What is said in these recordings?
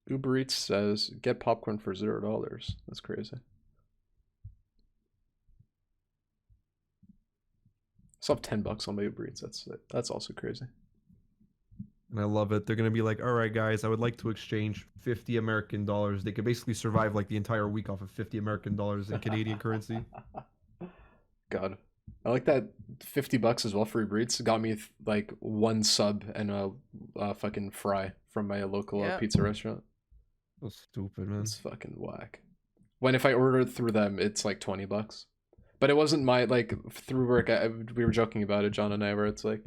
Uber Eats says get popcorn for $0. That's crazy. I still have $10 on my Uber Eats. That's also crazy. And I love it. They're gonna be like, all right, guys, I would like to exchange 50 American dollars. They could basically survive like the entire week off of 50 American dollars in Canadian currency. God, I like that $50 as well for Uber Eats. Got me like one sub and a fucking fry from my local pizza restaurant. So stupid, man. It's fucking whack. When if I order through them, it's like $20. But it wasn't my like through work. We were joking about it, John and I, where it's like,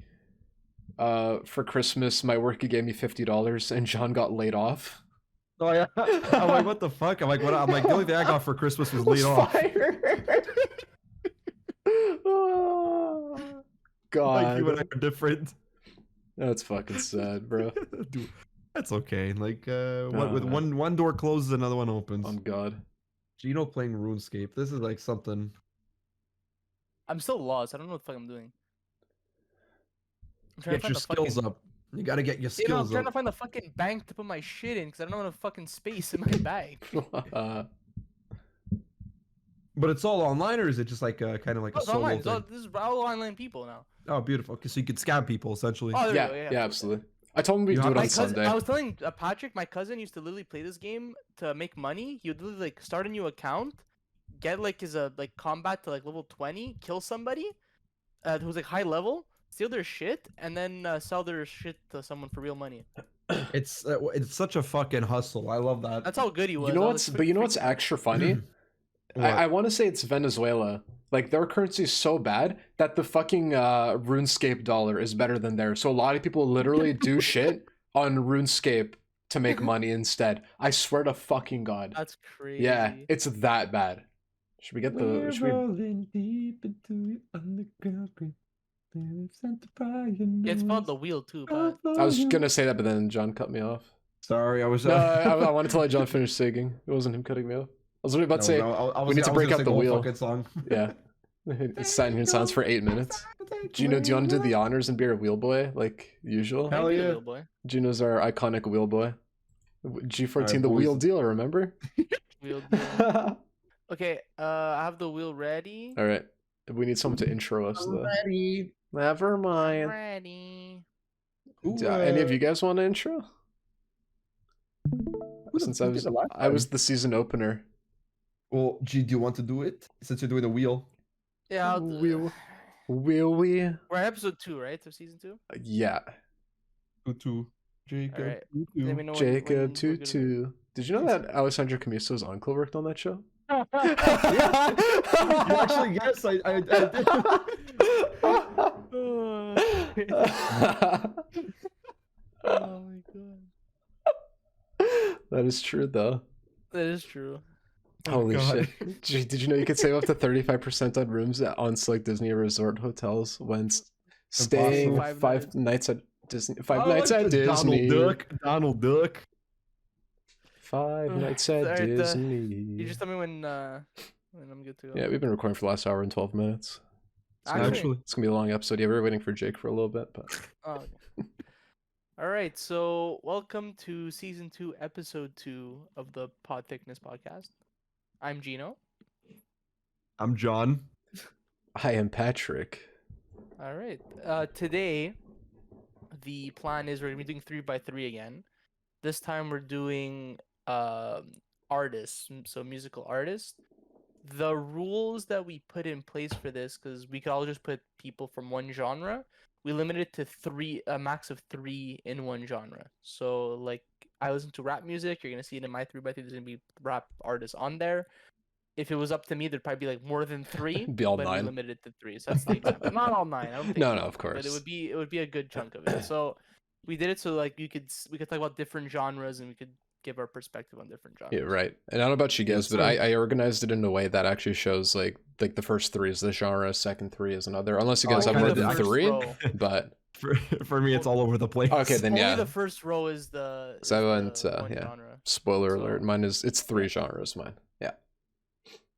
for Christmas, my work gave me $50, and John got laid off. Oh yeah, I'm like, what the fuck? I'm like, what? I'm like, the only thing I got for Christmas was laid off. Oh, God, like you and I are different. That's fucking sad, bro. Dude, that's okay. Like, what with one door closes, another one opens. On God. Gino playing RuneScape. This is like something. I'm still lost. I don't know what the fuck I'm doing. Get your skills up. You gotta get your skills up. I'm trying to find the fucking bank to put my shit in because I don't know enough fucking space in my bag. But it's all online, or is it just like kind of like a solo online. thing? This is all online people now. Oh, beautiful. Okay, so you could scam people essentially. Oh, yeah, absolutely. I told him we'd do it on Sunday. I was telling Patrick, my cousin used to literally play this game to make money. He would literally like start a new account, get like his like combat to like level 20, kill somebody who's like high level, steal their shit, and then sell their shit to someone for real money. It's such a fucking hustle. I love that. That's how good he was. You know what's extra funny? I want to say it's Venezuela. Like, their currency is so bad that the fucking RuneScape dollar is better than theirs. So a lot of people literally do shit on RuneScape to make money instead. I swear to fucking God. That's crazy. Yeah, it's that bad. Should we get the... rolling deep into the underground. Yeah, it's called the wheel too, but... I was gonna say that, but then John cut me off. Sorry, I was... No, I wanted to let John finish singing. It wasn't him cutting me off. I was about to say, we need to break up the wheel. Song. Yeah. It's sat here in silence for 8 minutes. Gino, do you want to do the honors and be our wheel boy, like usual? Hell yeah. Gino's our iconic wheel boy. G14, the wheel dealer, remember? Wheel dealer. Okay, I have the wheel ready. Alright. We need someone to intro us, though. Ready. Never mind. Ready. Any of you guys want to intro? Since I was the season opener. Well, G, do you want to do it? Since you're doing the wheel. Yeah, I'll Will we? We're at episode 2, right? Of season 2? Yeah. Tutu. Jacob. Right. Tutu. Jacob Tutu. Did you know that Alessandro Camiso's uncle worked on that show? You actually, yes, I did. Oh my God. That is true, though. That is true. Holy God. shit. Did you know you could save up to 35% on rooms on like Disney resort hotels when staying five nights at Disney? Nights at Disney. Donald Duck. 5 nights at Disney. You just tell me when I'm good to go. Yeah, we've been recording for the last hour and 12 minutes. Actually, it's gonna be a long episode. Yeah, we were waiting for Jake for a little bit, but. Oh, okay. All right, so welcome to season 2, episode 2 of the Podthiccness podcast. I'm Gino. I'm John. I am Patrick. All right. Today, the plan is we're gonna be doing 3x3 again. This time we're doing artists, so musical artists. The rules that we put in place for this, because we could all just put people from one genre, we limited it to 3, a max of 3 in one genre. So like I listen to rap music, you're gonna see it in my 3x3. There's gonna be rap artists on there. If it was up to me, there'd probably be like more than 3. Be all but 9. we limited it to 3. So that's the example. Not all 9. I don't think. No, of course. But it would be a good chunk of it. So we did it so like we could talk about different genres and we could give our perspective on different genres. Yeah, right. And I don't know about you guys, but I organized it in a way that actually shows like the first 3 is the genre, second 3 is another. Unless you guys have more than 3, but for me, it's all over the place. Okay, then only yeah. the first row is the. So I went, one yeah. genre. Spoiler alert. Mine it's 3 genres. Mine, yeah.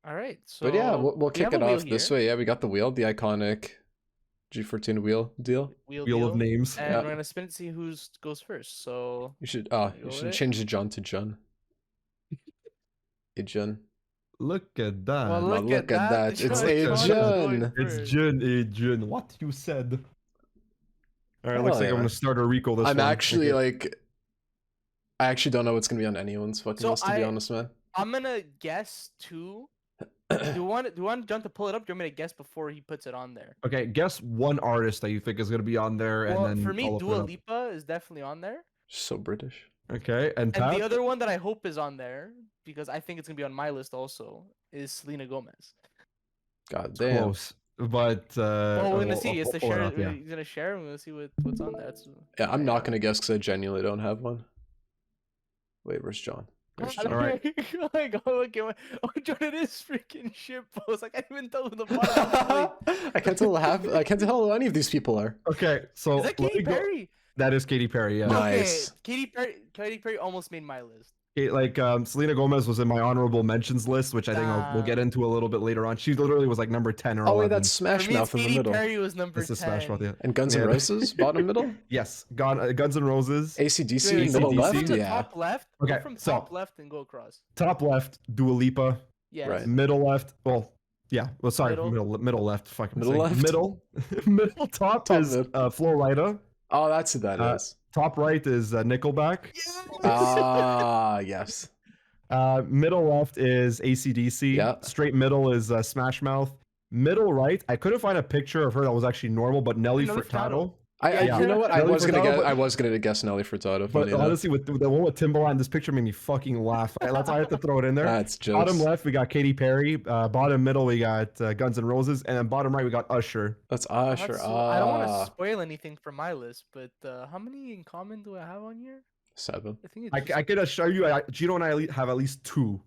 All right, so. But yeah, we'll kick have it a wheel off this here. way. Yeah, we got the wheel, the iconic G14 wheel deal. Wheel Wheel of deal. names. And Yeah. we're gonna spin it to see who goes first. So You should go you with should it. change the John to John. Hey John. Look at that. Well, No, look at that. It's John a is John. going It's first. Jun. What you said. All right, Hell looks like yeah. I'm gonna start a recall this I'm one. actually Okay. like, I actually don't know what's gonna be on anyone's fucking So list, to be honest, man. I'm gonna guess two. Do you want John to pull it up? Do you want me to guess before he puts it on there? Okay, guess one artist that you think is gonna be on there, Well, and then for me, I'll open Dua it up. Lipa is definitely on there. So British. Okay, and And Pat? the other one that I hope is on there, because I think it's gonna be on my list also, is Selena Gomez. God damn. Close, but Well, we're gonna I'll- see. I'll It's the pull it share. up, yeah. We're gonna share. We're gonna see what's on there. Yeah, I'm not yeah. gonna guess because I genuinely don't have one. Wait, where's John? There's John. Alright. Oh my god! Look at oh, John, it is freaking shit post. I can't even tell who the bottom. I can't tell I can't tell who any of these people are. Okay, so Is that let Katy me go- Perry? That is Katy Perry. Yeah. No. Nice. Okay, Katy Perry almost made my list. Like Selena Gomez was in my honorable mentions list, which I think we'll get into a little bit later on. She literally was like number 10 or Oh 11. wait, that's Smash For me, it's Mouth in the Katy middle. Perry was number This is Smash 10. Mouth, yeah. And Guns N' Yeah. Roses, bottom middle? Yes, Guns N' Roses. AC/DC, Wait, middle go left? from the Yeah. top left. Okay, Go from so- top left and go across. Top left, Dua Lipa. Yes. Right. Middle left, well, yeah. Well, sorry, Middle. middle left. Fucking Middle left? Middle. Middle top is mid. Flo Rida. Oh, that's who that is. Top right is Nickelback. Ah, yes. Middle left is AC/DC. Yeah. Straight middle is Smash Mouth. Middle right, I couldn't find a picture of her that was actually normal, but Nelly Nelly Furtado. Furtado. You know what? I Nelly was gonna Furtado, guess. but- I was gonna guess Nelly Furtado. But Funny enough. honestly, with the one with Timbaland, this picture made me fucking laugh. That's why I had to throw it in there. That's jokes. Bottom left, we got Katy Perry. Bottom middle, we got Guns N' Roses. And then bottom right, we got Usher. That's Usher. I don't want to spoil anything from my list, but how many in common do I have on here? 7. I think it's I could assure you, Gino and I have at least 2.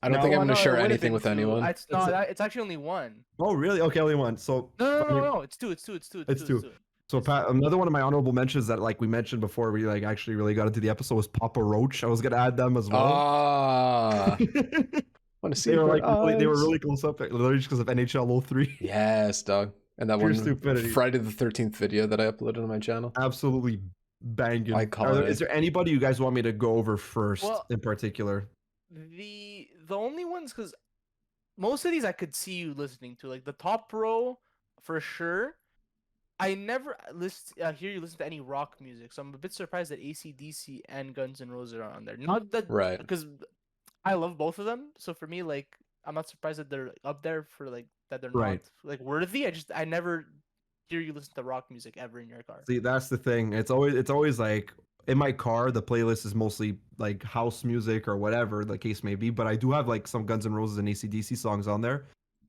I don't No, think I'm Oh, gonna no, it share would've anything been with 2. anyone. It's actually only 1. Oh, really? Okay, only one. So, No. It's 2. It's 2. It's two. So Pat, another one of my honorable mentions that like we mentioned before we like actually really got into the episode was Papa Roach. I was gonna add them as well. Ah, want to see they were her like they were eyes. really close up, literally just because of NHL 03. Yes, dog. And that Pure one stupidity. Friday the 13th video that I uploaded on my channel. Absolutely banging. Iconic. Is there anybody you guys want me to go over first Well- in particular? The only ones, because most of these I could see you listening to, like the top row for sure. I never hear you listen to any rock music, so I'm a bit surprised that AC/DC and Guns N' Roses are on there. Not that Right. because I love both of them, so for me, like, I'm not surprised that they're up there for like that they're Right. not like worthy. I never hear you listen to rock music ever in your car. See, that's the thing. It's always like in my car, the playlist is mostly like house music or whatever the case may be. But I do have like some Guns N' Roses and AC/DC songs on there.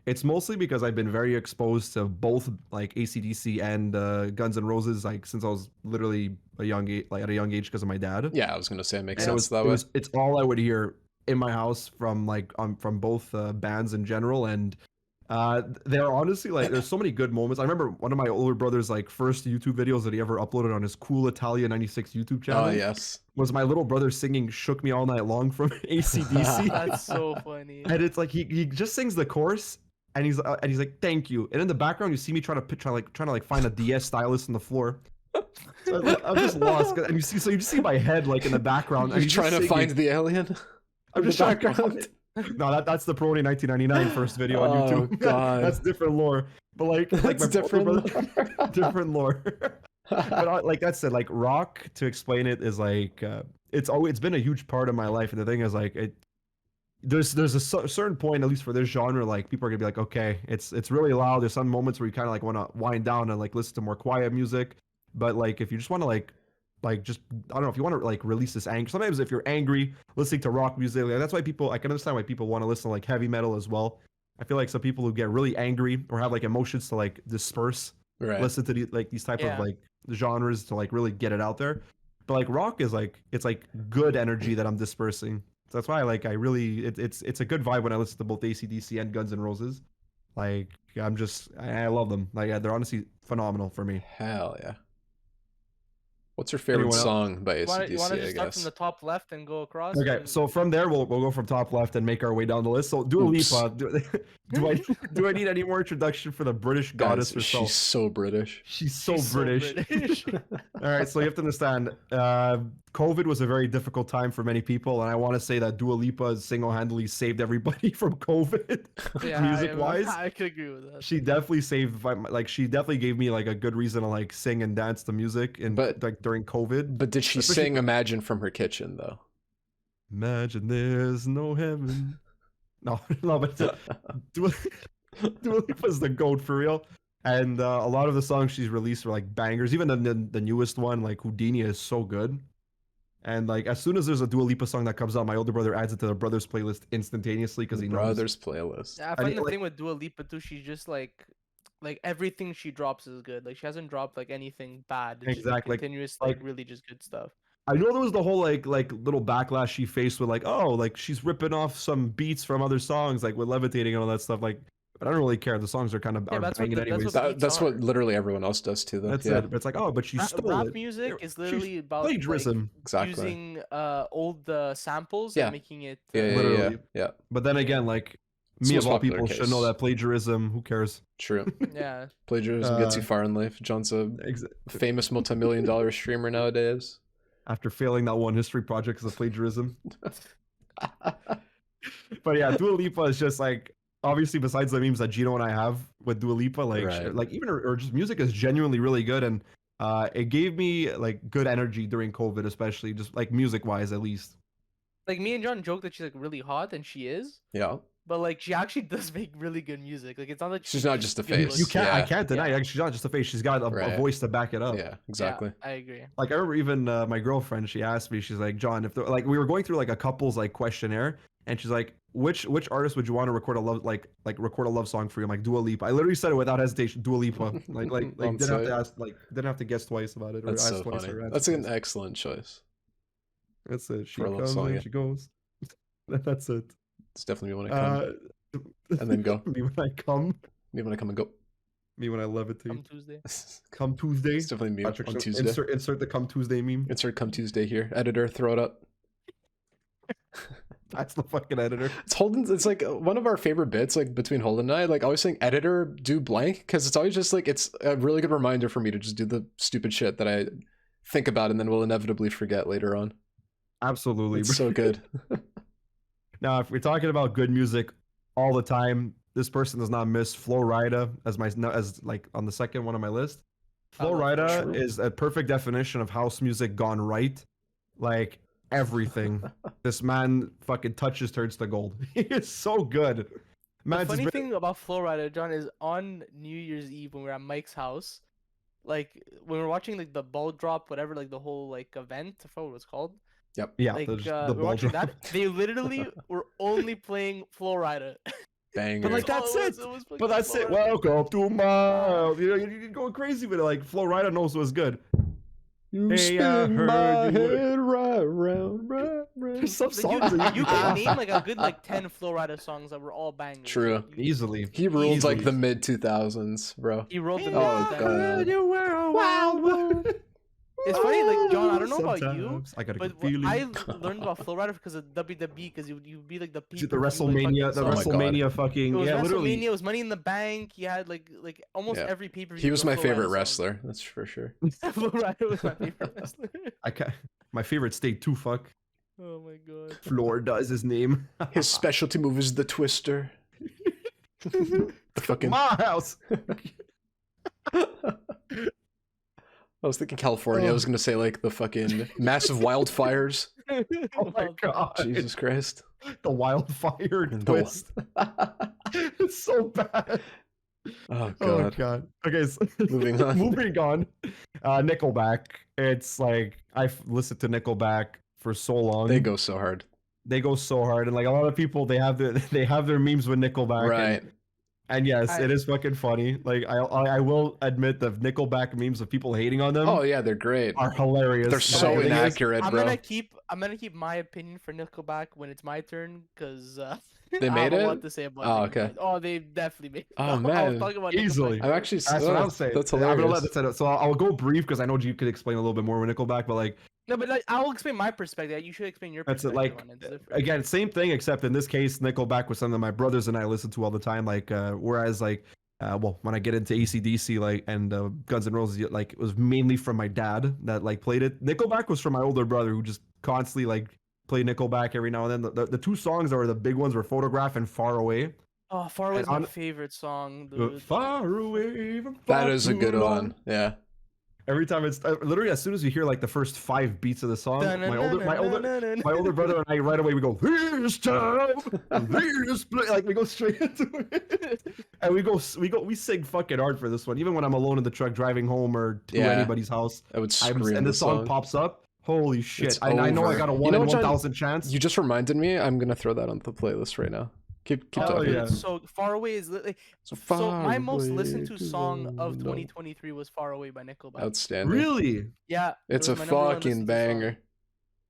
It's mostly because I've been very exposed to both like AC/DC and Guns N' Roses like since I was literally at a young age because of my dad. Yeah, I was gonna say it makes And sense that way. it's all I would hear in my house from like from both bands in general, and they're honestly like there's so many good moments. I remember one of my older brother's like first YouTube videos that he ever uploaded on his Cool Italia 96 YouTube channel. Oh yes. Was my little brother singing "Shook Me All Night Long" from AC/DC. That's so funny. And it's like he just sings the chorus and he's like thank you, and in the background you see me trying to find a DS stylus on the floor. So I'm just lost, and you just see my head like in the background. and You're he's trying just to singing. find the alien. I'm in just the trying to background. No, that's the Prony 1999 first video on Oh, YouTube. God. That's different lore. But like That's my different. older brother- different lore. But like that said, like rock, to explain it, is like it's been a huge part of my life, and the thing is like there's a certain point, at least for this genre, like people are gonna be like, okay, it's really loud. There's some moments where you kind of like want to wind down and like listen to more quiet music. But like if you just want to like just I don't know, if you want to like release this anger, sometimes if you're angry listening to rock music, like, that's why I can understand why people want to listen to like heavy metal as well. I feel like some people who get really angry or have like emotions to like disperse Right. listen to these type Yeah. of like genres to like really get it out there. But like rock is like it's like good energy that I'm dispersing. So that's why it's a good vibe when I listen to both AC/DC and Guns N' Roses. Like I love them. Like they're honestly phenomenal for me. Hell yeah. What's your favorite Anyone else? song by You want to AC/DC? I just start from guess. the top left and go across? Okay, so from there we'll go from top left and make our way down the list. So Dua Oops. Lipa, do I need any more introduction for the British goddess Guys, herself? she's so British. She's so She's British. All right, so you have to understand, COVID was a very difficult time for many people, and I want to say that Dua Lipa single-handedly saved everybody from COVID, Yeah, music-wise. I could agree with that. She definitely saved, like, she definitely gave me like a good reason to like sing and dance to music, and But- like during COVID. But did she Especially- sing "Imagine" from her kitchen though? Imagine there's no heaven. No, no, but Dua Lipa's the goat for real. And a lot of the songs she's released are like bangers. Even the newest one, like Houdini, is so good. And like as soon as there's a Dua Lipa song that comes out, my older brother adds it to the brothers playlist instantaneously because he knows. Brothers playlist. Yeah, I I find mean, the like- thing with Dua Lipa too, she's just like everything she drops is good. Like she hasn't dropped like anything bad. It's just, like, Exactly. continuous, Like- really just good stuff. I know there was the whole like little backlash she faced with like, oh, like she's ripping off some beats from other songs, like with levitating and all that stuff. Like, but I don't really care. The songs are kind of Yeah, are that's what banging the- that's anyways. what That, beats that's what are. literally everyone else does too. Though. That's Yeah, it. But it's like, oh, but she stole Rap it. music is She's literally about plagiarism. exactly. like, using old samples Yeah. and making it. Yeah, yeah, yeah, Literally. yeah. But then again, like It's me most of all popular people should know case. that plagiarism. Who cares? True. Yeah. Plagiarism gets you Uh, far in life. John's a famous multi-million-dollar streamer nowadays. After failing that one history project because of plagiarism. But yeah, Dua Lipa is just like obviously besides the memes that Gino and I have with Dua Lipa, like Right. like even her just music is genuinely really good, and it gave me like good energy during COVID, especially just like music wise at least. Like me and John joke that she's like really hot, and she is. Yeah. But like she actually does make really good music. Like it's not like She's not just a good face. You looking. can't I Yeah. can't deny Yeah. like, she's not just a face, she's got a Right. voice to back it up. Yeah. Exactly. Yeah, I agree. Like I remember even my girlfriend, she asked me, she's like, John, if like we were going through like a couple's like questionnaire, and she's like, which artist would you want to record a love record a love song for you? I'm like Dua Lipa. I literally said it without hesitation, Dua Lipa. Like On didn't have to site. ask didn't have to guess twice about it or That's ask so twice funny. or ask That's an twice. excellent choice. That's it. She for a love comes song, and yeah. she goes. That's it. It's definitely me when I come. And then go. Me when I come. Me when I come and go. Me when I Come levitate. Tuesday. Come Tuesday. It's definitely me Patrick, on so Tuesday. insert the come Tuesday meme. Insert come Tuesday here. Editor, throw it up. That's the fucking editor. It's Holden. It's like one of our favorite bits, like between Holden and I. Like always saying, editor, do blank, because it's always just like it's a really good reminder for me to just do the stupid shit that I think about and then will inevitably forget later on. Absolutely. It's so good. Now, if we're talking about good music all the time, this person does not miss Flo Rida as like on the second one on my list. Flo love Rida True. is a perfect definition of house music gone right. Like everything. This man fucking touches turns to gold. He is so good. Man, The it's funny been- thing about Flow Rider, John, is on New Year's Eve when we were at Mike's house, like when we were watching like the ball drop, whatever, like the whole like event, I forgot what it was called. yeah, Like the we were ball watching drop. that. They literally were only playing Flow Rider. Banger. But like that's Oh, it. was fucking But that's Flo it. Rida. Welcome to my. You're going crazy with it. Like Flo Rida knows what's good. You Hey, I spin heard my you were- head right round, right round. There's some Like, songs that you can can name like a good like 10 Flow Rider songs that were all bangers. True. Like, you- easily. He ruled like Easily. the mid 2000s, bro. He wrote the Oh, mid- God. You were a wild one. It's funny, like John, I don't know about you, Sometimes I got a but good feeling. I learned about Flow Rider because of WWE, because you'd be like the Is it people. the WrestleMania, Oh my God. It fucking was yeah, WrestleMania. literally. It was Money in the Bank. You had like almost Yeah. every pay per view. He was my favorite wrestler, that's for sure. Flow Rider was my favorite wrestler. I ca My favorite state too. Fuck. Oh my god. Florida is his name. His specialty move is the twister. The fucking. My house. I was thinking California. I was gonna say like the fucking massive wildfires. Oh my god. Jesus Christ. The wildfire And the- twist. It's so bad. Oh Oh god. god. Okay, so Moving on. moving on. Nickelback. It's like I've listened to Nickelback for so long. They go so hard. They go so hard, and like a lot of people, they have their memes with Nickelback. and Right. And yes, it is fucking funny. Like I will admit the Nickelback memes of people hating on them Oh yeah, they're great. are hilarious. They're But so the thing is, inaccurate, I'm bro. gonna keep my opinion for Nickelback when it's my turn, because They I made have a it? lot to say about Oh, Nickelback. okay. Oh, they definitely made it. Oh, I'll man. talk about Easily. Nickelback. I'm actually. that's what I'm saying. That's I'm gonna let hilarious. this end. So I'll go brief because I know you could explain a little bit more with Nickelback, but like No, but like, I'll explain my perspective. You should explain your that's it. perspective Like on it. It's different. again, same thing, except in this case, Nickelback was something that my brothers and I listen to all the time. Like whereas like well, when I get into AC/DC like and Guns N' Roses, like it was mainly from my dad that like played it. Nickelback was from my older brother who just constantly like played Nickelback every now and then. The two songs that were the big ones were Photograph and Far Away. Oh, Far Away is my on- favorite song, dude. Far away. From That far is a too good long. one. Yeah. Every time it's literally as soon as you hear like the first 5 beats of the song, my older brother and I right away we go this time, like we go straight into it, and we sing fucking hard for this one. Even when I'm alone in the truck driving home or to Yeah. anybody's house, I would scream and the the song pops up. Holy shit! It's I know I over. got a You 1 know in what, John? 1,000 chance. You just reminded me. I'm gonna throw that on the playlist right now. Keep Oh, talking. yeah. So Far Away is literally. So So my far most away listened to to song the of no. 2023 was Far Away by Nickelback. Outstanding. Really? Yeah, It's it a was my number one fucking listened to song.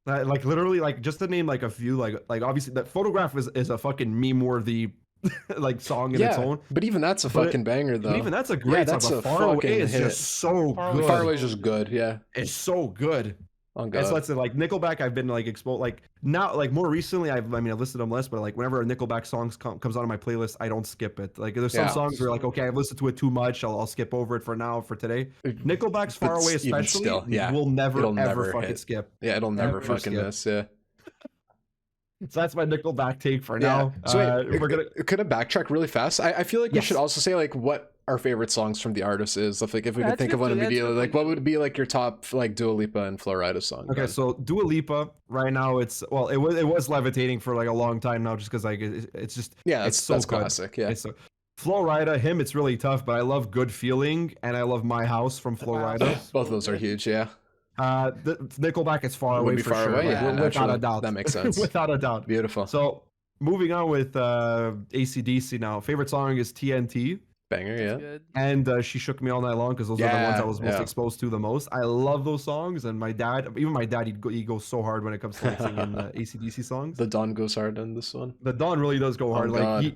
banger. Like literally, like just to name like a few, like obviously that Photograph is a fucking meme worthy like song in its Yeah, own. but even that's a But fucking banger though. But even that's a great that's song. a But Far Away fucking is hit. just so Far Away good. Far Away's just good. Yeah. It's so good. On And God. so that's it. Like Nickelback, I've been like exposed. Like now, like more recently, I've listened to them less. But like whenever a Nickelback song comes out on my playlist, I don't skip it. Like there's some Yeah. songs where like okay, I've listened to it too much. I'll skip over it for now for today. Nickelback's But Far Away even especially, still, yeah, will never it'll ever never fucking hit. skip. Yeah, it'll never Never fucking skip. miss. Yeah. So that's my Nickelback take for Yeah. now. So wait, we're gonna. could I backtrack really fast? I feel like we Yes. should also say like what our favorite songs from the artist is. Like if we Yeah, could that's think of good one too, that's immediately, good like one. what would be like your top like Dua Lipa and Flo Rida song? Okay, then? so Dua Lipa right now it was levitating for like a long time now just because like it's just yeah, it's so that's good. classic. Yeah. It's so, Flo Rida, him it's really tough, but I love Good Feeling and I love My House from Flo My House Rida. is Both of so those are good. huge. Yeah. The Nickelback is Far Would Away be for Far sure, Away, like, yeah, without naturally. a doubt. That makes sense. Without a doubt. Beautiful. So moving on with AC/DC now. Favorite song is TNT. Banger. That's Yeah. good. And She Shook Me All Night Long because those are the ones I Yeah, was most yeah. exposed to the most. I love those songs, and my dad, he goes so hard when it comes to like singing AC/DC songs. The Dawn goes hard on this one. The Don really does go hard. Oh, Like God.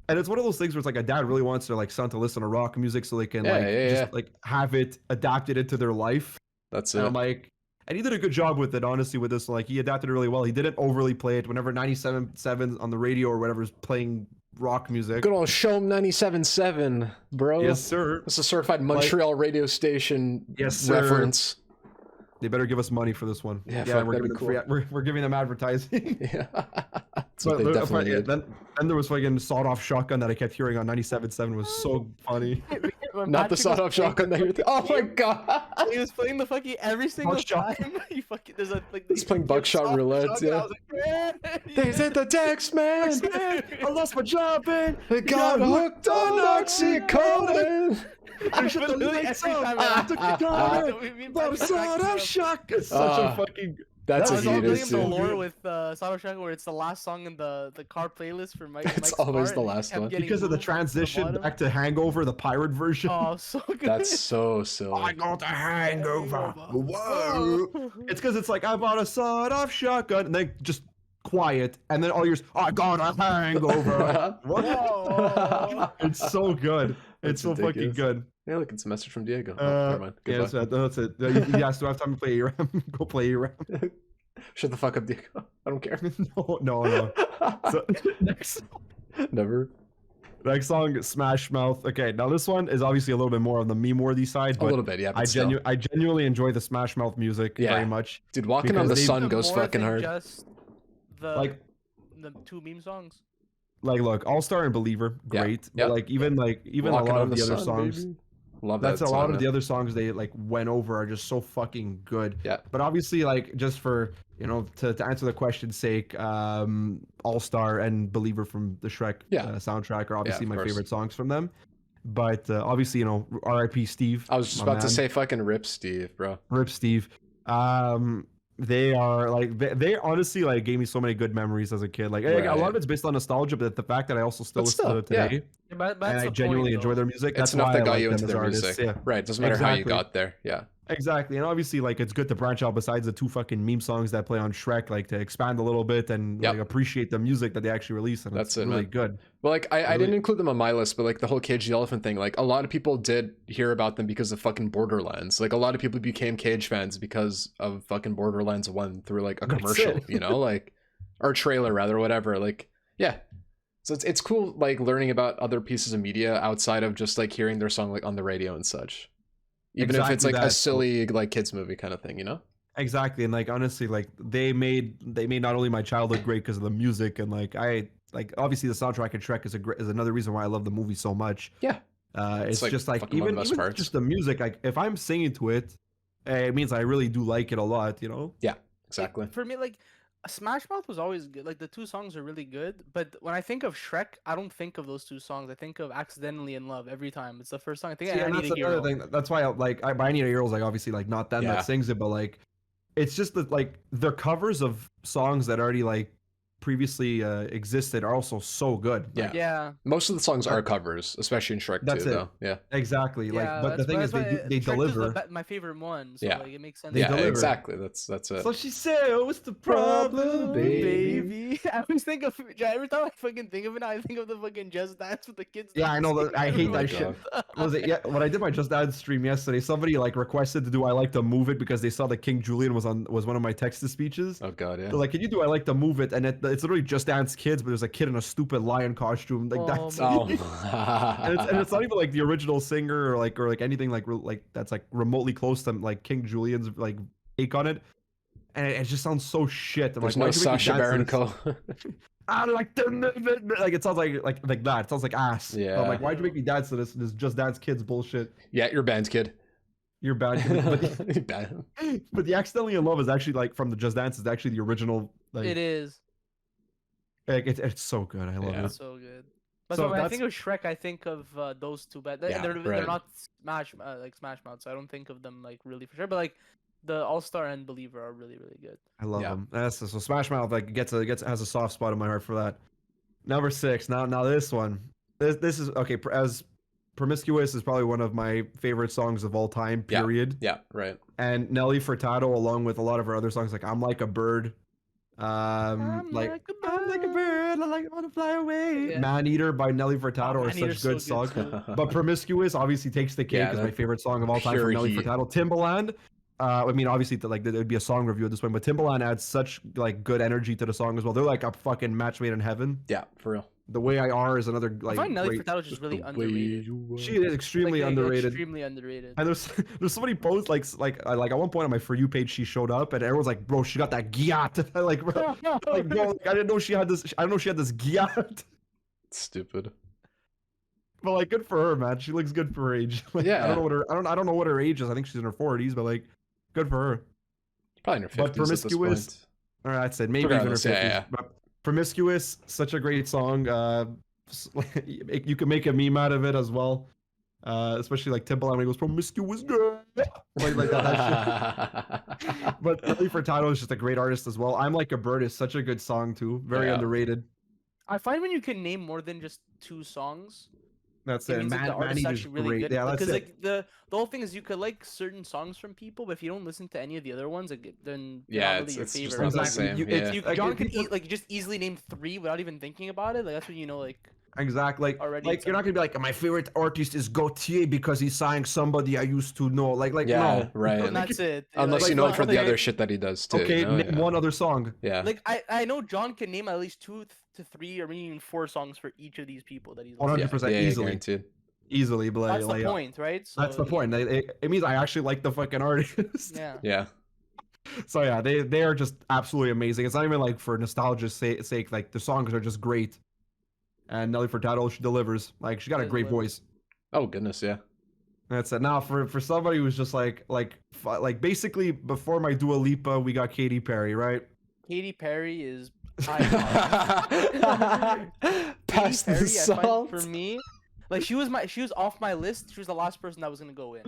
and it's one of those things where it's like a dad really wants their like son to listen to rock music so they can Yeah, like yeah, just yeah. like have it adapted into their life. That's And it. I'm like, and he did a good job with it, honestly, with this. Like he adapted it really well. He didn't overly play it whenever 97.7 on the radio or whatever is playing rock music. Good old Show 97.7, bro. Yes, sir. It's a certified Montreal radio station Yes, sir. reference. They better give us money for this one. Yeah, fuck, we're that'd giving be them we're giving them advertising. Yeah. That's what they But definitely need. then there was fucking Sawed Off Shotgun that I kept hearing on 97.7 was so funny. When Not the Patrick sawed was off shotgun that you're oh my god. He was playing the fucking every single Buckshot. time. He fucking there's a like. He's playing buckshot roulette, yeah. I was like, They said the text man. I lost my job, man. I got hooked on oxycodone. I shut the Literally lights every off. time I- I took the car. We mean, But Patrick Sawed Off cracks me up. Shotgun. Such a fucking. That's I a was all heater building up the too. lore with Sado Shack where it's the last song in the car playlist for Mike. It's Mike's always car, the and it last kept one. getting Because of the moved to transition bottom. back to Hangover, the pirate version. Oh, so good. That's so silly. got the hangover. Whoa. It's because it's like I bought a sawed-off shotgun, and then just quiet, and then all yours. I got a hangover. What? Whoa. It's so good. That's It's so fucking ridiculous. good. Yeah, look, it's a message from Diego. Oh, never mind. Yeah, Goodbye. that's it. Yes, do I have time to play ARAM? Go play ARAM. Shut the fuck up, Diego. I don't care. No. So, next Never. song, Smash Mouth. Okay, now this one is obviously a little bit more on the meme-worthy side, A but little bit, yeah. But still. I genuinely enjoy the Smash Mouth music Yeah. very much. Dude, Walking on because the they- Sun Even goes more fucking than hard. Just the Like- the two meme songs. Like, look, All Star and Believer, Yeah, great. yeah. But like, even Walking a lot on of the other Sun, songs. baby. Love That's that a song, lot of man. the other songs they like went over are just so fucking good. Yeah. But obviously, like just for to answer the question's sake, All Star and Believer from the Shrek soundtrack are obviously of my course. favorite songs from them. But obviously, R.I.P. Steve. I was just my about to man. say fucking rip Steve, bro. Rip Steve. They are like they honestly like gave me so many good memories as a kid. Like a lot Right. of it's based on nostalgia, but the fact that I also still But listen to still, them today Yeah, but and that's I the genuinely point, enjoy though. their music, it's that's enough why that I got like you them into as their artists. music. Yeah, Right. Doesn't matter how you exactly. got there. Yeah. Exactly, and obviously, like it's good to branch out besides the two fucking meme songs that play on Shrek, like to expand a little bit and like Yep. appreciate the music that they actually release, and That's it's it, really man. good. Well, like I Really, didn't include them on my list, but like the whole Cage the Elephant thing, like a lot of people did hear about them because of fucking Borderlands. Like a lot of people became Cage fans because of fucking Borderlands 1 through like a that's commercial, it. you know, like or trailer rather, whatever. Like, yeah. So it's cool like learning about other pieces of media outside of just like hearing their song like on the radio and such. Even if it's Exactly like a that. So, silly like kids movie kind of thing, you know? exactly, and like honestly, like they made not only my childhood great because of the music, and like obviously the soundtrack of Shrek is another reason why I love the movie so much. Yeah. It's It's like just like fucking one of the best even parts. just the music, like if I'm singing to it, it means I really do like it a lot, you know. Yeah, Like, exactly. for me, like Smash Mouth was always good. Like the two songs are really good, but when I think of Shrek, I don't think of those two songs. I think of Accidentally in Love every time. It's the first song I think. See, And I and Need that's a another Hero. thing. That's why I need a hero's like obviously like not them Yeah. that sings it, but like it's just that like their covers of songs that already like previously existed are also so good. Like, Yeah, Most of the songs are That- covers, especially in Shrek that's 2, it. though. Yeah. Exactly. Like, yeah. but the thing is, That's why they Shrek 2 is deliver. my favorite one. So Yeah. like it makes sense. They Yeah, deliver. exactly. That's it. So she said, oh, "What's the problem, baby?" Baby. I always think of every time I fucking think of it, I think of the fucking Just Dance with the kids. Yeah, I know that. I hate my that shit. God. Was it? Yeah, when I did my Just Dance stream yesterday, somebody like requested to do "I Like to Move It" because they saw that King Julian was one of my text to speeches. Oh god, yeah. They're like, "Can you do "I Like to Move It"?" And it's literally Just Dance kids, but there's a kid in a stupid lion costume. Like Oh that's. my Oh. and it's not even like the original singer or like anything like that's like remotely close to like King Julian's like take on it, and it just sounds so shit. I'm There's like, no why'd you make me Sasha dance to Baron this? Cohen. I like like it sounds like that. It sounds like ass. So I'm Yeah. like, why'd you make me dance to this Just Dance Kids bullshit? Yeah, you're banned, kid. You're bad. But Banned. but the Accidentally in Love is actually like from the Just Dance is actually the original. Like It is it's so good. I love Yeah. it. so good. But So when I that's think of Shrek, I think of those two. But Yeah, they're right. not Smash Mouth, so I don't think of them like really for sure. But like the All Star and Believer are really good. I love Yeah. them. That's so Smash Mouth like has a soft spot in my heart for that. Number 6. Now this one. This is okay. As Promiscuous is probably one of my favorite songs of all time. Yeah. Period. Yeah, right. And Nelly Furtado, along with a lot of her other songs, like "I'm Like a Bird," I'm like like a "I'm like a bird, I want to fly away." Yeah. "Man Eater" by Nelly Furtado are Man Eater's such good so good songs. too. But "Promiscuous" obviously takes the cake Yeah, as my that- favorite song of all time pure from Nelly heat. Furtado. Timbaland. I mean, obviously, like there would be a song review at this point, but Timbaland adds such like good energy to the song as well. They're like a fucking match made in heaven. Yeah, for real. "The Way I Are" is another I like find Nelly great. Furtado just really underrated. She is extremely underrated. Extremely underrated. And there's so many posts like at one point on my For You page she showed up and everyone's like, "Bro, she got that gyat." like bro, like, I didn't know she had this. I didn't know she had this gyat. Stupid. But like, good for her, man. She looks good for her age. Like, Yeah. I don't know what her I don't know what her age is. I think she's in her 40s, but like, good for her. Probably in her 50s But at this Promiscuous- point. All right, that's it. Maybe even her 50s. Regardless, yeah. But "Promiscuous," such a great song. You can make a meme out of it as well. Especially like Timbaland when he goes "Promiscuous girl," like that shit. But Nelly Furtado is just a great artist as well. "I'm Like a Bird" is such a good song too. Very Yeah. underrated. I find when you can name more than just two songs, That's it it. means that the Man artist is Eater's actually really great. good. Yeah, that's Because it. like the whole thing is you could like certain songs from people, but if you don't listen to any of the other ones, like, then they're Yeah, not really your it's just favorite. not the Exactly. same. You- Yeah. it's- You, Like, John if could people- like just easily name 3 without even thinking about it. Like that's when you know like Exactly. already Like it's you're not gonna be like, "My favorite artist is Gautier because he's signed somebody I used to know." Like Yeah, no. right. and that's it. Unless Like, you know like, him for the like, other shit that he does too. Okay, you know? name Yeah. one other song. Yeah. Like I know John can name at least 2 to 3 or maybe even 4 songs for each of these people that he's. 100% yeah, easily. guaranteed. Easily, but That's like, the point, right? So, that's the point. It means I actually like the fucking artist. Yeah. Yeah. So yeah, they are just absolutely amazing. It's not even like for nostalgia's sake. Like the songs are just great. And Nelly Furtado, she delivers. Like she got a She great delivers. voice. Oh goodness, yeah. That's it. Now for somebody who's just like basically before my Dua Lipa, we got Katy Perry, right? Katy Perry is Pass Katy the Perry, I find, salt. for me, like she was off my list. She was the last person that was gonna go in.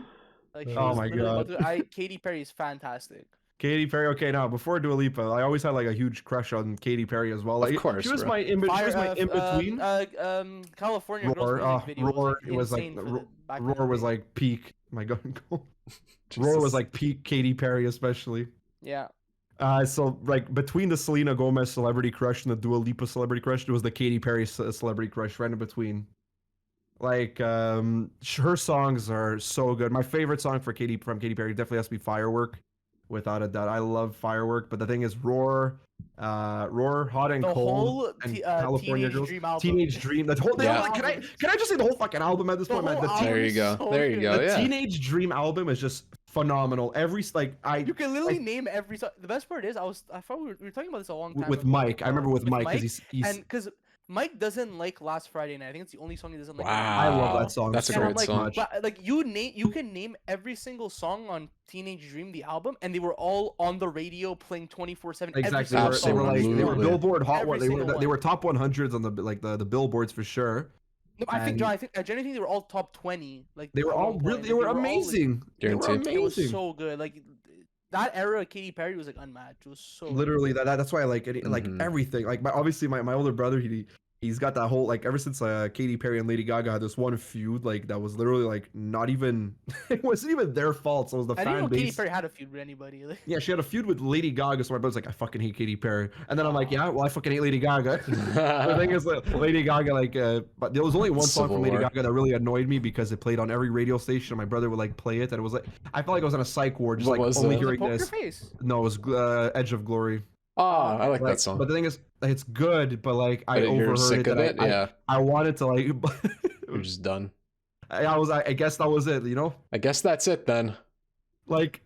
Like, she Oh was my literally God. about Katy Perry is fantastic. Katy Perry. Okay, now before Dua Lipa, I always had like a huge crush on Katy Perry as well. Of Like course, she was bro. my in between. California Girls Roar, music video was Roar. like It was like insane for the back in Roar the was day. like peak. My God, Roar was Jesus. like peak Katy Perry, especially. Yeah. So like between the Selena Gomez celebrity crush and the Dua Lipa celebrity crush, there was the Katy Perry celebrity crush right in between. Like her songs are so good. My favorite song from Katy Perry definitely has to be Firework, without a doubt. I love Firework, but the thing is Roar, Hot and The Cold, whole and California Teenage Girls, Dream album. Teenage Dream. That whole Yeah. like, can I just say the whole fucking album at this The point, man? whole The, album There you is go. so There you good. go. the Yeah. Teenage Dream album is just phenomenal. Every You can literally like, name every song. The best part is I thought we were talking about this a long time with ago. Mike. I remember with Mike because he's and because Mike doesn't like Last Friday Night. I think it's the only song he doesn't like. I love Wow. that song. That's a so And I'm great like, song. but, like you can name every single song on Teenage Dream, the album, and they were all on the radio playing 24/7. Exactly. Every They were like they were Absolutely. Billboard Hot Every One. single They were one. top 100s on the billboards for sure. No, I think And- John. I genuinely think they were all top 20. Like They were at all one really point. they were all, like, amazing. They were Guaranteed. it was amazing. so good. Like that era of Katy Perry was like unmatched. It was so Literally that's why I like it. Like Mhm. everything. Like obviously my older brother he's got that whole like ever since Katy Perry and Lady Gaga had this one feud like that was literally like not even it wasn't even their fault. So it was the I didn't fan know Katy base. Perry had a feud with anybody. Like, Yeah, she had a feud with Lady Gaga. So my brother's like, I fucking hate Katy Perry. And then I'm like, yeah, well I fucking hate Lady Gaga. The thing is, Lady Gaga, like, but there was only one song Civil from Lady War. Gaga that really annoyed me because it played on every radio station. And my brother would like play it, and it was like I felt like I was on a psych ward, just What like was only it? was it hearing Poker this. Face? No, it was Edge of Glory. Oh, I like Like, that song. but the thing is, it's good, but like I But you're overheard sick it. of That it? Yeah. I wanted to like. You're just done. I guess that was it. You know, I guess that's it then. like,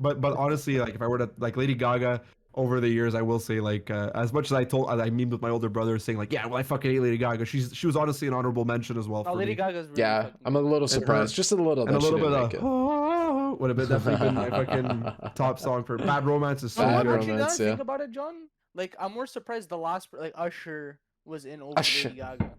but honestly, like if I were to like Lady Gaga. Over the years, I will say, like, as much as I memed with my older brother, saying like, "Yeah, well, I fucking hate Lady Gaga." She was honestly an honorable mention as well Oh, for Lady me. Gaga's really Yeah, fucking I'm a little her- surprised. Just a little And that a she little didn't bit make of it. would have definitely been my fucking top song for Bad Romance is so No, Bad I'm good. actually now Romance, that I think yeah. about it, John. Like I'm more surprised the last like Usher was in over Usher. Lady Gaga.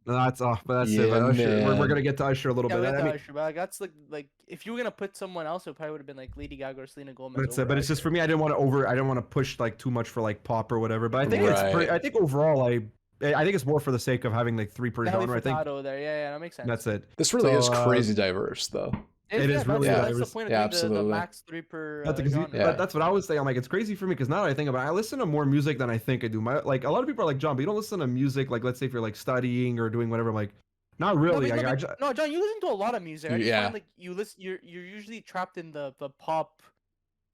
That's off, but that's it. Yeah, But Usher, we're man. gonna get to Usher a little Yeah, we bit. got I to mean, Usher, but like, that's like if you were gonna put someone else, it probably would have been like Lady Gaga or Selena Gomez. that's it. over But it's just Usher. for me. I didn't want to push like too much for like pop or whatever. But I think Right. I think overall, I think it's more for the sake of having like three per Nelly genre. I think Furtado there, yeah, that makes sense. that's it. This really is So, crazy diverse, though. It is really that's the diverse. point of Yeah, doing the absolutely. max 3 per That's, because genre. Yeah. that's what I was saying. I'm like, it's crazy for me because now that I think about it, I listen to more music than I think I do. Like a lot of people are like, John, but you don't listen to music. Like, let's say if you're like studying or doing whatever. I'm like, not really. No, John, you listen to a lot of music. I just Yeah. find like you listen, you're usually trapped in the pop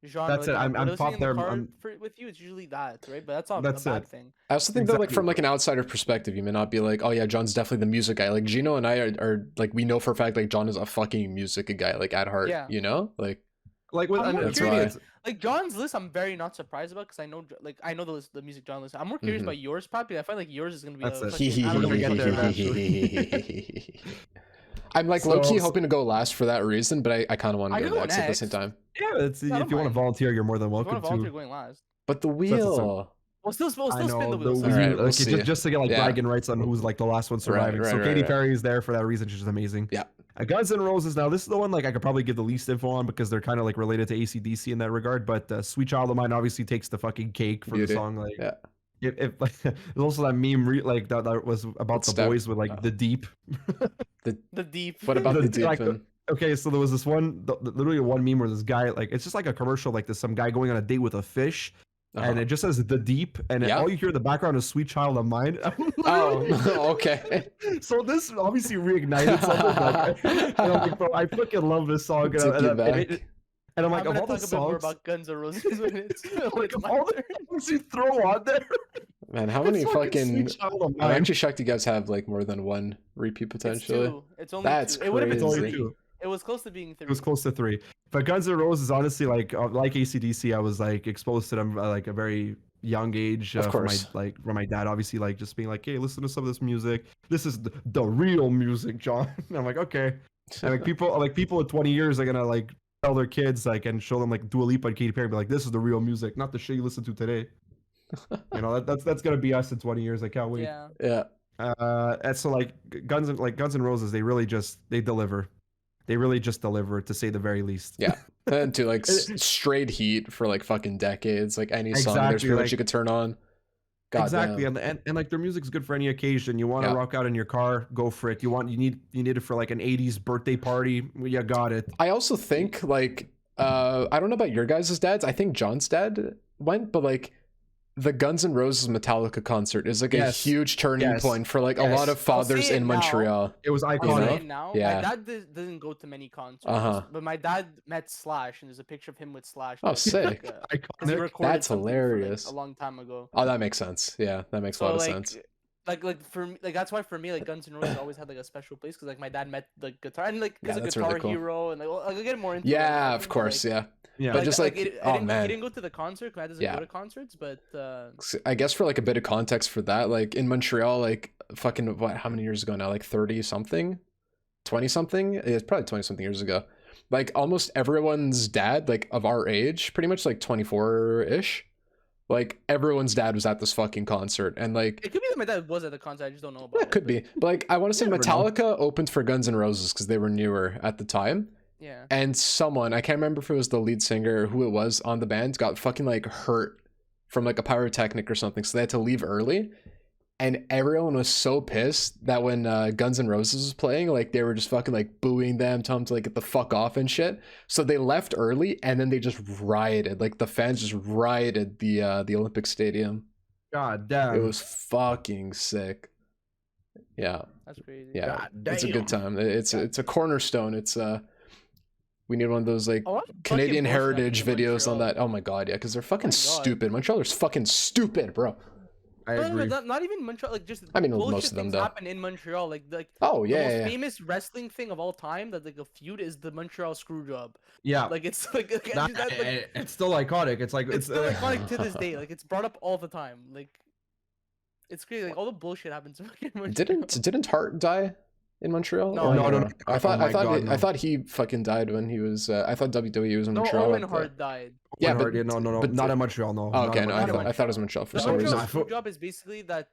genre. That's like, it. I'm listening pop in the there. car I'm- with you. It's usually that, right? But that's not That's a bad it. thing. I also think that like Exactly. from like an outsider perspective, you may not be like, oh yeah, John's definitely the music guy. Like Gino and I are like we know for a fact like John is a fucking music guy, like at heart. Yeah. You know? Like Like with I'm and more That's for me, curious. why. Like John's list, I'm very not surprised about because I know the music John listens. I'm more curious Mhm. about yours, probably. I find like yours is gonna be. That's a it. fucking- We're gonna get there eventually. I'm like So- low key hoping to go last for that reason, but I kind of want I to can go go next at the same next. time. yeah, it's, I if don't you want to mind. volunteer, you're more than If you want welcome to volunteer to. going last? But the that's wheel. We'll still I spin the know wheel. the so- Alright, wheel. we'll Okay, see. just to get like Yeah. bragging rights on who's like the last one surviving. right, so right, Katy right. Perry is there for that reason. She's just amazing. Yeah. Guns N' Roses. Now this is the one like I could probably give the least info on because they're kind of like related to AC/DC in that regard. But Sweet Child of Mine obviously takes the fucking cake for Beauty. the song. Like, Yeah. if like, there's also that meme like that was about What's the that? boys with like the deep. The deep. What about the The- deep like, one? Okay, so there was this one, literally one meme where this guy, like, it's just like a commercial, like there's some guy going on a date with a fish, and it just says the deep, and Yeah. all you hear in the background is "Sweet Child of Mine." Oh, okay. So this obviously reignited something. Like, and I'm like, bro, I fucking love this song. And, Took and, you and, back. and I'm I'm like, of gonna all the talk a bit more songs, about Guns N' Roses when it's like, of my all the turn. songs you throw on there, Man, how many it's fucking? Sweet Child of I'm Mine. actually shocked you guys have like more than one repeat It's potentially. two. It's only That's two. It would have been It's only crazy. three. two. It was close to being 3. It was close to 3. But Guns N' Roses, honestly, like AC/DC, I was like exposed to them like a very young age. Of from course. from my dad, obviously, like just being like, hey, listen to some of this music. This is the real music, John. And I'm like, okay. And like people in 20 years are gonna like tell their kids like and show them like Dua Lipa and Katy Perry, and be like, this is the real music, not the shit you listen to today. You know, that's gonna be us in 20 years. I can't wait. Yeah. Yeah. And so like Guns N' Roses, they really just they deliver. They really just deliver, to say the very least. Yeah. And to like straight heat for like fucking decades. Like any song there's Exactly, pretty much like- you could turn on. God Exactly, damn. and like their music's good for any occasion. You want to Yeah. rock out in your car, go for it. You need it for like an 80s birthday party. You got it. I also think like I don't know about your guys' dads. I think John's dad went, but like the Guns N' Roses Metallica concert is like a Yes. huge turning Yes. point for like a Yes. lot of I'll say fathers it in now. Montreal. It was I'll iconic. say it now. Yeah. My dad doesn't go to many concerts, but my dad met Slash, and there's a picture of him with Slash. Oh, that's, sick. Like, 'cause he Iconic. recorded That's something for, hilarious. like, a long time ago. Oh, that makes sense. Yeah, that makes a lot of sense. Like for me, like that's why for me, like Guns N' Roses always had like a special place because like my dad met the guitar and like Yeah, he's a that's Guitar really cool. Hero and like I get more into Yeah, like, of course, yeah. Yeah. But just like, oh he man, didn't go to the concert. My dad doesn't Yeah. go to concerts, but I guess for like a bit of context for that, like in Montreal, like fucking what? How many years ago now? Like 30 something, 20 something. It's probably 20 something years ago. Like almost everyone's dad, like of our age, pretty much like 24 ish. Like everyone's dad was at this fucking concert, and like it could be that my dad was at the concert. I just don't know about it could be. But like I want to say You never know. Metallica opened for Guns N' Roses because they were newer at the time. Yeah. And someone, I can't remember if it was the lead singer or who it was on the band, got fucking like hurt from like a pyrotechnic or something. So they had to leave early. And everyone was so pissed that when Guns N' Roses was playing, like they were just fucking like booing them, telling them to like get the fuck off and shit. So they left early and then they just rioted. Like the fans just rioted the Olympic Stadium. God damn. It was fucking sick. Yeah. That's crazy. Yeah. God It's a good damn. time. It's a cornerstone. It's we need one of those like A lot of fucking Canadian bullshit heritage happens in videos on Montreal. that. Oh my god, yeah, because they're fucking God. stupid. Montrealers fucking stupid, bro. I No, agree. not even Montreal. Like just I mean, bullshit most of them, things though. happen in Montreal. Like Oh the yeah, most yeah, yeah. famous wrestling thing of all time that like a feud is the Montreal Screwjob. Yeah. Like it's like, It's still iconic. It's like it's still iconic to this day. Like it's brought up all the time. Like it's crazy. Like all the bullshit happens in fucking Montreal. Didn't Hart die in Montreal? No, Or no. I thought Oh my God, I no. thought he fucking died when he was. I thought WWE was in No, Montreal. Owen at the- Hart died. Yeah, Owen but- Hart, no, but- not in Montreal. No. Oh, not okay, in no, I Montreal. thought it was Montreal for The some Montreal reason. Screwjob is basically that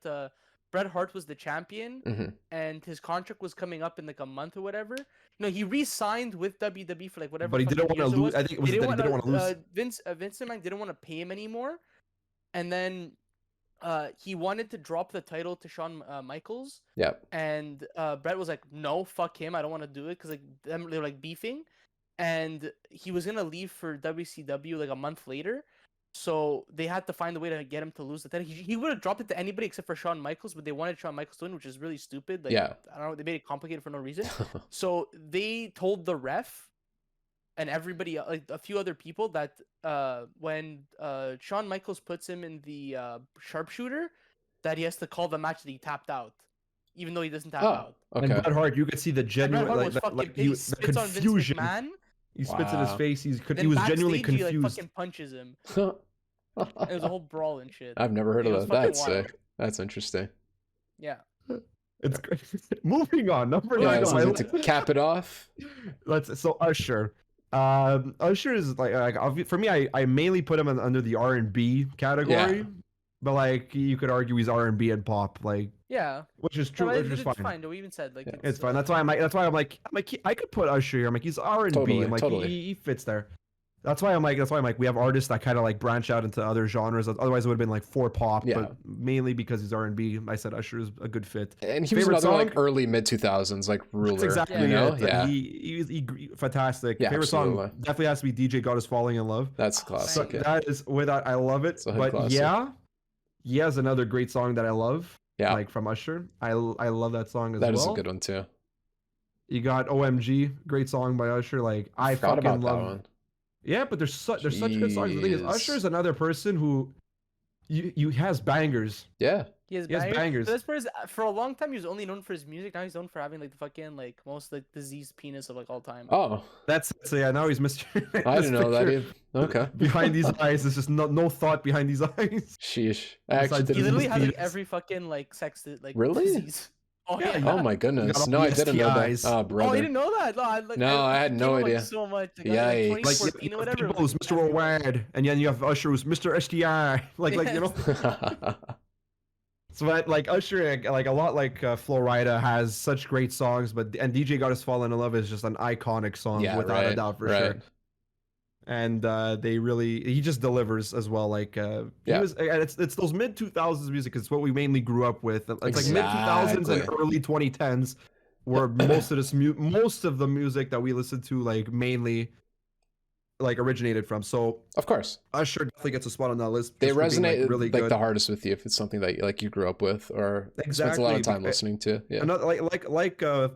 Bret Hart was the champion Mhm. and his contract was coming up in like a month or whatever. No, he re-signed with WWE for like whatever. But he didn't fucking want to years it lose. was. I think it was that he didn't want to lose. Vince McMahon didn't want to pay him anymore, and then he wanted to drop the title to Shawn Michaels, Yeah. and Brett was like, "No, fuck him. I don't want to do it," because like they're like beefing, and he was gonna leave for WCW like a month later. So they had to find a way to get him to lose the title. He would have dropped it to anybody except for Shawn Michaels, but they wanted Shawn Michaels to win, which is really stupid. Like, Yeah. I don't know, they made it complicated for no reason. So they told the ref and everybody, like a few other people, that when Shawn Michaels puts him in the sharpshooter, that he has to call the match that he tapped out, even though he doesn't tap Oh, out. And okay. Bret Hart, you could see the And Bret genuine, Hart like, was that, fucking like pissed. he, He the spits on Vince confusion. McMahon, He spits in his Wow. face. He then was genuinely backstage he like confused. fucking punches him. It was a whole brawl and shit. I've never heard It of was that. fucking That's wild. sick. That's interesting. Yeah. It's great. Moving on. Number Yeah, nine. so I- to cap it off. so Usher. Usher is like for me. I mainly put him under the R&B category, Yeah. but like you could argue he's R&B and pop, like Yeah. which is true. No, Which is it's fine. fine. We even said like Yeah. It's fine. That's why I'm like I could put Usher here. I'm like he's R&B. Totally, I'm like totally. he fits there. That's why I'm like we have artists that kind of like branch out into other genres. Otherwise it would have been like for pop, Yeah. but mainly because he's R&B. I said Usher is a good fit. And he was Favorite another like song? early mid 2000s like ruler. That's exactly you know? it. Yeah. He fantastic. Yeah, Favorite absolutely. song definitely has to be DJ God Is Falling in Love. That's Oh, classic. So Yeah. that is without I love it. It's a hood But classic. yeah, is another great song that I love. Yeah. Like from Usher. I love that song as That well. is a good one too. You got OMG, great song by Usher. Like I Forgot fucking about that love. one. Yeah, but there's such good songs. The thing is, Jeez. Usher is another person who you has bangers. Yeah. He has He has bangers. bangers. But that's for, for a long time, he was only known for his music. Now he's known for having like the fucking like most like diseased penis of like all time. Oh, That's so yeah. Now he's Mr. I didn't know that picture either. Okay. Behind these eyes, there's just no thought behind these eyes. Sheesh. I actually Besides- He didn't. literally his has like penis. every fucking like sex like Really? disease. Oh Yeah, yeah. Oh my goodness. all No, I didn't know that. STIs. Oh, Oh, brother. you didn't know that? No, No, I had no came up, like, idea. so much. Like, Yikes. like Like 2014 you or have whatever. people who's Mr. Worldwide, and then you have Usher who's Mr. STI. Like you know. So like Usher, like a lot like Flo Rida has such great songs, and DJ Got Us Fallen in Love is just an iconic song Yeah, without a right, doubt for right. sure. And he just delivers as well. Like he Yeah. was, it's those mid 2000s music. It's what we mainly grew up with. It's like mid 2000s and Exactly. early 2010s, where most of the music that we listened to like mainly like originated from. So Of course. Usher definitely gets a spot on that list. They just for being, resonate like, really like good. the hardest with you if it's something that like you grew up with or spent a lot of Exactly. time listening to. Yeah. Another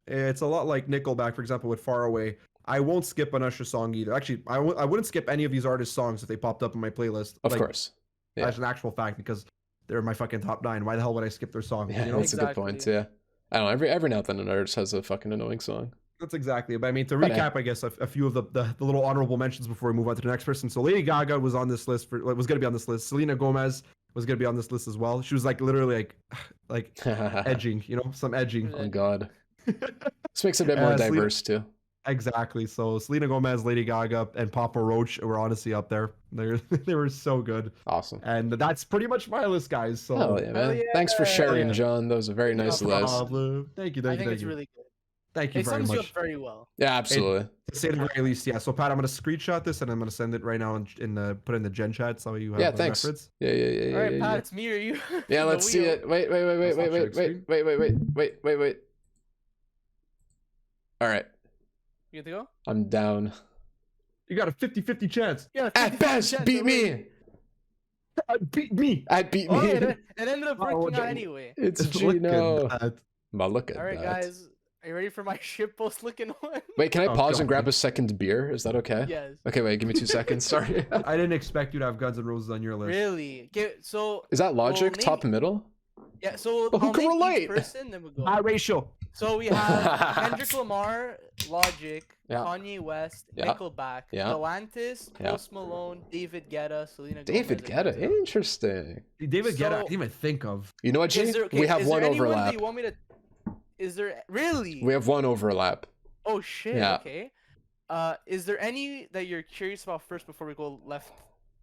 it's a lot like Nickelback, for example, with Far Away. I won't skip an Usher song either. Actually, I wouldn't skip any of these artists' songs if they popped up in my playlist. Of like, course. Yeah. As an actual fact, because they're my fucking top 9. Why the hell would I skip their song? Yeah, You know? that's a good point. Yeah. I don't know. Every now and then an artist has a fucking annoying song. That's exactly it. But I mean, to But, recap, I guess a few of the little honorable mentions before we move on to the next person. So Lady Gaga was on this list was going to be on this list. Selena Gomez was going to be on this list as well. She was like literally like edging, you know, some edging. Oh god. This makes it a bit more diverse too. Exactly. So Selena Gomez, Lady Gaga, and Papa Roach were honestly up there. They were so good. Awesome. And that's pretty much my list, guys. So Oh yeah, man. Thanks for sharing, John. That was a very nice list. Problem. Thank you. I think it's really good. Thank you It very sums you much. up very well. Yeah, absolutely. To say the very least, yeah. So Pat, I'm gonna screenshot this and I'm gonna send it right now in the put in the Gen chat so you have Yeah, a thanks. reference. Yeah. All right, Yeah, Pat, yeah. it's me or you. Yeah, let's see it. Wait. All right. You good to go? I'm down. You got a 50-50 chance. Yeah. At best, beat me. Beat me. Beat me. Oh, it ended up Oh, working out no. anyway. It's Look at Gino. that. But look at All right, that. guys. Are you ready for my shitpost looking one? Wait, can I Oh, pause and God. grab a second beer? Is that okay? Yes. Okay, wait, give me 2 seconds. Sorry. I didn't expect you to have Guns N' Roses on your list. Really? Okay, so Is that logic? name- Top middle? yeah, so But who I'll can name each relate? person, then we'll go. Biracial. So we have Kendrick Lamar, Logic, Yeah. Kanye West, Yeah. Nickelback, Yeah. Galantis, Yeah. Post Malone, David Guetta, Selena David Gomez, and Guetta. Lizzo. Interesting. David Guetta, I So- didn't even think of. You know what, G? Is there, okay, We have is one there anyone overlap. that you want me to? Is there really? We have one overlap. Oh shit. Yeah. Okay. Is there any that you're curious about first before we go left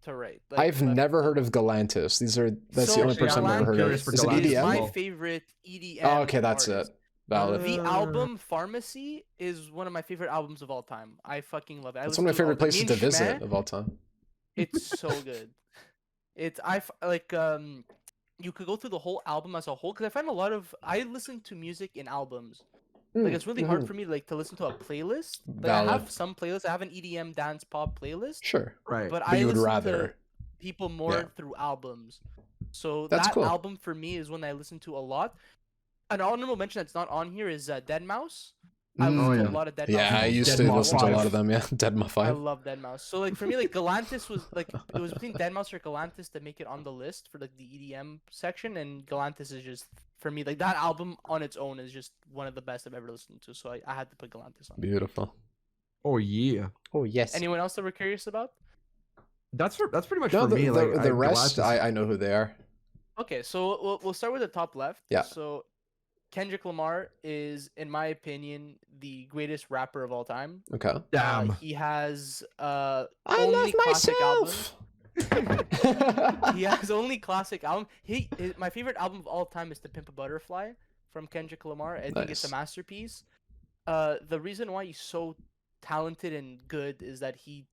to right? Like, I've left- never heard of Galantis. That's So, the only person I've ever heard Curious of. for Is it Galantis Is as my EDM? favorite EDM. Oh, okay, that's artist. it. Valid. The album Pharmacy is one of my favorite albums of all time. I fucking love it. That's one of my favorite places to visit Schmeh, of all time. It's so good. You could go through the whole album as a whole because I find I listen to music in albums. Like it's really hard for me to listen to a playlist. Like I have Valid. some playlists. I have an EDM dance pop playlist, Sure. Right. but But I you would listen rather. to people more Yeah. through albums. So That's that cool. album for me is one I listen to a lot. An honorable mention that's not on here is Dead Mouse. I listen to yeah. a lot of Dead Yeah, Mouse. I used Dead to Mouse listen to a 5. lot of them. Yeah, Dead Ma I 5. love Dead Mouse. So like for me, like Galantis was like it was between Dead Mouse or Galantis to make it on the list for like the EDM section, and Galantis is just for me like that album on its own is just one of the best I've ever listened to. So I had to put Galantis on. Beautiful. Oh yeah. Oh yes. Anyone else that we're curious about? That's pretty much No, for me. the rest, Galantis- I know who they are. Okay, so we'll start with the top left. Yeah. So Kendrick Lamar is, in my opinion, the greatest rapper of all time. Okay. Damn. He has I only love classic myself. He has only classic album. My favorite album of all time is To Pimp a Butterfly from Kendrick Lamar. I think it's a Nice. masterpiece. The reason why he's so talented and good is that he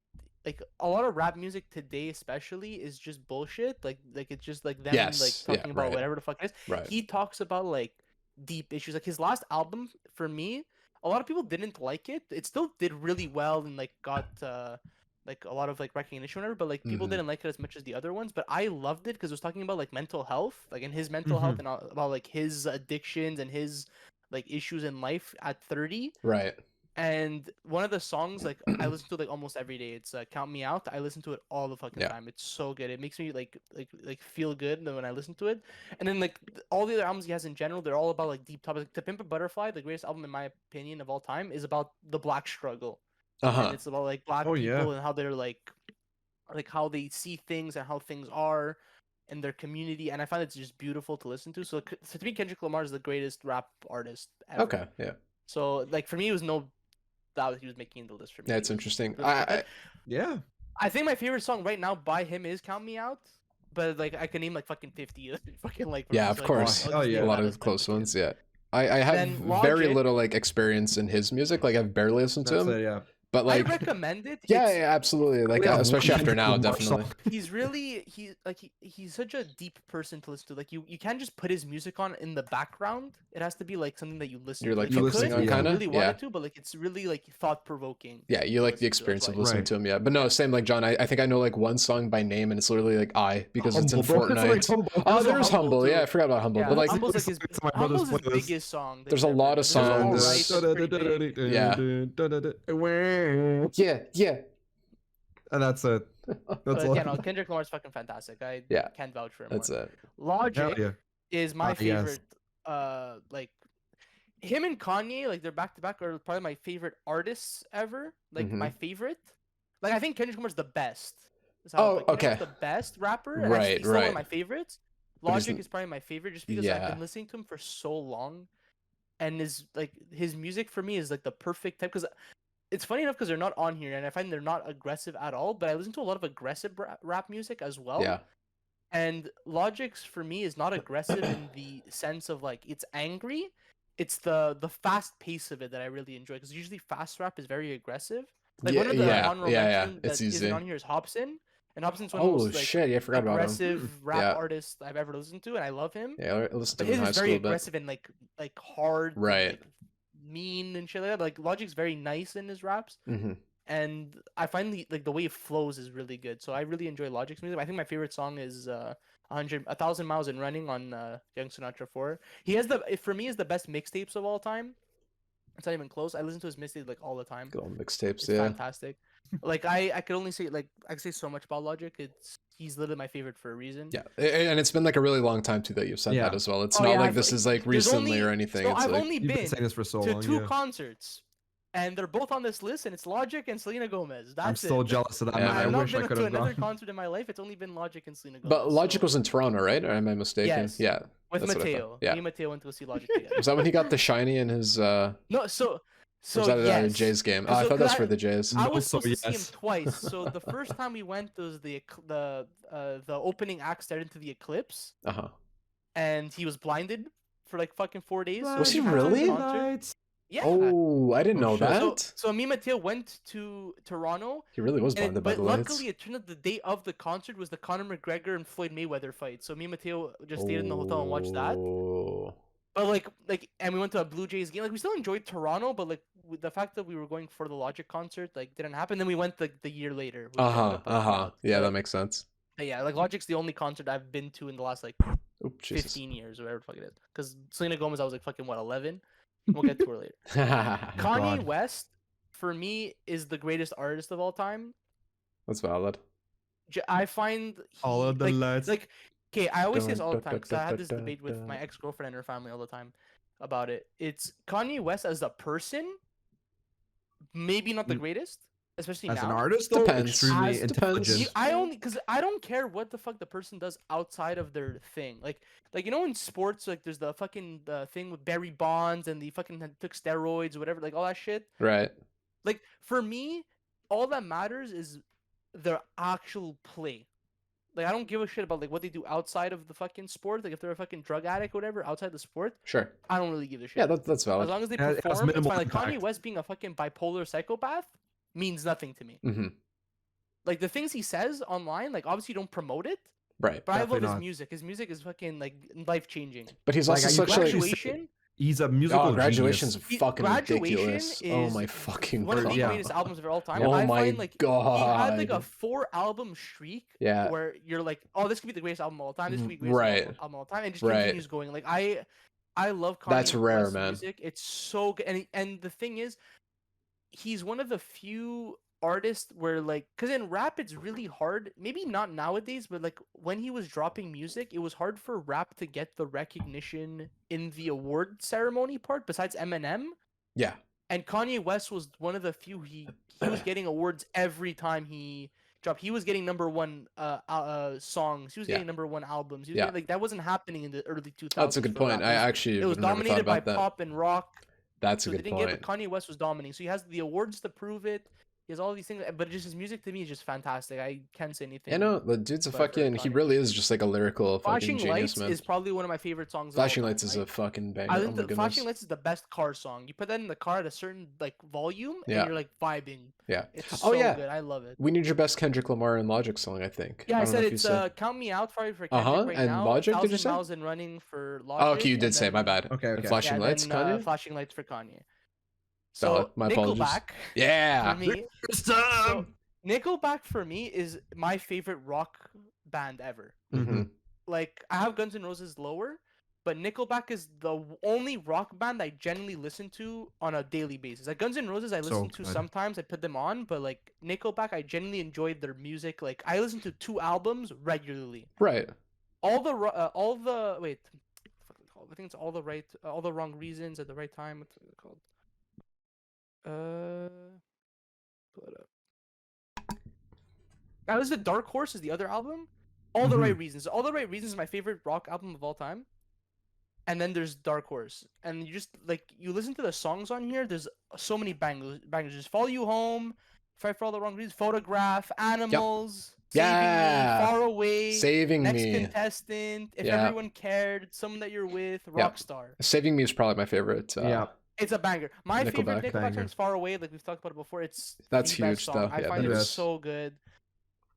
like a lot of rap music today especially is just bullshit. Like it's just like them Yes, like yeah, talking about right. whatever the fuck it is. Right. He talks about like deep issues. Like his last album for me, a lot of people didn't like it. It still did really well and like got like a lot of like recognition or whatever, but like people Mhm. didn't like it as much as the other ones. But I loved it because it was talking about like mental health, like in his mental health and about like his addictions and his like issues in life at 30. Right. And one of the songs like I listen to like almost every day. It's Count Me Out. I listen to it all the fucking Yeah. time. It's so good. It makes me like feel good when I listen to it. And then like all the other albums he has in general, they're all about like deep topics. Like, To Pimp a Butterfly, the greatest album in my opinion of all time, is about the black struggle. Uh-huh. And it's about like black Oh, people yeah. and how they're like how they see things and how things are in their community. And I find it's just beautiful to listen to. So to me, Kendrick Lamar is the greatest rap artist ever. Okay. Yeah. So like for me, it was no doubt he was making the list for me. Yeah, it's He was interesting. really good. Yeah. I think my favorite song right now by him is "Count Me Out," but like I can name like fucking 50 fucking like. Yeah, from of so, like, course. I'll just yeah. A name lot that of as my close opinion. ones. Yeah, I have Then very Logic. little like experience in his music. Like I've barely listened to That's him, it. Yeah. but I like recommend it. yeah, It's yeah, absolutely. Like We have especially one after Kendrick now, Lamar definitely. song. he's really he's such a deep person to listen to. Like you can't just put his music on in the background. It has to be like something that you listen You're to. like Like you focusing could on if yeah. you kind of really yeah. wanted to, but like it's really like thought provoking. Yeah, you to like the listen to. That's experience of why. listening Right. to him, yeah. But no, same like John. I think I know like one song by name, and it's literally like I because it's in Humble, bro. It's like Fortnite. Humble. Oh, Also there's Humble, Humble. Yeah, too. I forgot about Humble. Yeah, But like, Humble's like his It's my brother's Humble's his playlist. biggest song. that There's he's a lot ever- of there's Alright, songs. that's pretty big. yeah, yeah, And that's it. That's But all. yeah, no, Kendrick Lamar's fucking fantastic. I Yeah, can't vouch for him that's more. it. Logic Hell yeah. is my Yes. favorite. Like him and Kanye, like they're back to back, are probably my favorite artists ever. Like my favorite. Like I think Kendrick Lamar's the best. Is how Oh, Kendrick Lamar's okay. the best rapper, and Right, he's still one right. of my favorites. But he's Logic n- is probably my favorite just because I've been listening to him for so long, and his music for me is like the perfect type. Because it's funny enough because they're not on here, and I find they're not aggressive at all. But I listen to a lot of aggressive rap music as well. Yeah, And Logic's for me is not aggressive in the sense of like it's angry. It's the fast pace of it that I really enjoy because usually fast rap is very aggressive. Like yeah, one of the yeah, honorable yeah. mention It's that easy. isn't on here is Hobson, and Hobson's one of the Oh most like shit! Yeah, I forgot about him. aggressive rap Yeah. artists I've ever listened to, and I love him. Yeah, I listened to But him his in high is school very a bit. aggressive and like hard, and, Right. like, mean and shit like that. But, like Logic's very nice in his raps, and I find the way it flows is really good. So I really enjoy Logic's music. I think my favorite song is 1,000 Miles and Running on Young Sinatra 4. He has for me is the best mixtapes of all time. It's not even close. I listen to his mixtapes like all the time. Good old mixtapes. It's Yeah. fantastic. Like I could only say like I could say so much about Logic. He's literally my favorite for a reason. Yeah, and it's been like a really long time too that you've said Yeah. that as well. It's Oh, not yeah, like I've- this is like There's recently or anything. So It's I've like only You've been been saying this for so to long. 2 Yeah. concerts, and they're both on this list, and it's Logic and Selena Gomez. That's I'm still it. jealous of that. Yeah, Man. I I've not wish I been could to have another gone. concert in my life. It's only been Logic and Selena Gomez. but Logic so- was in Toronto, right? Or am I mistaken? Yes. Yeah. with that's what I thought. Mateo. Yeah. Me and Mateo went to go see Logic together. Was that when he got the shiny in his? Or No, so was that at yes. a Jays game? Oh, I So, thought that was 'cause for the Jays. I was Also, supposed to see him yes. twice. So the first time we went was the opening act started into the eclipse, Uh huh. and he was blinded for like fucking 4 days. So Was he had to do the really? concert. Yeah. Oh, I didn't Oh, know shit. that. So me and Mateo went to Toronto, He really was blinded by but the lights. luckily it turned out the day of the concert was the Conor McGregor and Floyd Mayweather fight. So me and Mateo just stayed in the hotel and watched that. Oh. But and we went to a Blue Jays game. Like we still enjoyed Toronto, but like with the fact that we were going for the Logic concert like didn't happen. Then we went the year later. which ended up working out. Yeah, So, that makes sense. yeah, like Logic's the only concert I've been to in the last like Oop, Jesus. 15 years or whatever the fuck it is. Because Selena Gomez, I was like fucking what 11. We'll get to her later. Kanye God. West for me is the greatest artist of all time. That's valid. I find All of the lights. like okay, I always say this all the Dun, time because I had this dun, debate with dun. my ex-girlfriend and her family all the time about it. It's Kanye West as a person, maybe not the Mm. greatest, especially As now. an artist, though, Depends. extremely As- depends. intelligent. I only because I don't care what the fuck the person does outside of their thing. Like you know in sports like there's the fucking thing with Barry Bonds and the fucking took steroids or whatever like all that shit. Right. Like for me, all that matters is their actual play. Like I don't give a shit about like what they do outside of the fucking sport. Like if they're a fucking drug addict or whatever outside the sport, Sure. I don't really give a shit. Yeah, that's As valid. long as they Yeah, it has perform, it's minimal fine. Like Kanye impact. West being a fucking bipolar psychopath means nothing to me. Mm-hmm. Like the things he says online, like obviously you don't promote it, Right. but I love Definitely his not. music. His music is fucking like life changing. But he's Like, also you such like. actually Graduation, He's a musical Oh, graduation's genius. fucking Graduation ridiculous. Oh is my fucking one of the god. Yeah. greatest albums of all time. Oh I my find like he had like a God. 4-album streak Yeah. where you're like, oh, this could be the greatest album of all time. This could be the greatest Right. album of all time, and just Right. continues going. Like I love Kanye That's rare, West's man. music. It's so good, and the thing is, he's one of the few artists where like, cause in rap it's really hard. Maybe not nowadays, but like when he was dropping music, it was hard for rap to get the recognition in the award ceremony part. Besides Eminem. Yeah. And Kanye West was one of the few he was getting awards every time he dropped. He was getting #1 songs. He was Yeah. getting #1 albums. He was Yeah. getting, like that wasn't happening in the early 2000s. That's a good for point. rap. I actually It was would never thought dominated by about that. pop and rock. That's a So they good didn't get it, point. but Kanye West was dominating. So he has the awards to prove it. He has all these things, but just his music to me is just fantastic. I can't say anything. You know, the dude's a but for fucking. He Kanye. really is just like a lyrical fucking Flashing genius, Lights man. is probably one of my favorite songs of Flashing all Lights time. is a fucking I banger. Oh think my that goodness. Flashing Lights is the best car song. You put that in the car at a certain like volume, and Yeah. you're like vibing. Yeah. It's Oh so yeah. good. I love it. We Need Your Best Kendrick Lamar and Logic song, I think. Yeah, I I don't know said if you it's said. Count Me Out for Kendrick Uh-huh. right And now. A Logic, did you Thousand say? Miles and Running for Oh, okay, Logic. you did and say. My then, bad. Okay, And okay. Flashing Yeah, Lights, then Kanye. Flashing Lights for Kanye. Valid. So My apologies. Nickelback for Yeah. me. It's So time. Nickelback for me is my favorite rock band ever. Mm-hmm. Like I have Guns N' Roses lower, but Nickelback is the only rock band I genuinely listen to on a daily basis. Like Guns N' Roses, I So listen to good. sometimes. I put them on, but like Nickelback, I genuinely enjoyed their music. Like I listen to 2 albums regularly. Right. All the wait, what's it called? I think it's all the wrong reasons at the right time. What's it called? Pull it up. I listen to Dark Horse is the other album. All the Right Reasons. All the Right Reasons is my favorite rock album of all time. And then there's Dark Horse, and you just like you listen to the songs on here. There's so many bangers. Just Follow You Home, Fight for All the Wrong Reasons, Photograph, Animals, Saving Yeah. Me, Far Away, Saving Next Me. Contestant, If Yeah. Everyone Cared, Someone That You're With, Yeah. Rockstar. Saving Me is probably my favorite. Yeah. It's a banger. My favorite Nickelback Nickelback banger. song is Far Away. Like we've talked about it before. It's That's the huge, best song. though. I Yeah, find that it is. so good.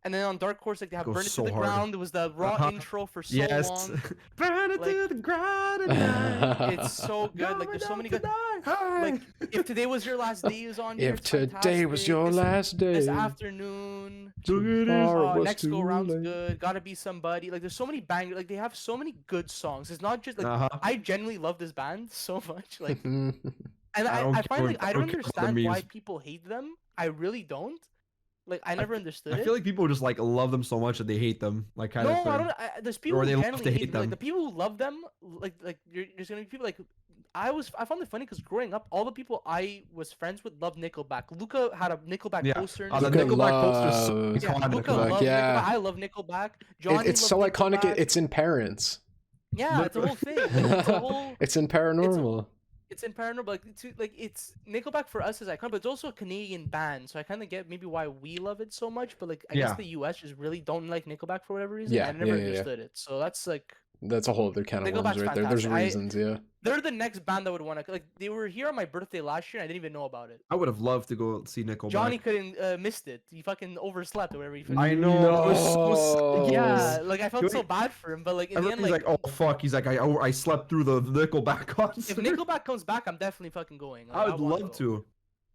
And then on Dark Horse, like they have Goes Burn It so to the hard. Ground. It was the raw intro for so Yes. long. Burn it Like- to the ground tonight. It's so good. Like there's so many good. Like If Today Was Your Last Day is on here. If It's today was fantastic. your last day. This afternoon. tomorrow was Next too Go Round's late. good. Gotta Be Somebody. Like there's so many bangers. Like they have so many good songs. It's not just like I genuinely love this band so much. Like and I find like I don't care about the understand why memes. people hate them. I really don't. Like I never understood I it. feel like people just like love them so much that they hate them. Like kind No, of thing. I don't. There's people Or who they love genuinely to hate hate them. Like them. the people who love them, like there's gonna be people like I found it funny because growing up, all the people I was friends with loved Nickelback. Luca had a Nickelback Yeah. poster. In Oh, his the room. Nickelback poster is so loves Yeah, iconic. Luca Nickelback, loves yeah. Nickelback. I love Nickelback. Johnny It's so loved iconic. Nickelback. It's in Parents. Yeah, it's a whole thing. Like, it's a whole. It's in Paranormal. It's in Paranormal. It's Nickelback for us is iconic, but it's also a Canadian band, so I kind of get maybe why we love it so much. But like, I guess Yeah. the U.S. just really don't like Nickelback for whatever reason. Yeah, I never yeah. understood it. So that's like. That's a whole other can of worms Nickelback's right there. There's fantastic. reasons, yeah. They're the next band I would want to like. They were here on my birthday last year, and I didn't even know about it. I would have loved to go see Nickelback. Johnny couldn't missed it. He fucking overslept or whatever. He I know. It was so sad. Yeah, like I felt so Johnny- bad for him, but like in the end, Everybody's like like, oh fuck. He's like, I slept through the Nickelback concert. if Nickelback comes back, I'm definitely fucking going. Like, I would wanna love go. to.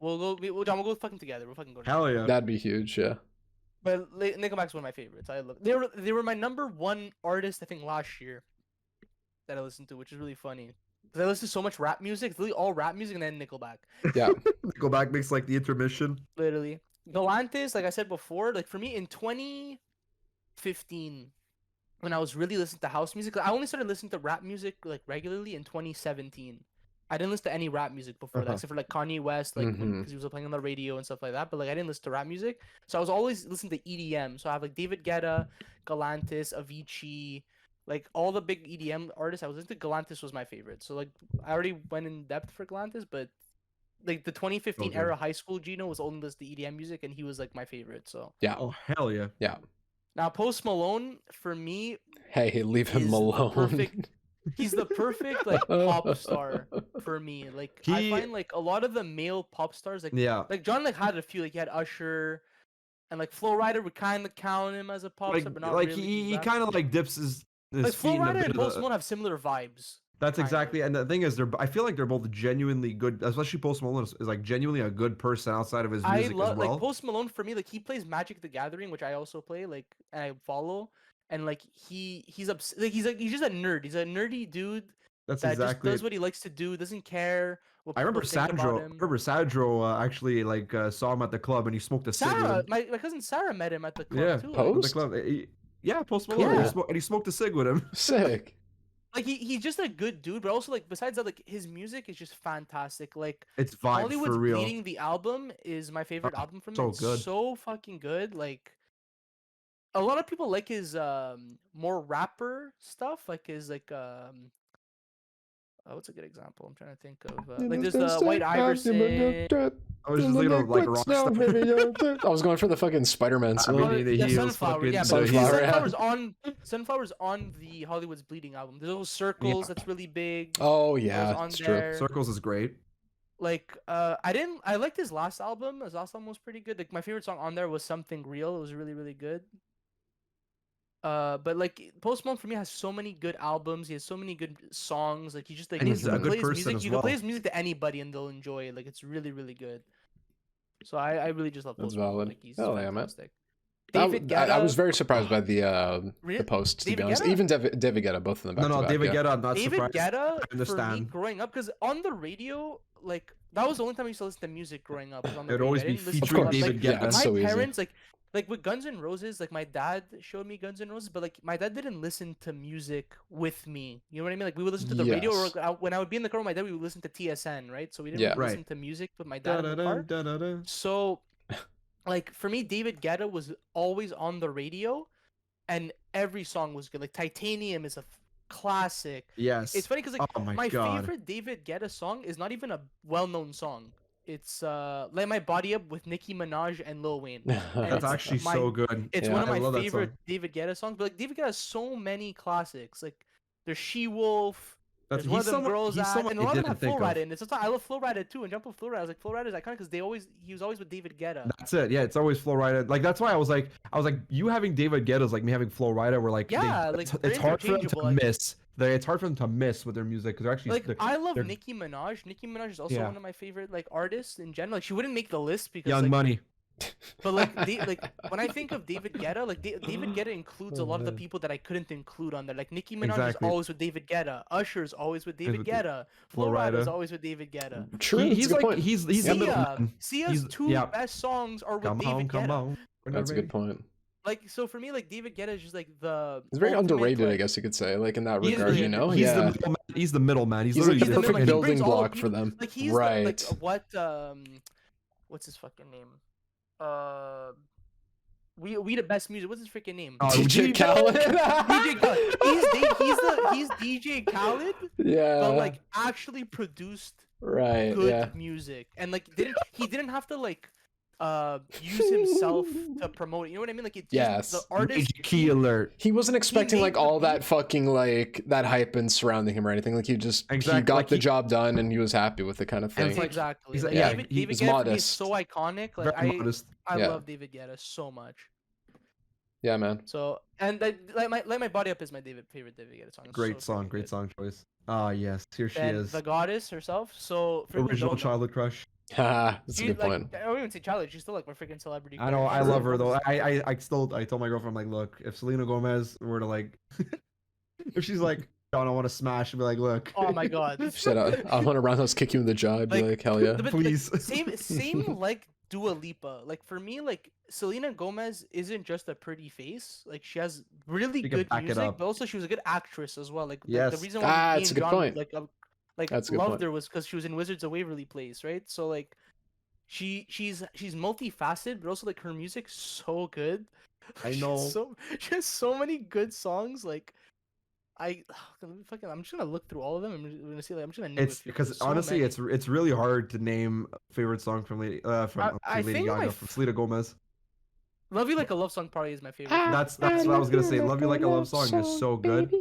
We'll go. John, we'll go fucking together. We'll fucking go. Hell yeah. That'd be huge, yeah. But Nickelback's one of my favorites. I love. They were my number one artist I think last year that I listened to, which is really funny. Cause I listen to so much rap music. It's literally all rap music and then Nickelback. Yeah. Nickelback makes like the intermission. Literally. Galantis, like I said before, like for me in 2015, when I was really listening to house music, I only started listening to rap music like regularly in 2017. I didn't listen to any rap music before that, except for like Kanye West, like because he was playing on the radio and stuff like that. But like I didn't listen to rap music, so I was always listening to EDM. So I have like David Guetta, Galantis, Avicii, like all the big EDM artists. I was listening to Galantis was my favorite. So like I already went in depth for Galantis, but like the 2015 Okay. era high school Gino was only listening to EDM music, and he was like my favorite. So Yeah. Oh hell yeah. Yeah. now Post Malone for me, Hey, leave is him the alone. perfect- he's the perfect like pop star for me. Like I He- find like a lot of the male pop stars Yeah. like John like had a few, like he had Usher and like Flo Rida would kind of count him as a pop star, but not Like really. he rap. kind of like dips his like Flo feet in a Rida bit and of Post the- Malone have similar vibes. That's kind exactly, of. and the thing is, I feel like they're both genuinely good. Especially Post Malone is like genuinely a good person outside of his I music love as well. like Post Malone for me. Like he plays Magic the Gathering, which I also play. Like and I follow, and like he's he's just a nerd. He's a nerdy dude That's that exactly. just does what he likes to do. Doesn't care what I remember people think about him. Sandro actually like saw him at the club and he smoked a cig with Sarah, him. my cousin Sarah met him at the club Yeah, too. Post? at the club. Yeah, Post Malone. Yeah. And he smoked a cig with him. Sick. Like he's just a good dude, but also like besides that, like his music is just fantastic. Like It's vibes Hollywood's for real. Bleeding, the album is my favorite Oh, album from him. so It's good. so fucking good. Like a lot of people like his more rapper stuff, like his like what's a good example? I'm trying to think of like there's the White Iverson. I was just thinking of like Rockstar. I was going for the fucking Spider-Man song. Everything Yeah, he was Sunflower. fucking Yeah, but Sunflower, yeah. Sunflower's on the Hollywood's Bleeding album. There's those Circles that's really big. Oh That was yeah, on it's there. true. Circles is great. Like I liked his last album. His last album was pretty good. Like my favorite song on there was Something Real. It was really, really good. But like Post Malone for me has so many good albums. He has so many good songs. Like he just like And he's you a can good play his person music. as You can play well. his music to anybody and they'll enjoy it. Like it's really, really good. So I really just love That's Post Malone. valid. Like he's Hell yeah, man. fantastic. I David Guetta. was very surprised by the Really? post, to be David honest. Guetta? Even David Guetta, both of them back No, to back, David yeah. Guetta, I'm not David surprised. Guetta I for me understand. growing up, because on the radio, like that was the only time I used to listen to music growing up. Was on the It'd radio. always I be didn't listen to featuring a lot- David like, Guetta. Yeah, it's my so easy. parents, like with Guns N' Roses, like my dad showed me Guns N' Roses, but like my dad didn't listen to music with me. You know what I mean? Like we would listen to the radio, or Yes. when I would be in the car with my dad, we would listen to TSN, right? So we didn't Yeah. really Right. listen to music with my dad in the car. Da-da-da, So, like for me, David Guetta was always on the radio, and every song was good. Like Titanium is a classic. Yes. It's funny because like Oh my my god. favorite David Guetta song is not even a well-known song. It's "Lay My Body Up" with Nicki Minaj and Lil Wayne. That's it's actually my- so good. It's Yeah, one of I my love that favorite song. David Guetta songs. But like David Guetta has so many classics. Like there's She Wolf. That's There's one of he's them someone, girls he's that, someone and a you lot of them didn't have think Flow of. Rida in it. So I love Flow Rida too, and Jump with Flow Rida. I was like Flow Rida is iconic because he was always with David Guetta. That's it. Yeah, it's always Flow Rida. Like that's why I was like, you having David Guetta is like me having Flow Rida. Where like, Yeah, like, it's they're hard for them to interchangeable, like- miss. It's hard for them to miss with their music because they're actually Like I love they're- Nicki Minaj. Nicki Minaj is also Yeah. one of my favorite like artists in general. Like she wouldn't make the list because Young like, Money. but like when I think of David Guetta, like David Guetta includes a lot of the man. people that I couldn't include on there. Like Nicki Minaj Exactly. is always with David Guetta. Usher's always with David with Guetta. Flow Flo Rida is Rida. always with David Guetta. True, He- that's a he's good like point. he's the Sia, middleman. Sia's He's- two yeah. best songs are with Come David on, come Guetta. on. We're not That's a ready. good point. Like so for me, like David Guetta is just like the. He's very ultimate, underrated, I like- guess you could say, like in that He is regard, the- you know? He's Yeah. the middleman. He's the middleman. He's He's literally like He's the the perfect middleman. He building brings all the block for people- them. Like he's Right. the, like what what's his fucking name? We the best music. What's his freaking name? DJ Khaled. DJ Khaled. He's DJ Khaled, Yeah. but like actually produced right. good Yeah. music, and like he didn't have to like use himself to promote it. You know what I mean? Like it just, Yes. the artist. Major key alert. He wasn't expecting made like the all beat. that fucking like that hype and surrounding him or anything. Like he Exactly, got like the he- job done and he was happy with it kind of And thing. it's like- Exactly. he's Like, like- yeah, David, he David was Guetta for me is modest. so iconic. Like Very modest. I Yeah. love David Guetta so much. Yeah, man. So and Light My Body Up is my favorite David Guetta song. It's Great so song. freaking Great good. song choice. Ah, yes. Here she And is. the goddess herself. So for people who Original don't know, childhood crush. Haha, that's a she, good like, point. I don't even say childhood. She's still like my freaking celebrity. I know. crush. I True. love her though. I told my girlfriend, I'm like, look, if Selena Gomez were to like, if she's like, John, I want to smash, I'd be like, look. Oh my god. She said, I want to roundhouse kick you in the jaw. I'd be Like, like, hell yeah. But, like, Please. same like Dua Lipa. Like for me, like Selena Gomez isn't just a pretty face. Like she has really She can good back it music, up. but also she was a good actress as well. Like the Yes. reason why me That's a and good John point. like That's a good loved point. her was because she was in Wizards of Waverly Place, right? So like she's multifaceted, but also like her music's so good. I She has know. she has so many good songs. Like I'm just gonna look through all of them. I'm gonna see. Like, I'm just gonna name a It's few, because there's so honestly, many. it's really hard to name a favorite song from Lady I Lady think Gaga from Selena Gomez. Love You Like a Love Song probably is my favorite. That's what I was gonna say. Love You Like a Love Song is so good.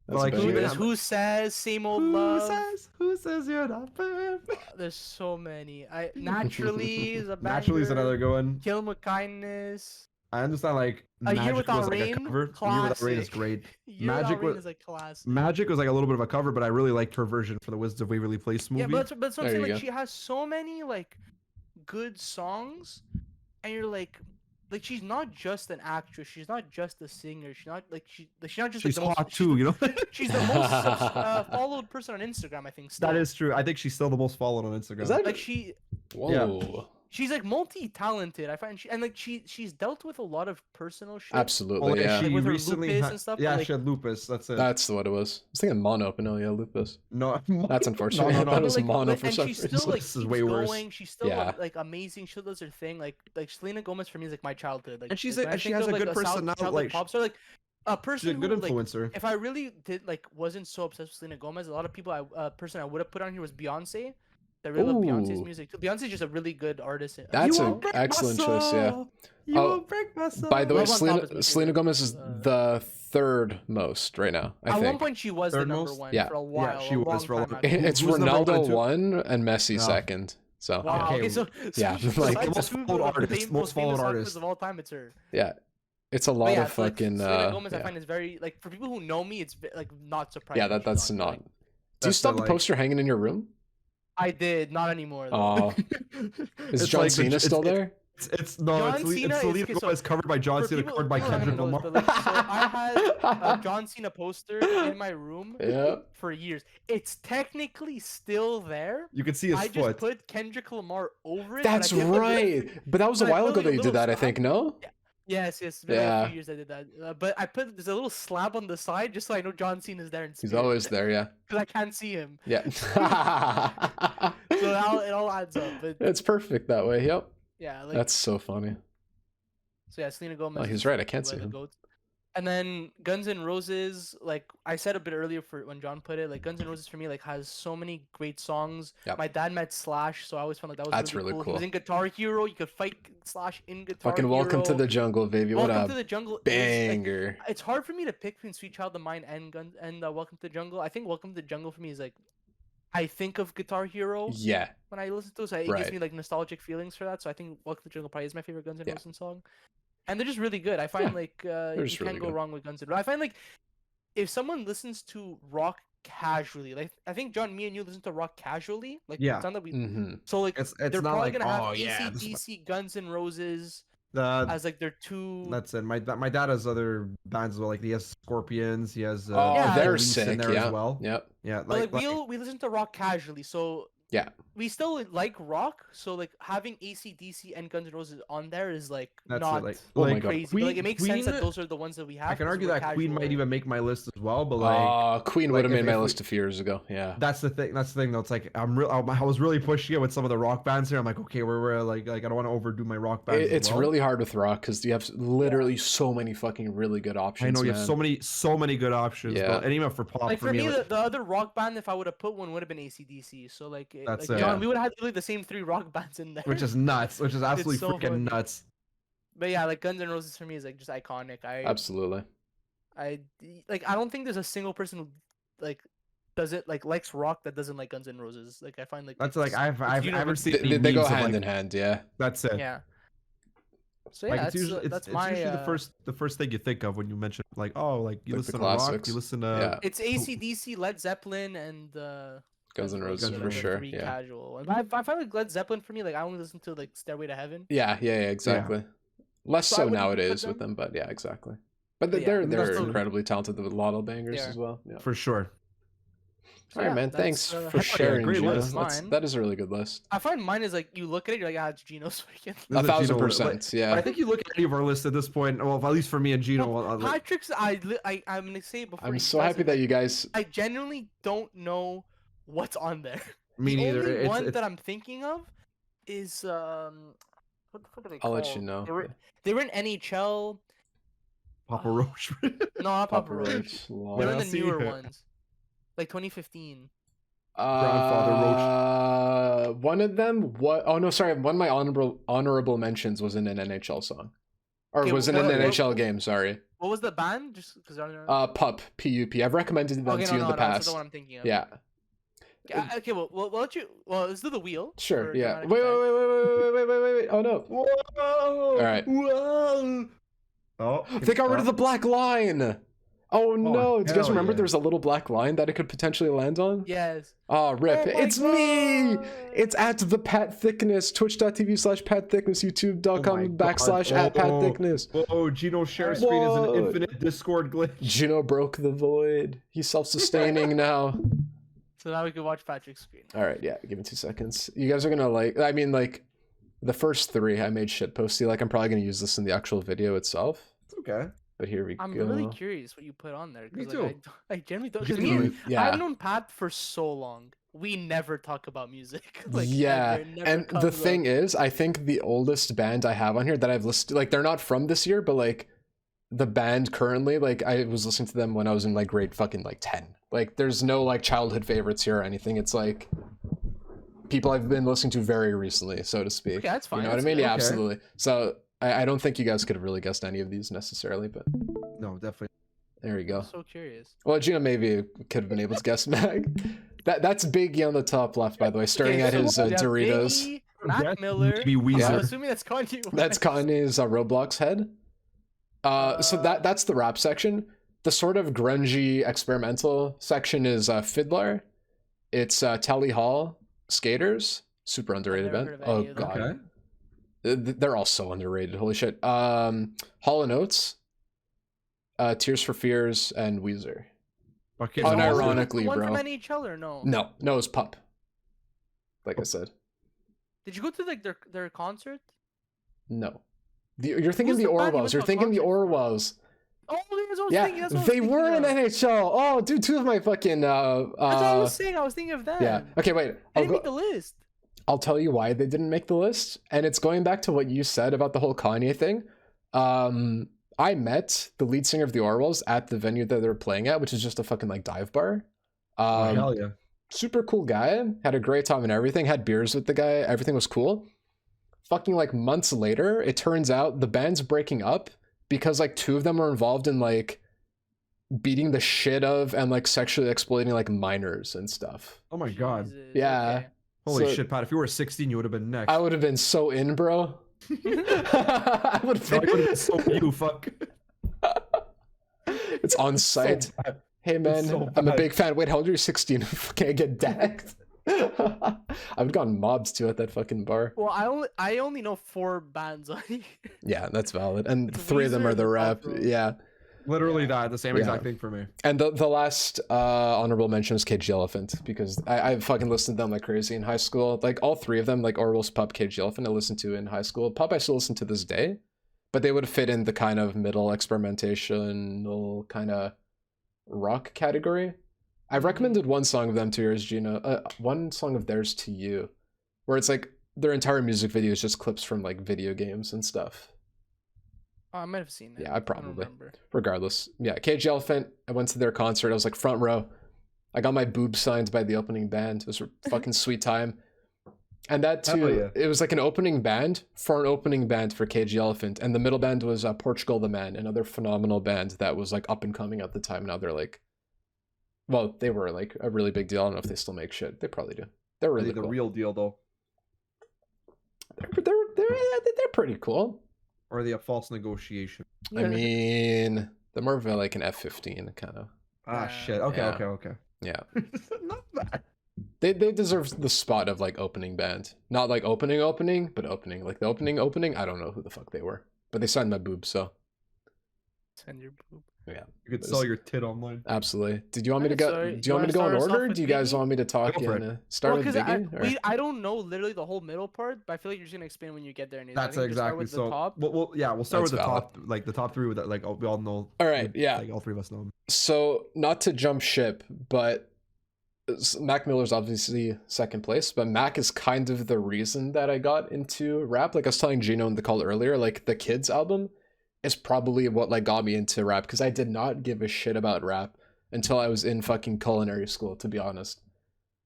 That's like, a even banger. There's Who Says, Same Old Who Love. says you're not perfect? There's so many. Naturally is a Naturally is banger. another good one. Kill 'Em with Kindness. I understand like A Year Magic Without was like a Rain, cover. A Year Without Rain is classic. great. Year Magic Without Rain was- is a classic. Magic was like a little bit of a cover, but I really liked her version for the Wizards of Waverly Place movie. Yeah, but that's what I'm There saying. you Like go. she has so many like good songs, and you're like she's not just an actress. She's not just a singer. She's not she's not just She's like, the hot most, too, you know. She's the most followed person on Instagram, I think. Still. That is true. I think she's still the most followed on Instagram. Is that like Whoa. she's like multi-talented. I find she's dealt with a lot of personal shit. Absolutely, Well, yeah. she With her recently lupus had, and stuff, yeah, but, like- she had lupus. That's it. That's what it was. I was thinking mono, but no, yeah, lupus. no, That's unfortunate. No, I no, thought it no. was mono for and some she's reason. still like This is keeps way worse. going. She's still Yeah. like amazing. She does her thing. Like Selena Gomez for me is like my childhood. Like, And she's when like- I she think has of, a good childhood personality, pop star, like A She's a person good who like, influencer. if I really wasn't so obsessed with Selena Gomez, a lot of people person I would have put on here was Beyonce. I really love Beyonce's Ooh, music too. Beyonce's just a really good artist as that's You an won't well. break my excellent choice. Yeah. soul. You Oh, won't break my soul. by the way, Love on Top is my Selena favorite. Gomez is the third most right now. I At one think. point, she was the Third number most? one Yeah. for a Yeah, while. she a was long for a time long- ago. It's Who's number one, Ronaldo too? 1 and Messi No. 2nd. So Wow. Okay, Okay, so yeah, besides like- the Most two followed most artist, famous, most followed soccer artist. of all time, it's her. yeah, it's a But lot yeah, of so, like, fucking. Selena Gomez, I Yeah, find is very like for people who know me, it's like not surprising. yeah, she's that's on here. not. Like, Do you That's still the, have the poster hanging in your room? I did not anymore. Though. Oh, is It's John like the- Cena still it's- there? It's no, John it's Cena is- Selena okay, so Gomez covered by John For Cena, people, covered by people are not Kendrick gonna know Lamar. this, but like, so I had a John Cena poster in my room Yeah. for years. It's technically still there. You can see his I foot. just put Kendrick Lamar over it. That's but I put, right. But that was a but I while put, ago like, a that you did little that, I slab. think. No. Yes, it's been like a Yeah. few years I did that. But I put there's a little slab on the side just so I know John Cena's there in He's spirit. always there. Yeah. Because I can't see him. Yeah. So it all adds up. But It's perfect that way. Yep. yeah, like That's so funny. so yeah, Selena Gomez. Oh, he's is right. I can't one see of the him. goats. And then Guns N' Roses, like I said a bit earlier for when John put it, like Guns N' Roses for me like has so many great songs. Yep. My dad met Slash, so I always felt like that was That's really, really cool. He was cool. in Guitar Hero. You could fight Slash in Guitar Fucking Hero. Welcome to the Jungle, baby. What Welcome to a the Jungle. banger. It's hard for me to pick between Sweet Child of Mine and Welcome to the Jungle. I think Welcome to the Jungle for me is like I think of Guitar Hero Yeah. when I listen to it, so it Right. gives me like nostalgic feelings for that. So I think Welcome to the Jungle probably is my favorite Guns N' Yeah. Roses song. And they're just really good. I find like you just can't really go good. wrong with Guns N' Roses. I find like if someone listens to rock casually, like I think John, me and you listen to rock casually, like Yeah. it's not that we. Mm-hmm. So like It's they're not probably like, gonna have oh yeah, this is AC/DC, Guns N' Roses the as like their two. that's it. My dad has other bands as well. Like he has Scorpions. He has Oh, Yeah. they're Police in sick. there Yeah. as well. Yep. Yeah, But like we listen to rock casually, so Yeah. we still like rock. So like having AC/DC and Guns N' Roses on there is like That's it, not like- Oh my God. crazy. But, like it makes sense that Queen- those are the ones that we have. I can 'cause argue we're that Queen might casual. even make my list as well, but like Queen like, would have made if my we- list a few years ago. Yeah. that's the thing. That's the thing though. It's like I was really pushing it with some of the rock bands here. I'm like, okay, we're like I don't want to overdo my rock bands. as It's well. really hard with rock because you have literally so many fucking really good options. I know you man. have so many good options. Yeah. But, and even for pop, Like for me, like, the other rock band, if I would have put one, would have been AC/DC. So like, That's like it. John, Yeah. we would have had literally the same three rock bands in there. which is nuts. Which is absolutely so freaking funny. nuts. But yeah, like Guns N' Roses for me is like just iconic. Absolutely. I don't think there's a single person who like does it like likes rock that doesn't like Guns N' Roses. Like I find like That's like I haven't universal. seen any They go memes of, hand like, in hand. Yeah. That's it. Yeah. So Like yeah, it's usually that's it's my. usually the first thing you think of when you mention like, oh, like you Like the listen to rock, classics. you listen to Yeah. It's AC/DC, Led Zeppelin, and Guns N' Roses Guns N' for Roses. sure. Three Yeah. casual. And I find like Led Zeppelin for me, like I only listen to like Stairway to Heaven. Yeah. Exactly. Less So I so wouldn't put nowadays with them- them, but yeah, exactly. But But yeah, they're and they're that's the- incredibly talented with a lot of bangers They as are. well. Yeah. for sure. So All right, yeah, man. that's, Thanks uh, for heck yeah, sharing, great Gino. list. Mine. That is a really good list. I find mine is like you look at it, you're like, it's Gino's freaking. This is a Gino- 1,000%. But I Yeah. think you look at any of our lists at this point. Well, at least for me and Gino. like, Patrick's, I'm gonna say it before. I'm he so says happy it, that you guys. I genuinely don't know what's on there. me the neither. only It's, one it's that I'm thinking of is what the fuck are they I'll let called? you know. They were in NHL. Papa Roach. No, not Papa Papa Roach. Roach. They Lol. were in I'll the see newer you. ones, like 2015. Grandfather One of them. What? Oh no, sorry. One of my honorable mentions was in an NHL song, or Okay, was in an what- NHL game. Sorry. What was the band? Just because Pup. PUP. I've recommended them okay, to you in the that's past. the one I'm thinking of. Yeah. Okay, well, let's do the wheel. Sure. for Yeah. dramatic Wait. effect. Oh no. Whoa! All right. Whoa! Oh, They got rid of the black line. Oh no! Do you guys hell remember yeah. there's a little black line that it could potentially land on? Yes. Oh, rip. Oh my It's me! God. It's at the Patthiccness, twitch.tv/Patthiccness, youtube.com Oh my / God. at Patthiccness. Whoa, Gino's share screen is an Whoa. infinite Discord glitch. Gino broke the void. He's self-sustaining now. So now we can watch Patrick's screen. All right, yeah, give me 2 seconds. You guys are gonna like the first 3 I made shitposty. Like I'm probably gonna use this in the actual video itself. It's okay. But here we I'm go. really curious what you put on there. 'Cause, Me like, too. I generally don't. 'cause Genuinely, yeah. I've known Pat for so long. We never talk about music. Like, Yeah, ever, it never and the comes thing up. is, I think the oldest band I have on here that I've listed, like they're not from this year, but like the band currently, like I was listening to them when I was in like grade fucking like 10. Like there's no like childhood favorites here or anything. It's like people I've been listening to very recently, so to speak. Okay, that's fine. You know what I That's mean? good. Yeah, Okay. absolutely. So I don't think you guys could have really guessed any of these necessarily, but No, definitely. there you go. I'm so curious. Well, Gino maybe could have been able to guess Mag. That's Biggie on the top left, by the way, staring at so his we have Doritos. Biggie, Mac Yes, Miller. maybe Weezer. I'm assuming that's Kanye West. That's Kanye's Roblox head. So that's the rap section. The sort of grungy experimental section is Fiddler. It's Tally Hall, Skaters, super underrated never band. heard of Oh any of them. god, Okay. They're all so underrated. Holy shit. Hall and Oates, Tears for Fears, and Weezer. Okay. Is Oh, it no, also ironically, the one bro. from NHL or no? No, it's Pup. Like I said, Did you go to like their concert? no. You're thinking Who's the the band you Orwells. went You're to a thinking the concert for? Orwells. Oh, that's what I was Yeah, thinking. That's what I was they thinking were in of. NHL. Oh, dude, two of my fucking That's what I was saying. I was thinking of them. yeah. Okay, wait. They didn't make the list. I'll tell you why they didn't make the list, and it's going back to what you said about the whole Kanye thing. I met the lead singer of the Orwells at the venue that they were playing at, which is just a fucking like dive bar. Oh, hell yeah. Super cool guy, had a great time and everything, had beers with the guy, everything was cool. Fucking like months later, it turns out the band's breaking up because like two of them were involved in like beating the shit of and like sexually exploiting like minors and stuff. Oh my god. Jesus, Yeah. okay. Holy So- shit, Pat. If you were 16, you would have been next. I would have been so in, bro. I would have No, I would have been been so you, fuck. it's on site. So bad. Hey man, so I'm a bad. big fan. Wait, how old are you? 16? Can I get decked? I would have gotten mobbed too at that fucking bar. Well, I only know 4 bands on here. Yeah, that's valid. And It's 3 of them Weezer are and the the rap. Pup, bro. Yeah. Literally that. The same Yeah. exact thing for me. And the last honorable mention is Cage the Elephant because I fucking listened to them like crazy in high school. Like all 3 of them, like Orwell's, Pup, Cage the Elephant, I listened to in high school. Pup I still listen to this day, but they would fit in the kind of middle experimentational kind of rock category. I've recommended one song of them to yours, Gino. One song of theirs to you, where it's like their entire music video is just clips from like video games and stuff. Oh, I might have seen it. Yeah, I don't probably. remember. Regardless, yeah, Cage the Elephant. I went to their concert. I was like front row. I got my boob signed by the opening band. It was a fucking sweet time. And that Hell too, yeah. it was like an opening band for an opening band for Cage the Elephant, and the middle band was Portugal the Man, another phenomenal band that was like up and coming at the time. Now they're like, well, they were like a really big deal. I don't know if they still make shit. They probably do. They're really the cool. real deal, though. They're pretty cool. Or the false negotiation. I mean, they're more of a, like an F-15 kind of. Ah, Yeah. shit. Okay, Yeah. okay. Yeah. Not bad. They deserve the spot of like opening band. Not like opening, but opening. Like the opening, I don't know who the fuck they were. But they signed my boob, so Send your boob. yeah. You could sell your tit online. Absolutely. Did you want me to Alright, go so do you want me to go in wanna start us order? off Or with do you guys Biggie? want me to talk Go for in it. start Well, with Biggie? or- I don't know literally the whole middle part, but I feel like you're just gonna explain when you get there. And That's I think just start exactly with the so. top. We'll start That's with the valid. top, like the top 3 with that, like we all know. All right, yeah. Like all 3 of us know them. So not to jump ship, but Mac Miller's obviously second place, but Mac is kind of the reason that I got into rap. Like I was telling Gino in the call earlier, like the Kids album is probably what like got me into rap because I did not give a shit about rap until I was in fucking culinary school, to be honest.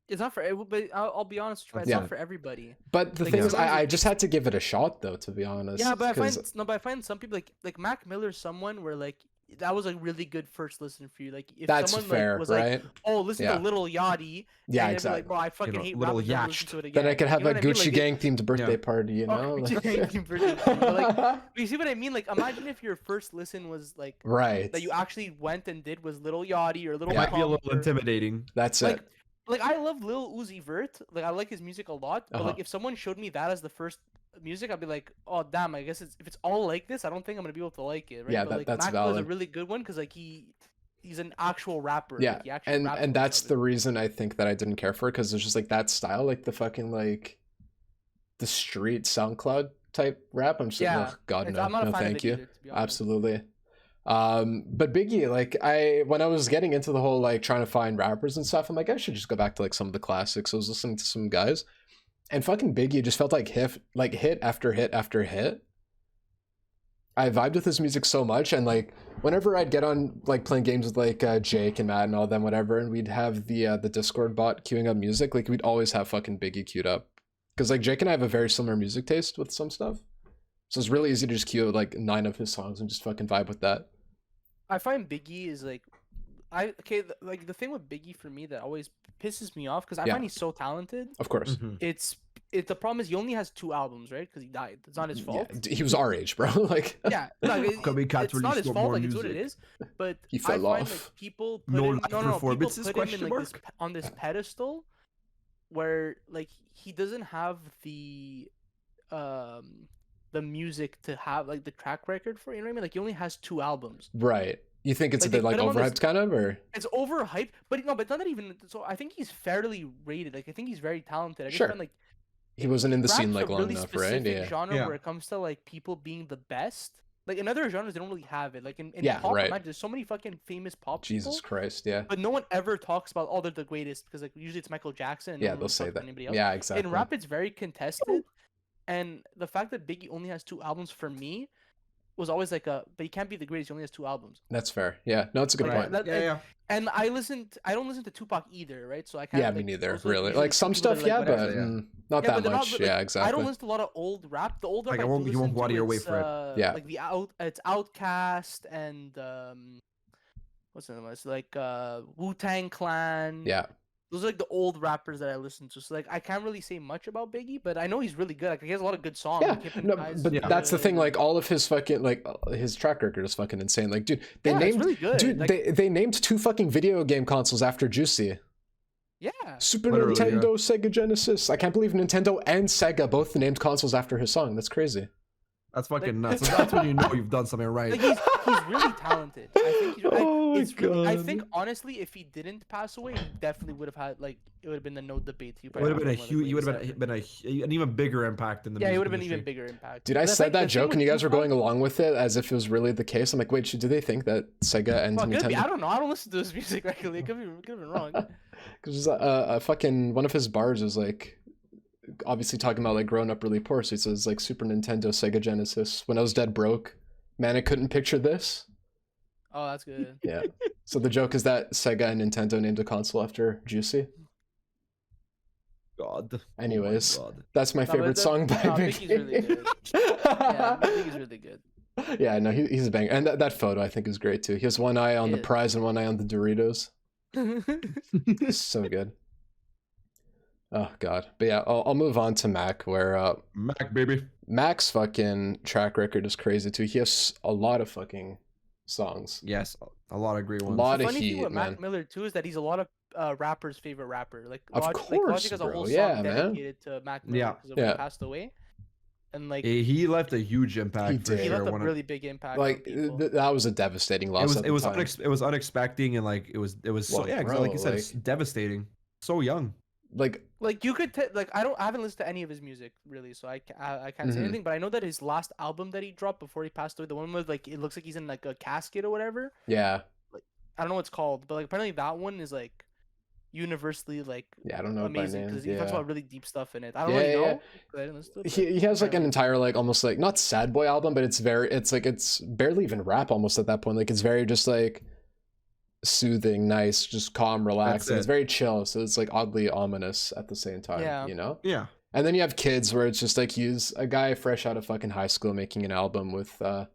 It's not for, but I'll be honest with you, it's Yeah. not for everybody. But the Like, thing is, sometimes I it just had to give it a shot though, to be honest. Yeah, but I 'cause- find but I find some people like Mac Miller's someone where like that was a really good first listen for you. Like if that's someone fair, like was right? like, oh, listen Yeah. to Little Yachty, Yeah, and they'd be exactly. like, bro, I fucking know, hate Little rap. Never listen Yached. to it again. Then I could have You know a what I mean? Gucci Like, Gang themed birthday party, you Oh, know? Gucci Gang themed birthday party, but, like, But you see what I mean? Like, imagine if your first listen was like right. that you actually went and did was Little Yachty or Little It might be a Pump little or- intimidating. That's like, it. like I love Lil Uzi Vert. Like I like his music a lot. But Uh-huh. like if someone showed me that as the first music, I'd be like, oh damn, I guess if it's all like this, I don't think I'm gonna be able to like it. Right? Yeah, but, that- like, that's Mac Miller's a valid. really good one because like he's an actual rapper. Yeah, Like, he actually and raps and with that's stuff. the reason I think that I didn't care for it because it's just like that style, like the fucking like the street SoundCloud type rap. I'm just like, Yeah, oh, God It's- no, I'm not a no, fan thank of it you. either, to be honest. Absolutely. But Biggie, like when I was getting into the whole like trying to find rappers and stuff, I'm like I should just go back to like some of the classics. I was listening to some guys, and fucking Biggie just felt like hit after hit after hit. I vibed with his music so much, and like whenever I'd get on like playing games with like Jake and Matt and all them, whatever, and we'd have the Discord bot queuing up music, like we'd always have fucking Biggie queued up, because like Jake and I have a very similar music taste with some stuff, so it's really easy to just queue like 9 of his songs and just fucking vibe with that. I find Biggie is like, like the thing with Biggie for me that always pisses me off, because I Yeah. find he's so talented. Of course. The problem is he only has 2 albums, right? Because he died. It's not his fault. Yeah, he was our age, bro. Like Yeah, like, Copycats it's not his released fault. more Like it's what it music. is. But He I fell find off. like people put No him, life no, before people Bits is put him in question like this mark? on this pedestal, where like he doesn't have the music to have like the track record for it, you know what I mean? Like he only has 2 albums. right. You think it's Like, a they bit like put him on this- overhyped kind of, or It's overhyped, but no, but it's not that even. So I think he's fairly rated. Like I think he's very talented. I just Sure. find like he wasn't in the scene rap's like a long really enough, right? specific Yeah. genre Yeah. where it comes to like people being the best. Like in other genres, they don't really have it. Like in Yeah, pop, right. imagine, there's so many fucking famous pop Jesus people, Christ, yeah. but no one ever talks about they're the greatest, because like usually it's Michael Jackson. And Yeah, no one they'll really say talks about that. anybody else. Yeah, exactly. In rap, it's very contested, and the fact that Biggie only has 2 albums for me was always like but he can't be the greatest. He only has 2 albums. That's fair. Yeah, no, it's a good Like, point. that- Yeah, yeah. And I don't listen to Tupac either, right? So I kind Yeah, of me like, neither, also really. usually Like some people that stuff, are, yeah, like, but whatever. Yeah. not Yeah, that but they're not- much. but, Yeah, like, exactly. I don't listen to a lot of old rap. The old rap Like, I do won't- you listen won't to, water your way it's, for it. Yeah. Like it's Outkast and what's the name? It's like Wu-Tang Clan. Yeah. Those are like the old rappers that I listen to. So like I can't really say much about Biggie, but I know he's really good. Like he has a lot of good songs. Yeah, Like, no, Hypnotize but is that's the thing. good. Like all of his fucking like his track record is fucking insane. Like, dude, they Yeah, it's named really good. dude, Like- they named 2 fucking video game consoles after Juicy. Yeah. Super Literally, Nintendo, Sega Genesis. I can't believe Nintendo and Sega both named consoles after his song. That's crazy. That's fucking nuts. That's when you know you've done something right. Like he's really talented. I think he's, Oh my it's really, I God. think honestly, if he didn't pass away, he definitely would have had like it would have been the no debate. He It would have been a probably huge. You would would've have been an even bigger impact in the. Yeah, it music would have been industry. even bigger impact. Dude, I The said thing- that the thing joke with and you guys were Tupac- going along with it as if it was really the case. I'm like, wait, do they think that Sega and Well, it could be. I Nintendo? don't know. I don't listen to his music regularly. It could have been wrong. Because a fucking one of his bars is like obviously talking about like growing up really poor. So he says like Super Nintendo, Sega Genesis. When I was dead broke, man, I couldn't picture this. Oh, that's good. Yeah. So the joke is that Sega and Nintendo named a console after Juicy. God. Anyways, Oh my God. that's my No, but favorite song by Biggie's really good. Yeah, Biggie's really good. Yeah, no, he's a banger. And that photo I think is great too. He has one eye on the It is. prize and one eye on the Doritos. It's so good. Oh god. But yeah, I'll move on to Mac, where Mac baby. Mac's fucking track record is crazy too. He has a lot of fucking songs. Yes, a lot of great A ones. lot The of funny thing heat, with man. Mac Miller too is that he's a lot of rappers' favorite rapper. Like Of Logic course, has a bro. whole song Yeah, man. dedicated to Mac Miller Yeah. because of when Yeah. he passed away. And like He left a huge impact. He for did. he sure. left a One of- really big impact. on Like people. that was a devastating loss. at the time. it was unexpected and like it was so Well, yeah, 'cause bro, like you said, like- it's devastating. So young. Like Like you could like I haven't listened to any of his music really, so I can't say Mhm. anything. But I know that his last album that he dropped before he passed away, the one with like it looks like he's in like a casket or whatever. yeah, I don't know what it's called, but like apparently that one is like universally like I don't know it by amazing name. because he Yeah. talks about really deep stuff in it. I don't Yeah, really know. yeah. 'cause I didn't listen to it, He has like an apparently- entire like almost like not sad boy album, but it's barely even rap almost at that point. Like it's very just like soothing, nice, just calm, relaxed. And it's it. very chill, so it's like oddly ominous at the same time. Yeah. You know. Yeah. And then you have Kids, where it's just like he's a guy fresh out of fucking high school making an album with a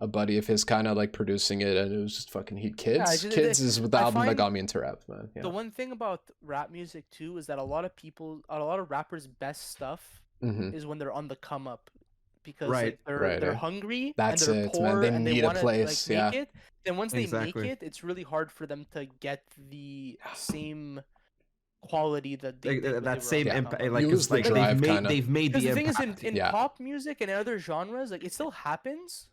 buddy of his kind of like producing it, and it was just fucking heat. Kids, just- Kids is the I album that find got me into rap, man. Yeah. The one thing about rap music too is that a lot of rappers' best stuff Mhm. is when they're on the come up, because Right, like, they're right, they're right. hungry That's and they're it, man. poor They and need they a want to place, like, yeah. make it. Then once they Exactly. make it, it's really hard for them to get the same quality that they Like, did when they that were same on the impact. come up. Like, You lose it's the like drive, they've kinda. made Because the the thing is, impact. in Yeah. pop music and other genres, like it still happens.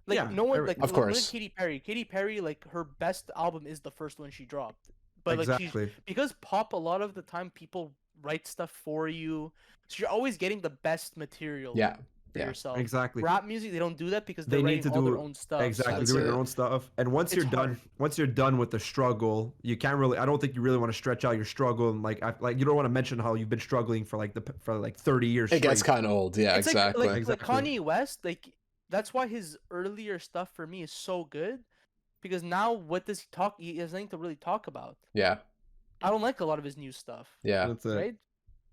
Like Yeah, no one, every- like Of look at course. Katy Perry. Katy Perry, like her best album is the first one she dropped. But like she's Exactly. because pop, a lot of the time people write stuff for you, so you're always getting the best material. Yeah. For Yeah. yourself. Exactly. Rap music, they don't do that because they're They need writing to all do their own stuff. so Exactly, That's doing it. their own stuff. And once It's you're done, hard. once you're done with the struggle, you can't really. I don't think you really want to stretch out your struggle and like you don't want to mention how you've been struggling for like 30 years. It gets straight. kind of old. Yeah, it's exactly. like Exactly. Kanye West, like that's why his earlier stuff for me is so good, because now what does he talk? He has nothing to really talk about. Yeah. I don't like a lot of his new stuff, Yeah. That's it. right?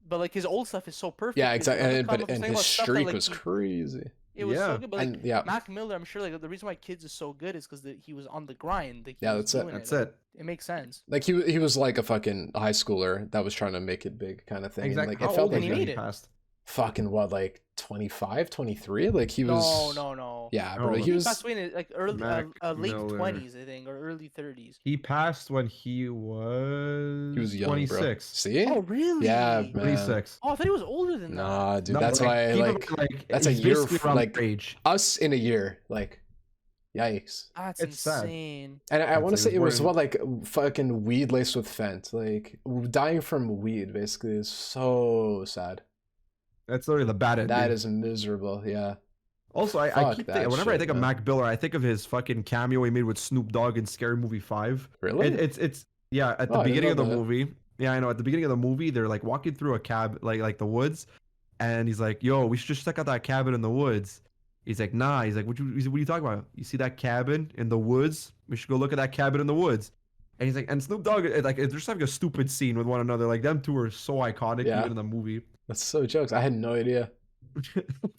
But like his old stuff is so perfect. Yeah, because exactly. whenever And, comic but books and talking his about stuff that streak like was crazy. it was so Yeah. good. But like And yeah. Mac Miller, I'm sure like the reason why Kids is so good is because he was on the grind. Like, he Yeah, was that's it. doing That's Like, it. it makes sense. Like he was like a fucking high schooler that was trying to make it big kind of thing. Exactly. And, like How it felt old like And he was made he it. passed? fucking what, like 25, 23? Like he was No. Yeah, No, bro. he He He was passed away in like early, Mac late Miller. 20s, I think, or early 30s. He passed when he was young, bro. 26. See? Oh, really? Yeah, man. 26. Oh, I thought he was older than that. Nah, dude. No, That's like, why keep in like mind, like, that's a he's year basically around like our age. us in a year. Like yikes. That's It's sad. insane. And I I'd want to say say he it was was born what, like fucking weed laced with Fent. Like dying from weed basically is so sad. That's literally the bad ending. That is miserable. Yeah. Also, I Fuck keep that thinking, whenever I shit, think of man. Mac Miller, I think of his fucking cameo he made with Snoop Dogg in Scary Movie 5. Really? It's yeah, at the Oh, I didn't beginning of know the that. movie. Yeah, I know. At the beginning of the movie, they're like walking through a cab, like the woods, and he's like, "Yo, we should just check out that cabin in the woods." He's like, "Nah." He's like, "What are you talking about? You see that cabin in the woods? We should go look at that cabin in the woods." And he's like, and Snoop Dogg, like, they're just having a stupid scene with one another. Like, them two are so iconic, Yeah. even in the movie. That's so jokes. I had no idea.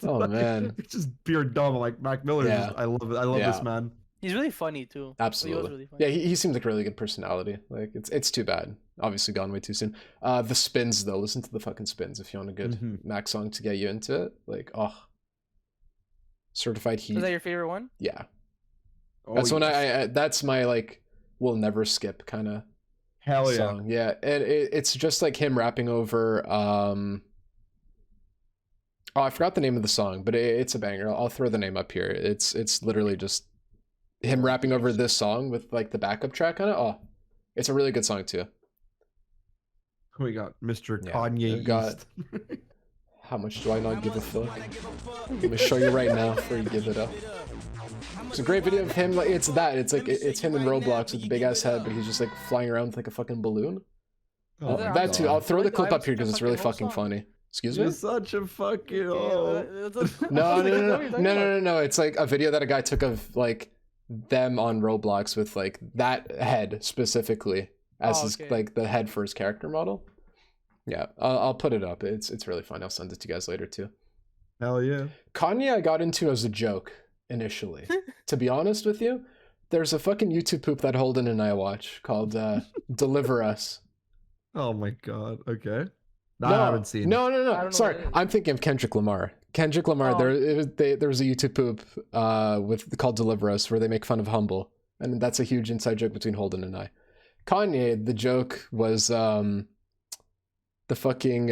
Oh, Like, man. it's just pure dumb. Like Mac Miller, Yeah. just, I love it. I love Yeah. this man. He's really funny too. He was Absolutely. really funny. Yeah, he seems like a really good personality. Like it's too bad. Obviously gone way too soon. The spins though. Listen to the fucking spins if you want a good Mhm. Mac song to get you into it. Like, oh. Certified Heat. Is that your favorite one? Yeah. Oh, That's when yes. I that's my like will never skip kind of Hell yeah. song. Yeah. And it's just like him rapping over oh, I forgot the name of the song, but it's a banger. I'll throw the name up here. It's literally just him rapping over this song with like the backup track on it. Oh, it's a really good song too. We got Mr. Yeah, Kanye we've got- East. How much do I not give a fuck? Let me show you right now before you give it up. It's a great video of him. Like it's that. It's like it's him in Roblox with the big ass head, but he's just like flying around with like a fucking balloon. Oh That- my That too. God. I'll throw the Like, clip I up here was because it's fucking really whole fucking song. funny. Excuse me. You're such a fucking No. It's like a video that a guy took of like them on Roblox with like that head specifically as Oh, his okay. like the head for his character model. Yeah, I'll put it up. It's really fun. I'll send it to you guys later too. Hell yeah. Kanye I got into as a joke initially. To be honest with you, there's a fucking YouTube poop that Holden and I watch called Deliver Us. Oh my God. Okay. That I haven't seen. No. I don't know Sorry, what it is. I'm thinking of Kendrick Lamar. Kendrick Lamar. Oh. There was a YouTube poop with called Deliver Us where they make fun of Humble, and that's a huge inside joke between Holden and I. Kanye, the joke was the fucking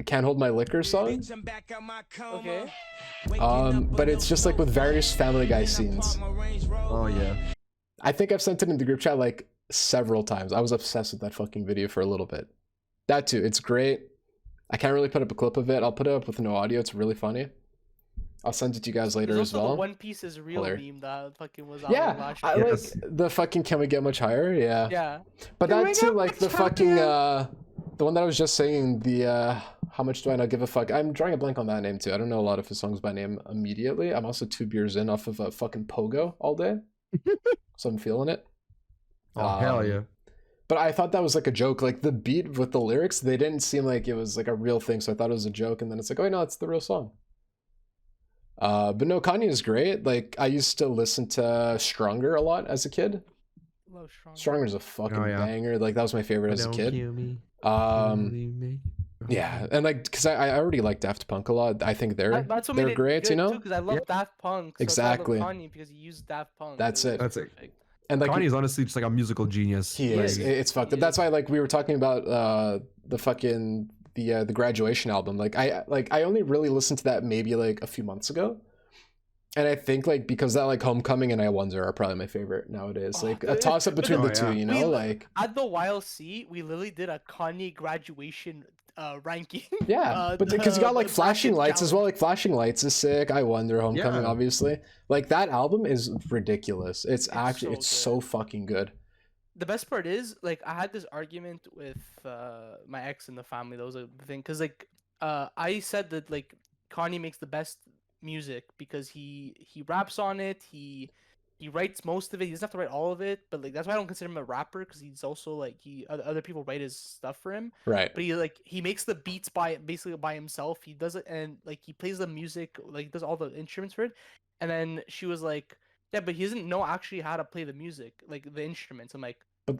Can't Hold My Liquor song. Okay. But it's just like with various Family Guy scenes. Oh yeah. I think I've sent it in the group chat like several times. I was obsessed with that fucking video for a little bit. That too, it's great. I can't really put up a clip of it. I'll put it up with no audio. It's really funny. I'll send it to you guys later There's as also well. the One Piece is real Hilarious. meme that fucking was out Yeah, last I year. Yes. like the fucking Can We Get Much Higher? Yeah. Yeah. But Can we that too, get like the much fucking higher? the one that I was just saying, the How Much Do I Not Give a Fuck? I'm drawing a blank on that name too. I don't know a lot of his songs by name immediately. I'm also 2 beers in off of a fucking pogo all day. So I'm feeling it. Oh hell yeah. But I thought that was like a joke. Like the beat with the lyrics, they didn't seem like it was like a real thing. So I thought it was a joke. And then it's like, oh no, it's the real song. But no, Kanye is great. Like I used to listen to Stronger a lot as a kid. Love Strong. Stronger's a fucking Oh, yeah. banger. Like that was my favorite as a Don't kid. kill me, Um, me. yeah, and like because I already like Daft Punk a lot. I think they're That's what they're made it great, good you know. Because I love Daft Punk. So Exactly. I love Kanye because he used Daft Punk. That's was it. That's it. perfect. And like Kanye's honestly just like a musical genius. he Like, is, it's fucked up. He That's is. why like we were talking about the fucking the Graduation album. Like I only really listened to that maybe like a few months ago. And I think like because that like Homecoming and I Wonder are probably my favorite nowadays. Oh, Like a dude. toss up between Oh, the two, yeah. you We know, li- like At the YLC, we literally did a Kanye graduation ranking. yeah, but because you got like the Flashing bracket Lights as well. challenge. Like Flashing Lights is sick. I Wonder, Homecoming, Yeah. obviously. Like that album is ridiculous. It's actually so it's so fucking good. The best part is, like, I had this argument with my ex in the family. That was a thing, because like I said that like Kanye makes the best music because he raps on it. He writes most of it. He doesn't have to write all of it, but like that's why I don't consider him a rapper because he's also like other people write his stuff for him. Right. But he makes the beats basically by himself. He does it and like he plays the music, like he does all the instruments for it. And then she was like, yeah, but he doesn't know actually how to play the music, like the instruments. I'm like,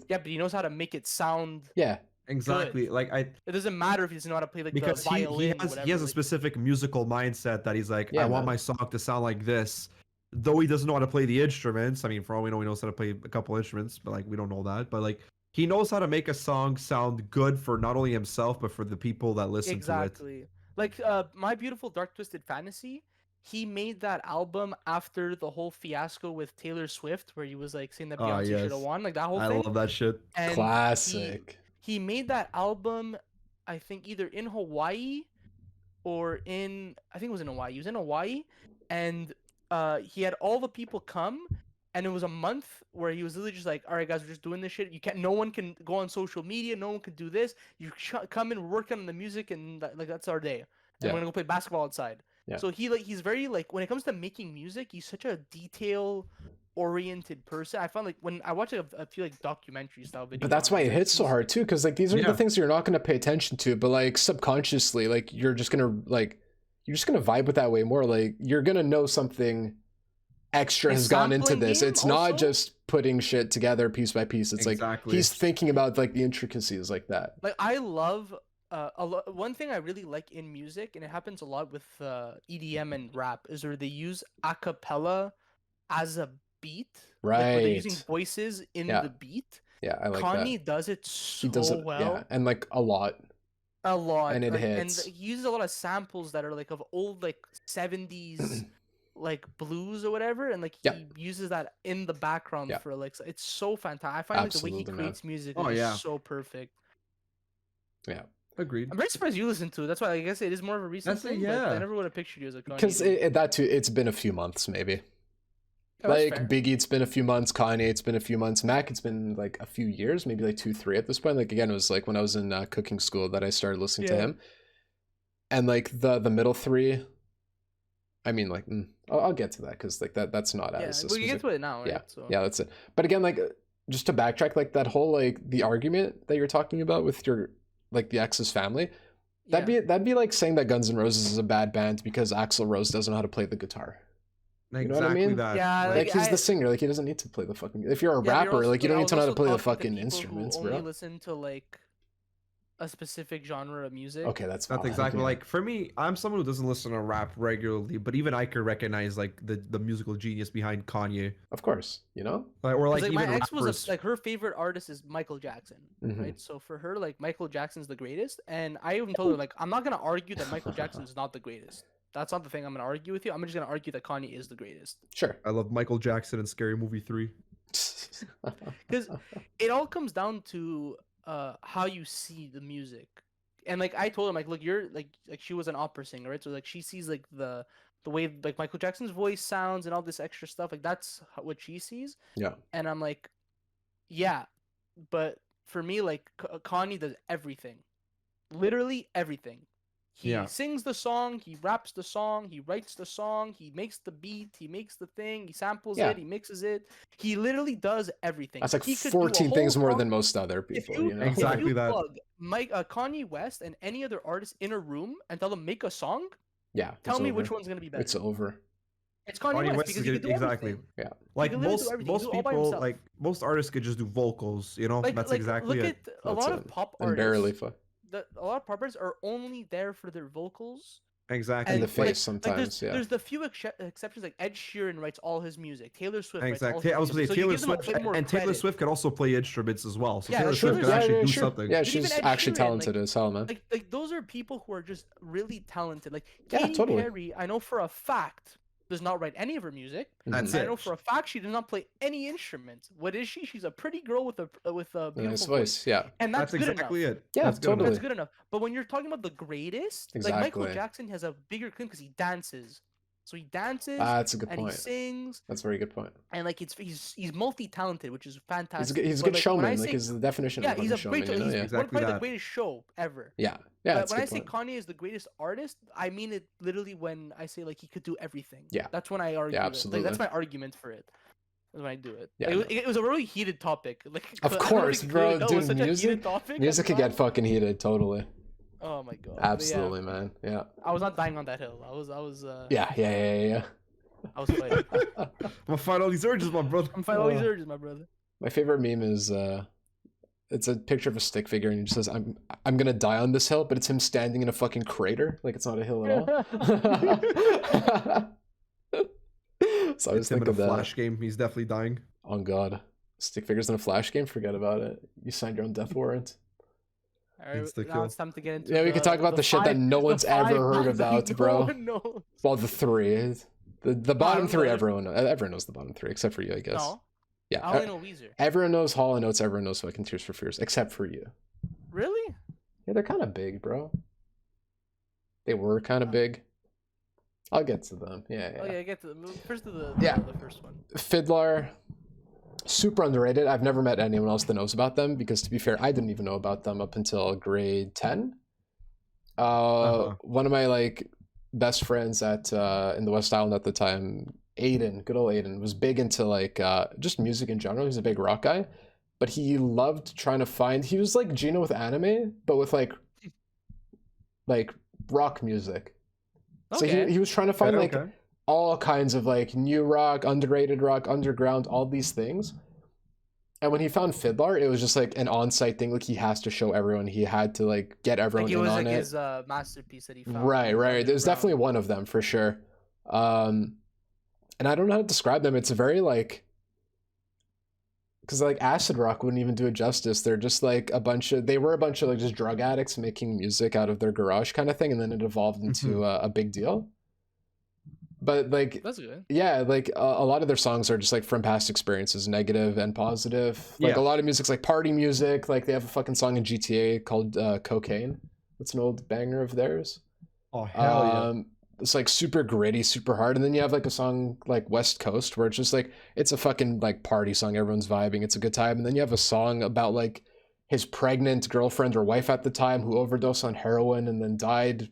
yeah, but he knows how to make it sound. Yeah. Exactly. Good. Like It doesn't matter if he doesn't know how to play like because the violin. he has a like, specific musical mindset that he's like, Yeah, I want man. my song to sound like this. Though he doesn't know how to play the instruments. I mean, for all we know, he knows how to play a couple instruments, but like we don't know that. But like he knows how to make a song sound good for not only himself but for the people that listen to it. Exactly. Like My Beautiful Dark Twisted Fantasy, he made that album after the whole fiasco with Taylor Swift where he was like saying that Oh Beyonce should yes, have won, like that whole I thing. love that shit. And Classic. he made that album, I think either in Hawaii or I think it was in Hawaii. He was in Hawaii and he had all the people come and it was a month where he was literally just like, all right guys, we're just doing this shit. No one can go on social media, no one can do this. You come in, we're working on the music and like that's our day. And Yeah. we're gonna go play basketball outside. Yeah. So he's very like when it comes to making music, he's such a detail oriented person. I found like when I watch a few like documentary style videos. But that's why it hits so hard too, because like these are Yeah. the things you're not gonna pay attention to, but like subconsciously, like you're just gonna vibe with that way more. Like you're gonna know something extra His has gone into sampling this. game It's not also? just putting shit together piece by piece. It's like Exactly. he's thinking about like the intricacies like that. Like I love one thing I really like in music, and it happens a lot with EDM and rap, is where they use a cappella as a beat, like where they're using Right. voices in Yeah. the beat. Yeah, I like Kanye that. does it so He does it, well, yeah, and like a lot. a lot, and it like, hits. and he uses a lot of samples that are like of old like 70s like blues or whatever, and like he Yeah. uses that in the background Yeah. for like it's so fantastic. I find like the way he Absolutely, man. creates music Oh, is yeah. just so perfect. Yeah. Agreed. I'm very surprised you listen to it. That's why I guess it is more of a recent That's it, thing. But yeah. I never would have pictured you as a Kanye. Because dude. that too, it's been a few months maybe. Oh, that's Like fair. Biggie, it's been a few months. Kanye, it's been a few months. Mac, it's been like a few years, maybe like 2, 3 at this point. Like again, it was like when I was in cooking school that I started listening to Yeah. him, and like the middle three. I mean, like I'll get to that because like that's not Yeah, as we can get to it now, right? Yeah, So yeah, that's it. But again, like just to backtrack, like that whole like the argument that you're talking about with your like the ex's family. That'd be like saying that Guns N' Roses is a bad band because Axl Rose doesn't know how to play the guitar. You know what I Exactly mean? that. Yeah, Like he's the singer, like he doesn't need to play the fucking. If you're a Yeah, rapper, also, like you don't I need to was know how to also play the talking to fucking people instruments, who bro. only listen to like a specific genre of music. Okay, that's That's valid, exactly yeah. like for me. I'm someone who doesn't listen to rap regularly, but even I could recognize like the musical genius behind Kanye, Of course, you know. like, or 'Cause, like my even ex was rappers. like her favorite artist is Michael Jackson, Mhm. right? So for her, like Michael Jackson's the greatest, and I even told her like I'm not gonna argue that Michael Jackson is not the greatest. That's not the thing I'm gonna argue with you. I'm just gonna argue that Kanye is the greatest. Sure. I love Michael Jackson and Scary Movie 3. Because it all comes down to how you see the music. And like I told him, like, look, you're like she was an opera singer, right? So like she sees like the way like Michael Jackson's voice sounds and all this extra stuff, like that's what she sees. Yeah. And I'm like, yeah, but for me, like Kanye does everything, literally everything. He Yeah. sings the song, he raps the song, he writes the song, he makes the beat, he makes the thing, he samples Yeah. it, he mixes it. He literally does everything. That's like He could do a 14 whole things more song- than most other if people, you, you know. Exactly. if you that. plug Kanye West and any other artist in a room and tell them make a song, Yeah. tell it's me over. which one's gonna be better. It's over. It's Kanye, Kanye West West because is he good, can do exactly. everything. Yeah. Like can literally do most everything. He most do it all by people, himself. like most artists could just do vocals. You know, that's exactly look it. at a That's lot it. of pop And artists. barely fu- A lot of pop artists are only there for their vocals. Exactly. And the like- face like sometimes, yeah. There's the few exceptions, like Ed Sheeran writes all his music. Taylor Swift writes all Exactly. his I was music. gonna say So you Taylor give them a Swift bit more and Taylor credit. Swift can also play instruments as well. So Yeah, Taylor sure, Swift can yeah, actually do sure. something. Yeah, But even she's Ed actually Sheeran, talented like- as hell, man. Like those are people who are just really talented. Like Yeah, Katy totally. Perry, I know for a fact does not write any of her music. That's I it. know for a fact she does not play any instruments. What is she? She's a pretty girl with a beautiful Nice voice. voice, yeah. And that's, That's good exactly enough. it. Yeah, That's good totally. enough. That's good enough. But when you're talking about the greatest, like Michael Exactly. Jackson has a bigger claim because he dances. So he dances That's a good and he point. sings, That's a very good point. and like he's multi-talented, which is He's fantastic. he's a But good like when I showman. Like say he's the definition yeah, of a he's fucking a great. showman. You know? He's Yeah. one Exactly probably the that. greatest show ever. Yeah. But That's a when I good say point. Kanye is the greatest artist, I mean it literally when I say like he could do everything. Yeah. That's when I argue. Like absolutely. that's my argument for it. That's when I do it. Yeah, Like, no. it was a really heated topic. Like Of I don't know if course, you can bro. clearly tell, it was Dude, such a heated music topic. music at could the get time. fucking heated. Totally. Oh my god. Absolutely, But yeah, man. Yeah. I was not dying on that hill. I was Yeah. I was fighting. I'm gonna fight all these urges, my brother. I'm fighting all these urges, my brother. My favorite meme is it's a picture of a stick figure and he just says I'm gonna die on this hill, but it's him standing in a fucking crater, like it's not a hill at all. So I was It's him in thinking a that. Flash game. He's definitely dying. Oh god, stick figures in a Flash game? Forget about it. You signed your own death warrant. All right, Insta now kill. it's time to get into. Yeah, we can talk about the shit that no one's ever heard bands that about, no bro. one knows. Well, the three, the bottom don't three, know. everyone knows the bottom three except for you, I guess. No, Yeah, I only know Weezer. everyone knows Hall and Oates. Everyone knows fucking Tears for Fears except for you. Really? Yeah, they're kind of big, bro. They were kind of big. I'll get to them. Yeah. Oh yeah, get to first to the Yeah. the first one. Fiddler, super underrated. I've never met anyone else that knows about them because, to be fair, I didn't even know about them up until grade 10. One of my like best friends at in the West Island at the time, Aiden, good old Aiden, was big into like just music in general. He's a big rock guy, but he loved trying to find. He was like Gino with anime, but with like rock music. So Okay. he was trying to find like Okay. all kinds of like new rock, underrated rock, underground, all these things. And when he found Fiddler, it was just like an on-site thing. Like he has to show everyone. He had to like get everyone Like it in was on like it. his masterpiece that he found. Right. There's definitely underground. one of them for sure. And I don't know how to describe them. It's very like, because like acid rock wouldn't even do it justice. They're just like they were a bunch of like just drug addicts making music out of their garage kind of thing, and then it evolved into a big deal. But like, That's good. yeah, like a lot of their songs are just like from past experiences, negative and positive. Like Yeah. a lot of music's like party music. Like they have a fucking song in GTA called Cocaine. That's an old banger of theirs. Oh hell yeah. It's like super gritty, super hard. And then you have like a song like West Coast where it's just like it's a fucking like party song, everyone's vibing, it's a good time. And then you have a song about like his pregnant girlfriend or wife at the time who overdosed on heroin and then died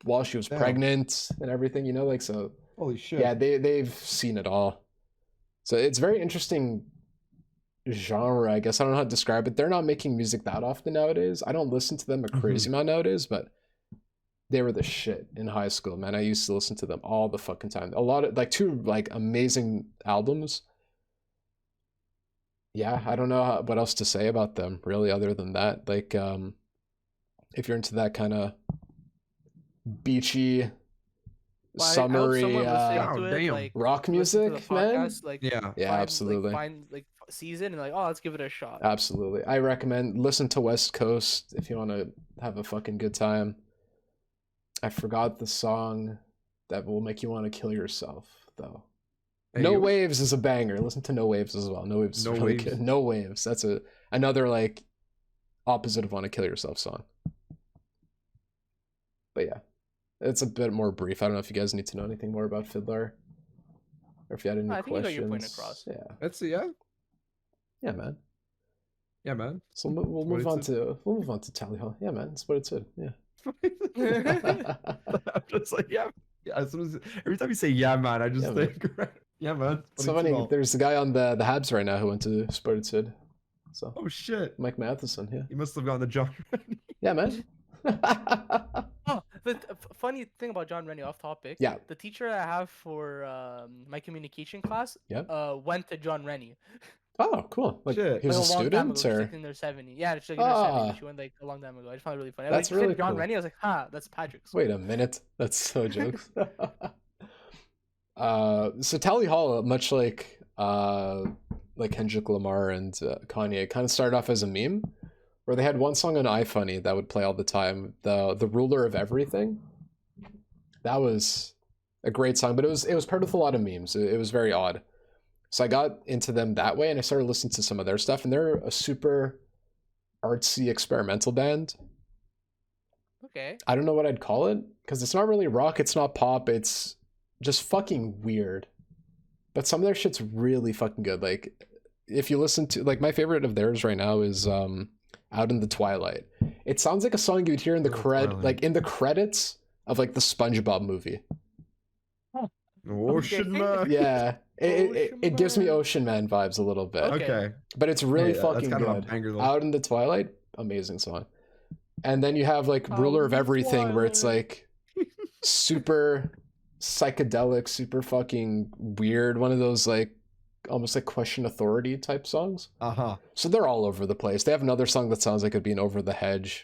while she was Damn. pregnant and everything, you know, like so Holy shit. yeah, they've seen it all. So it's very interesting genre, I guess. I don't know how to describe it. They're not making music that often nowadays. I don't listen to them a crazy amount nowadays, but they were the shit in high school, man. I used to listen to them all the fucking time. A lot of like two like amazing albums. Yeah, I don't know what else to say about them really other than that. Like if you're into that kind of beachy Well, I hope summery someone listening Oh, to it, damn. like, rock listen to the music, man. podcast, like, Yeah. Yeah, absolutely. Find like season and like, oh, let's give it a shot. Absolutely. I recommend listen to West Coast if you want to have a fucking good time. I forgot the song that will make you want to kill yourself though. Hey, No you- Waves is a banger. Listen to No Waves as well. No Waves is No really Waves. good. No Waves. That's another like opposite of want to kill yourself song. But yeah. It's a bit more brief. I don't know if you guys need to know anything more about Fiddler. Or if you had any I think you got questions. your point across. Yeah. That's yeah. Yeah, man. Yeah, man. So we'll What move it's on to Tally Hall. Yeah, man. That's what it said. Yeah. I'm just like, yeah. As soon as, every time you say yeah, man, I just Yeah, man. think, yeah, man. It's so funny. There's a guy on the Habs right now who went to Sported Sid. So Oh shit. Mike Matheson, yeah. You must have gone to John. Yeah, man. Oh, the funny thing about John Rennie, off topic. Yeah. The teacher I have for my communication class, went to John Rennie. Oh, cool. Like Shit. he was Like a long time student, ago. She's or like in their 70s. Yeah, she's like in her 70s. Ah. She went like a long time ago. I just found it really funny. That's Like, she said really John cool. Rennie. I was like, that's Patrick's. wait a minute. That's so jokes. So Tally Hall, much like Kendrick Lamar and Kanye, kind of started off as a meme, where they had one song on iFunny that would play all the time, the Ruler of Everything. That was a great song, but it was part of a lot of memes. It was very odd. So I got into them that way, and I started listening to some of their stuff, and they're a super artsy experimental band. Okay. I don't know what I'd call it, because it's not really rock, it's not pop, it's just fucking weird. But some of their shit's really fucking good. Like, if you listen to, like, my favorite of theirs right now is Out in the Twilight. It sounds like a song you'd hear in the like in the credits of like the SpongeBob movie. Ocean Man. Yeah, it gives me Ocean Man vibes a little bit. Okay. But it's really Hey, fucking that's kind good. of a banger, though. Out in the Twilight, amazing song. And then you have like Ruler of Everything, where it's like super psychedelic, super fucking weird. One of those like almost like Question Authority type songs. So they're all over the place. They have another song that sounds like it'd be an Over the Hedge.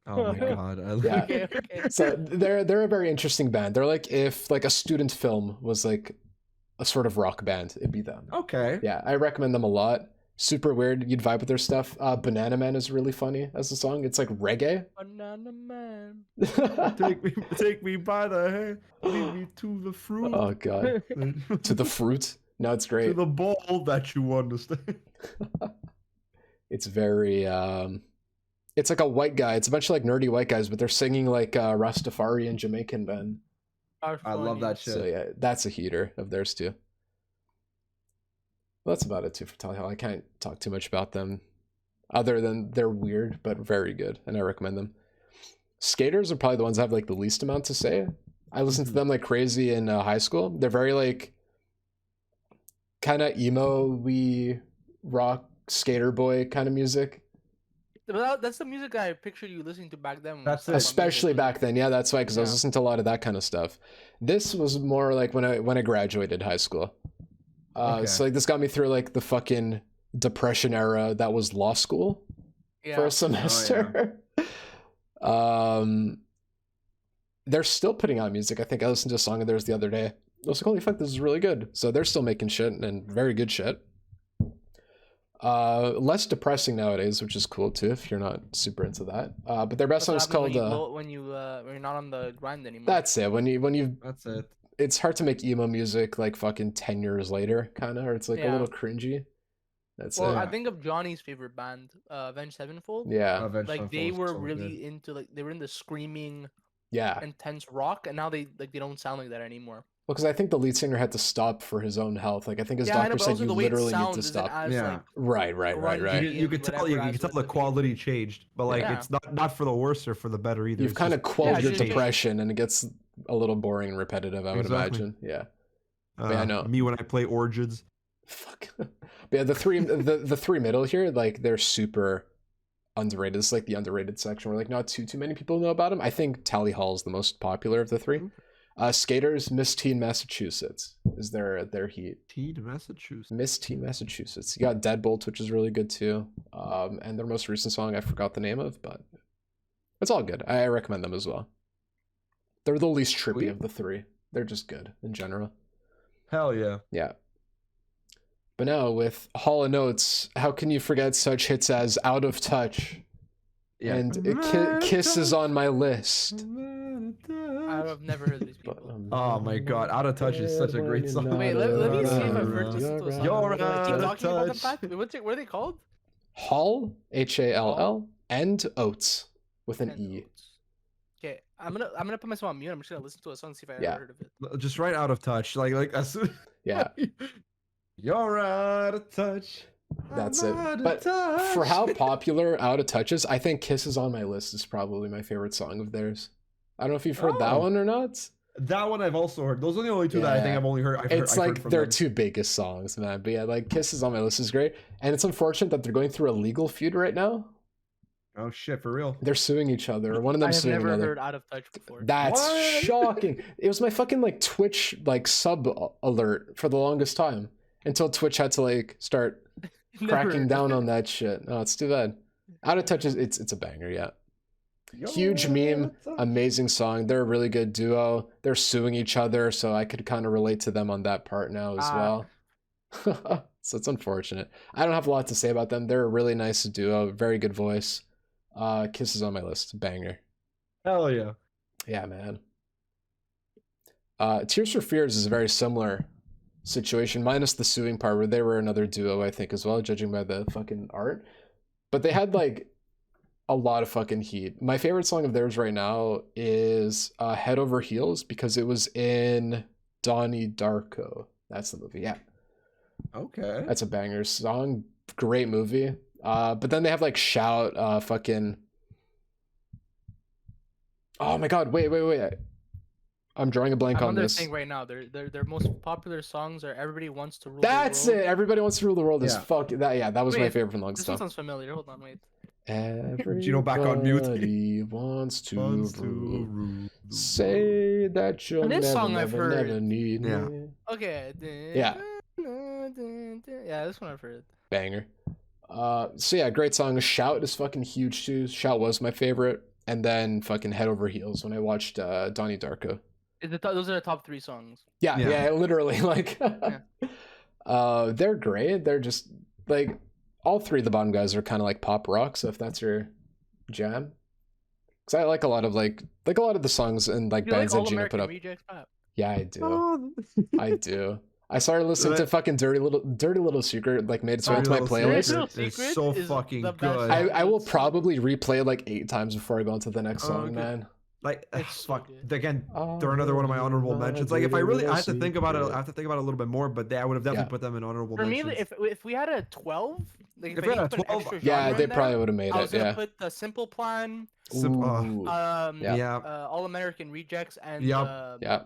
Oh my god. Yeah. Okay. So they're a very interesting band. They're like if like a student film was like a sort of rock band, it'd be them. Okay. Yeah, I recommend them a lot. Super weird. You'd vibe with their stuff. Banana Man is really funny as a song. It's like reggae. Banana Man. Take me by the hand, lead me to the fruit. Oh god. To the fruit. No, it's great. To the bowl that you understand. It's very it's like a white guy. It's a bunch of like nerdy white guys, but they're singing like Rastafari and Jamaican band. I love that shit. So yeah, that's a heater of theirs too. Well, that's about it too for Tally Hall. I can't talk too much about them other than they're weird but very good, and I recommend them. Skaters are probably the ones I have like the least amount to say. I listened to them like crazy in high school. They're very like kind of emo-y rock skater boy kind of music. But that's the music I pictured you listening to back then. That's it. Especially back then. Yeah, that's why, because I was listening to a lot of that kind of stuff. This was more like when I graduated high school. So like this got me through like the fucking depression era that was law school for a semester. They're still putting out music. I think I listened to a song of theirs the other day. I was like, holy fuck, this is really good. So they're still making shit and very good shit. Less depressing nowadays, which is cool too if you're not super into that. But their best song is called when you're not on the grind anymore. That's it. When you That's it. It's hard to make emo music like fucking 10 years later, kind of, or it's like a little cringy. That's it. I think of Johnny's favorite band, Avenged Sevenfold. Yeah. Like they were really into like they were into screaming, intense rock, and now they don't sound like that anymore. Well, because I think the lead singer had to stop for his own health. Like I think his doctor said you literally need to stop. Right. You could tell the quality changed, but like it's not for the worse or for the better either. You've kind of quelled your depression, and it gets a little boring and repetitive, I would imagine. Yeah. I know. Me when I play Origins. Fuck. But yeah, the three middle here, like they're super underrated. It's like the underrated section where like not too many people know about them. I think Tally Hall is the most popular of the three. Skaters, Miss Teen Massachusetts is their heat. Miss Teen Massachusetts. You got Deadbolt, which is really good too. And their most recent song I forgot the name of, but it's all good. I recommend them as well. They're the least trippy of the three. They're just good in general. Hell yeah. Yeah. But now with Hall & Oates, how can you forget such hits as Out of Touch and Kiss is on my list? I've never heard these people. Oh my god, Out of Touch is such a great song. Wait, let me see if I've heard this song. You're out of touch. What are they called? Hall, Hall, and Oates with an E. Okay, I'm gonna put myself on mute. I'm just gonna listen to a song and see if I ever heard of it. Just write Out of Touch, like as soon. Yeah. You're out of touch. That's it. But for how popular Out of Touch is, I think Kiss is on my list is probably my favorite song of theirs. I don't know if you've heard that one or not. That one I've also heard. Those are the only two that I think I've only heard. It's like their two biggest songs, man. But yeah, like Kiss is on my list is great. And it's unfortunate that they're going through a legal feud right now. Oh shit, for real? They're suing each other. One of them suing another. I've never heard Out of Touch before. That's shocking. It was my fucking like Twitch like sub alert for the longest time until Twitch had to like start cracking down on that shit. Oh, it's too bad. Out of Touch is it's a banger, yeah. Huge meme, amazing song. They're a really good duo. They're suing each other, so I could kind of relate to them on that part now as well. So it's unfortunate. I don't have a lot to say about them. They're a really nice duo, very good voice. Kiss is on my list, banger. Hell yeah. Yeah, man. Tears for Fears is a very similar situation, minus the suing part where they were another duo, I think, as well, judging by the fucking art. But they had like a lot of fucking heat. My favorite song of theirs right now is Head Over Heels because it was in Donnie Darko. That's the movie. Yeah. Okay. That's a banger song. Great movie. But then they have like Shout, fucking. Oh my god! Wait. I'm drawing a blank I'm on on their this. thing right now. Their most popular songs are "Everybody Wants to Rule That's the World." it. Everybody Wants to Rule the World is Yeah. fuck that. Yeah, that was my Wait, favorite from long This one stuff. sounds familiar. Hold on, wait. Everybody Gino back on mute. wants to Wants to rule. rule the Say that you'll And this never, song I've never, heard. never need Yeah. me. Okay. Yeah. Yeah, this one I've heard. Banger. So yeah, great song. Shout is fucking huge too. Shout was my favorite, and then fucking Head Over Heels when I watched Donnie Darko. Those are the top 3 songs. Yeah, literally like. They're great. They're just like all 3 of the bottom guys are kind of like pop rock. So if that's your jam, because I like a lot of like a lot of the songs and like You bands like that Gino All-American put up. Rejects Pop? Yeah, I do. Oh. I do. I started listening to fucking Dirty Little Secret, like made its way into my Dirty playlist. Little Secret It's so is fucking the best good. song. I will It's- probably replay it like 8 times before I go into the next Oh, song, okay. man. Like It's so fuck good. again. They're another one of my honorable mentions. Like if I really, I have to think about it. I have to think about it a little bit more. But I would have definitely Yeah. put them in honorable For me, mentions. if we had a 12, like If I we had need to a put an 12, extra Yeah, genre they in there, probably would have made I was it. gonna Yeah. put the Simple Plan, Sim- Yeah. All American Rejects, and Yup. Yeah,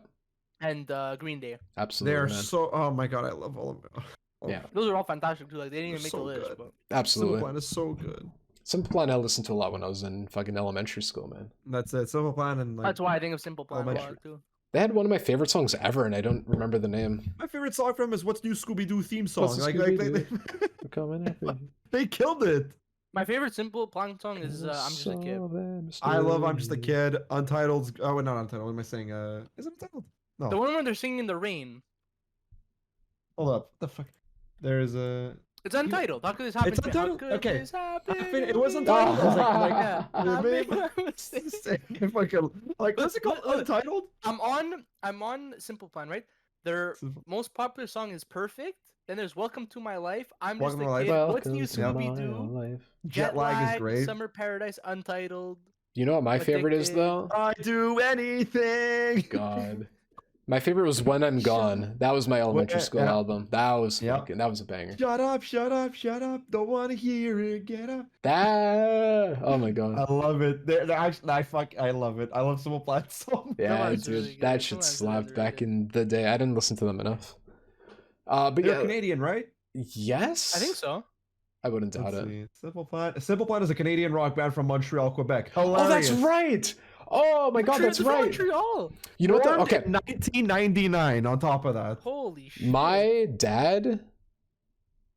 and Green Day. absolutely, They're man. so. Oh my god, I love all of them. Oh, Yeah. Those are all fantastic too. Like they didn't even They're make so the list. good. But Absolutely. Simple Plan is so good. Simple Plan I listened to a lot when I was in fucking elementary school, man. That's it. Simple Plan and like that's why I think of Simple Plan a Elementary. lot too. They had one of my favorite songs ever, and I don't remember the name. my favorite song from them is "What's New Scooby Doo" theme song. What's the Like Scooby-Doo? they, We're coming after you. they killed it. My favorite Simple Plan song is "I'm Just a Kid." I love "I'm Just a Kid." Untitled. Oh, not Untitled. What am I saying? Is it Untitled? No. The one where they're singing in the rain. Hold up. What the fuck? There's a. It's untitled. How could this happen? It's to me? How Untitled? could Okay. this happen It was to Untitled. I was like, yeah. yeah, I maybe- made my mistake. Like what's it called? Look. Untitled. I'm on Simple Plan, right? Their most popular song is Perfect. Then there's Welcome to My Life. I'm Welcome Just to a My Kid. Life. What's New Scooby Doo? Jet lag is great. Summer Paradise, Untitled. You know what my favorite is Addicted. though? I do anything. God. My favorite was When I'm Gone. That was my elementary school yeah. album. That was Yep. fucking, that was a banger. Shut up! Shut up! Shut up! Don't want to hear it. Get up. That, oh my god. I love it. They're actually, I love it. I love Simple Plan so much. Yeah, One's dude, really good. that shit One's really slapped back underrated. in the day. I didn't listen to them enough. But They're yeah, Canadian, right? yes. I think so. I wouldn't doubt Let's it. see. Simple Plan. Simple Plan is a Canadian rock band from Montreal, Quebec. Oh, that's Hilarious. right. Oh my god, that's right. Montreal. You know what? Formed Okay, in 1999. On top of that, Holy shit. my dad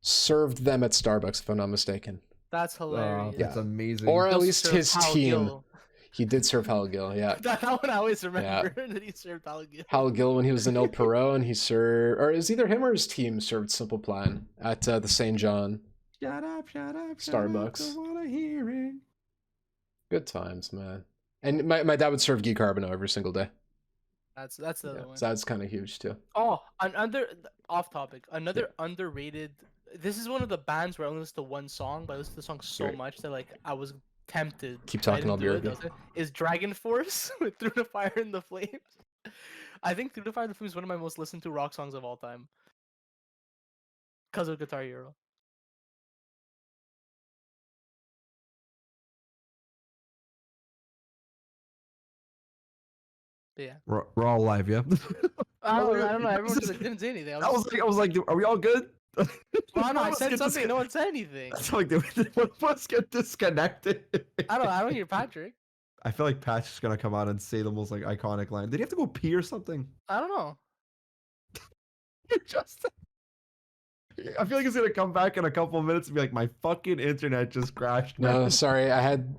served them at Starbucks, if I'm not mistaken, That's hilarious. Yeah. that's amazing. or at He'll least serve his Hal team. Gill. He did serve Hal Gill, yeah. That one I always remember that he served Hal Gill. Hal Gill when he was in El Perot, and he served, or is either him or his team served Simple Plan at the St. John. Shut up! Shut up! Starbucks. Don't wanna hear it. Good times, man. And my dad would serve Guy Carbonneau every single day. That's the other Yeah, one. so that's kind of huge too. Oh, another off topic. Another underrated. This is one of the bands where I only listen to one song, but I listen to the song so Great. much that like I was tempted. Keep but I talking, I'll didn't be do right it. back. Is Dragon Force with Through the Fire and the Flames? I think Through the Fire and the Flames is one of my most listened to rock songs of all time. Because of Guitar Hero. But yeah. We're all live, yeah. I don't know. Everyone just like, didn't say anything. I was like, are we all good? Well, no, I One of us said get something. No one said anything. It's like one of us get disconnected. I don't hear Patrick. I feel like Pat's just gonna come out and say the most like iconic line. Did he have to go pee or something? I don't know. Just. I feel like he's gonna come back in a couple of minutes and be like, "My fucking internet just crashed." No, man." sorry, I had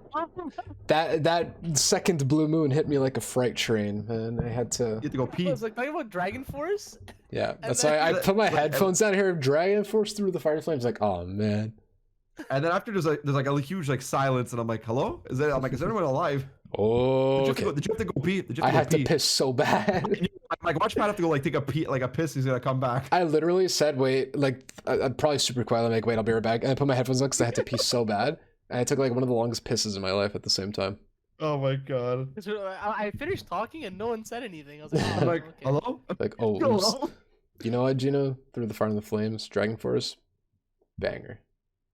that second blue moon hit me like a freight train, man. I had to. You have to go I pee. was like talking about Dragon Force. Yeah, that's then- why I put my Like, headphones down here, Dragon Force Through the Fire Flames. Like, oh man. And then after there's like a huge like silence, and I'm like, "Hello? Is anyone alive? Oh, Did you have to go pee? Did you I have had to to go pee?" piss so bad. Like, watch Pat have to go like take a pee, like a piss. He's gonna come back. I literally said, wait, like, I'm probably super quiet. I'm like, wait, I'll be right back. And I put my headphones on because I had to pee so bad. I took like one of the longest pisses in my life at the same time. Oh my god. I finished talking and no one said anything. I was like, oh, I'm like, okay. hello? Like, oh, oops. Hello? You know what, Gino? Through the Fire and the Flames, Dragon Force, banger.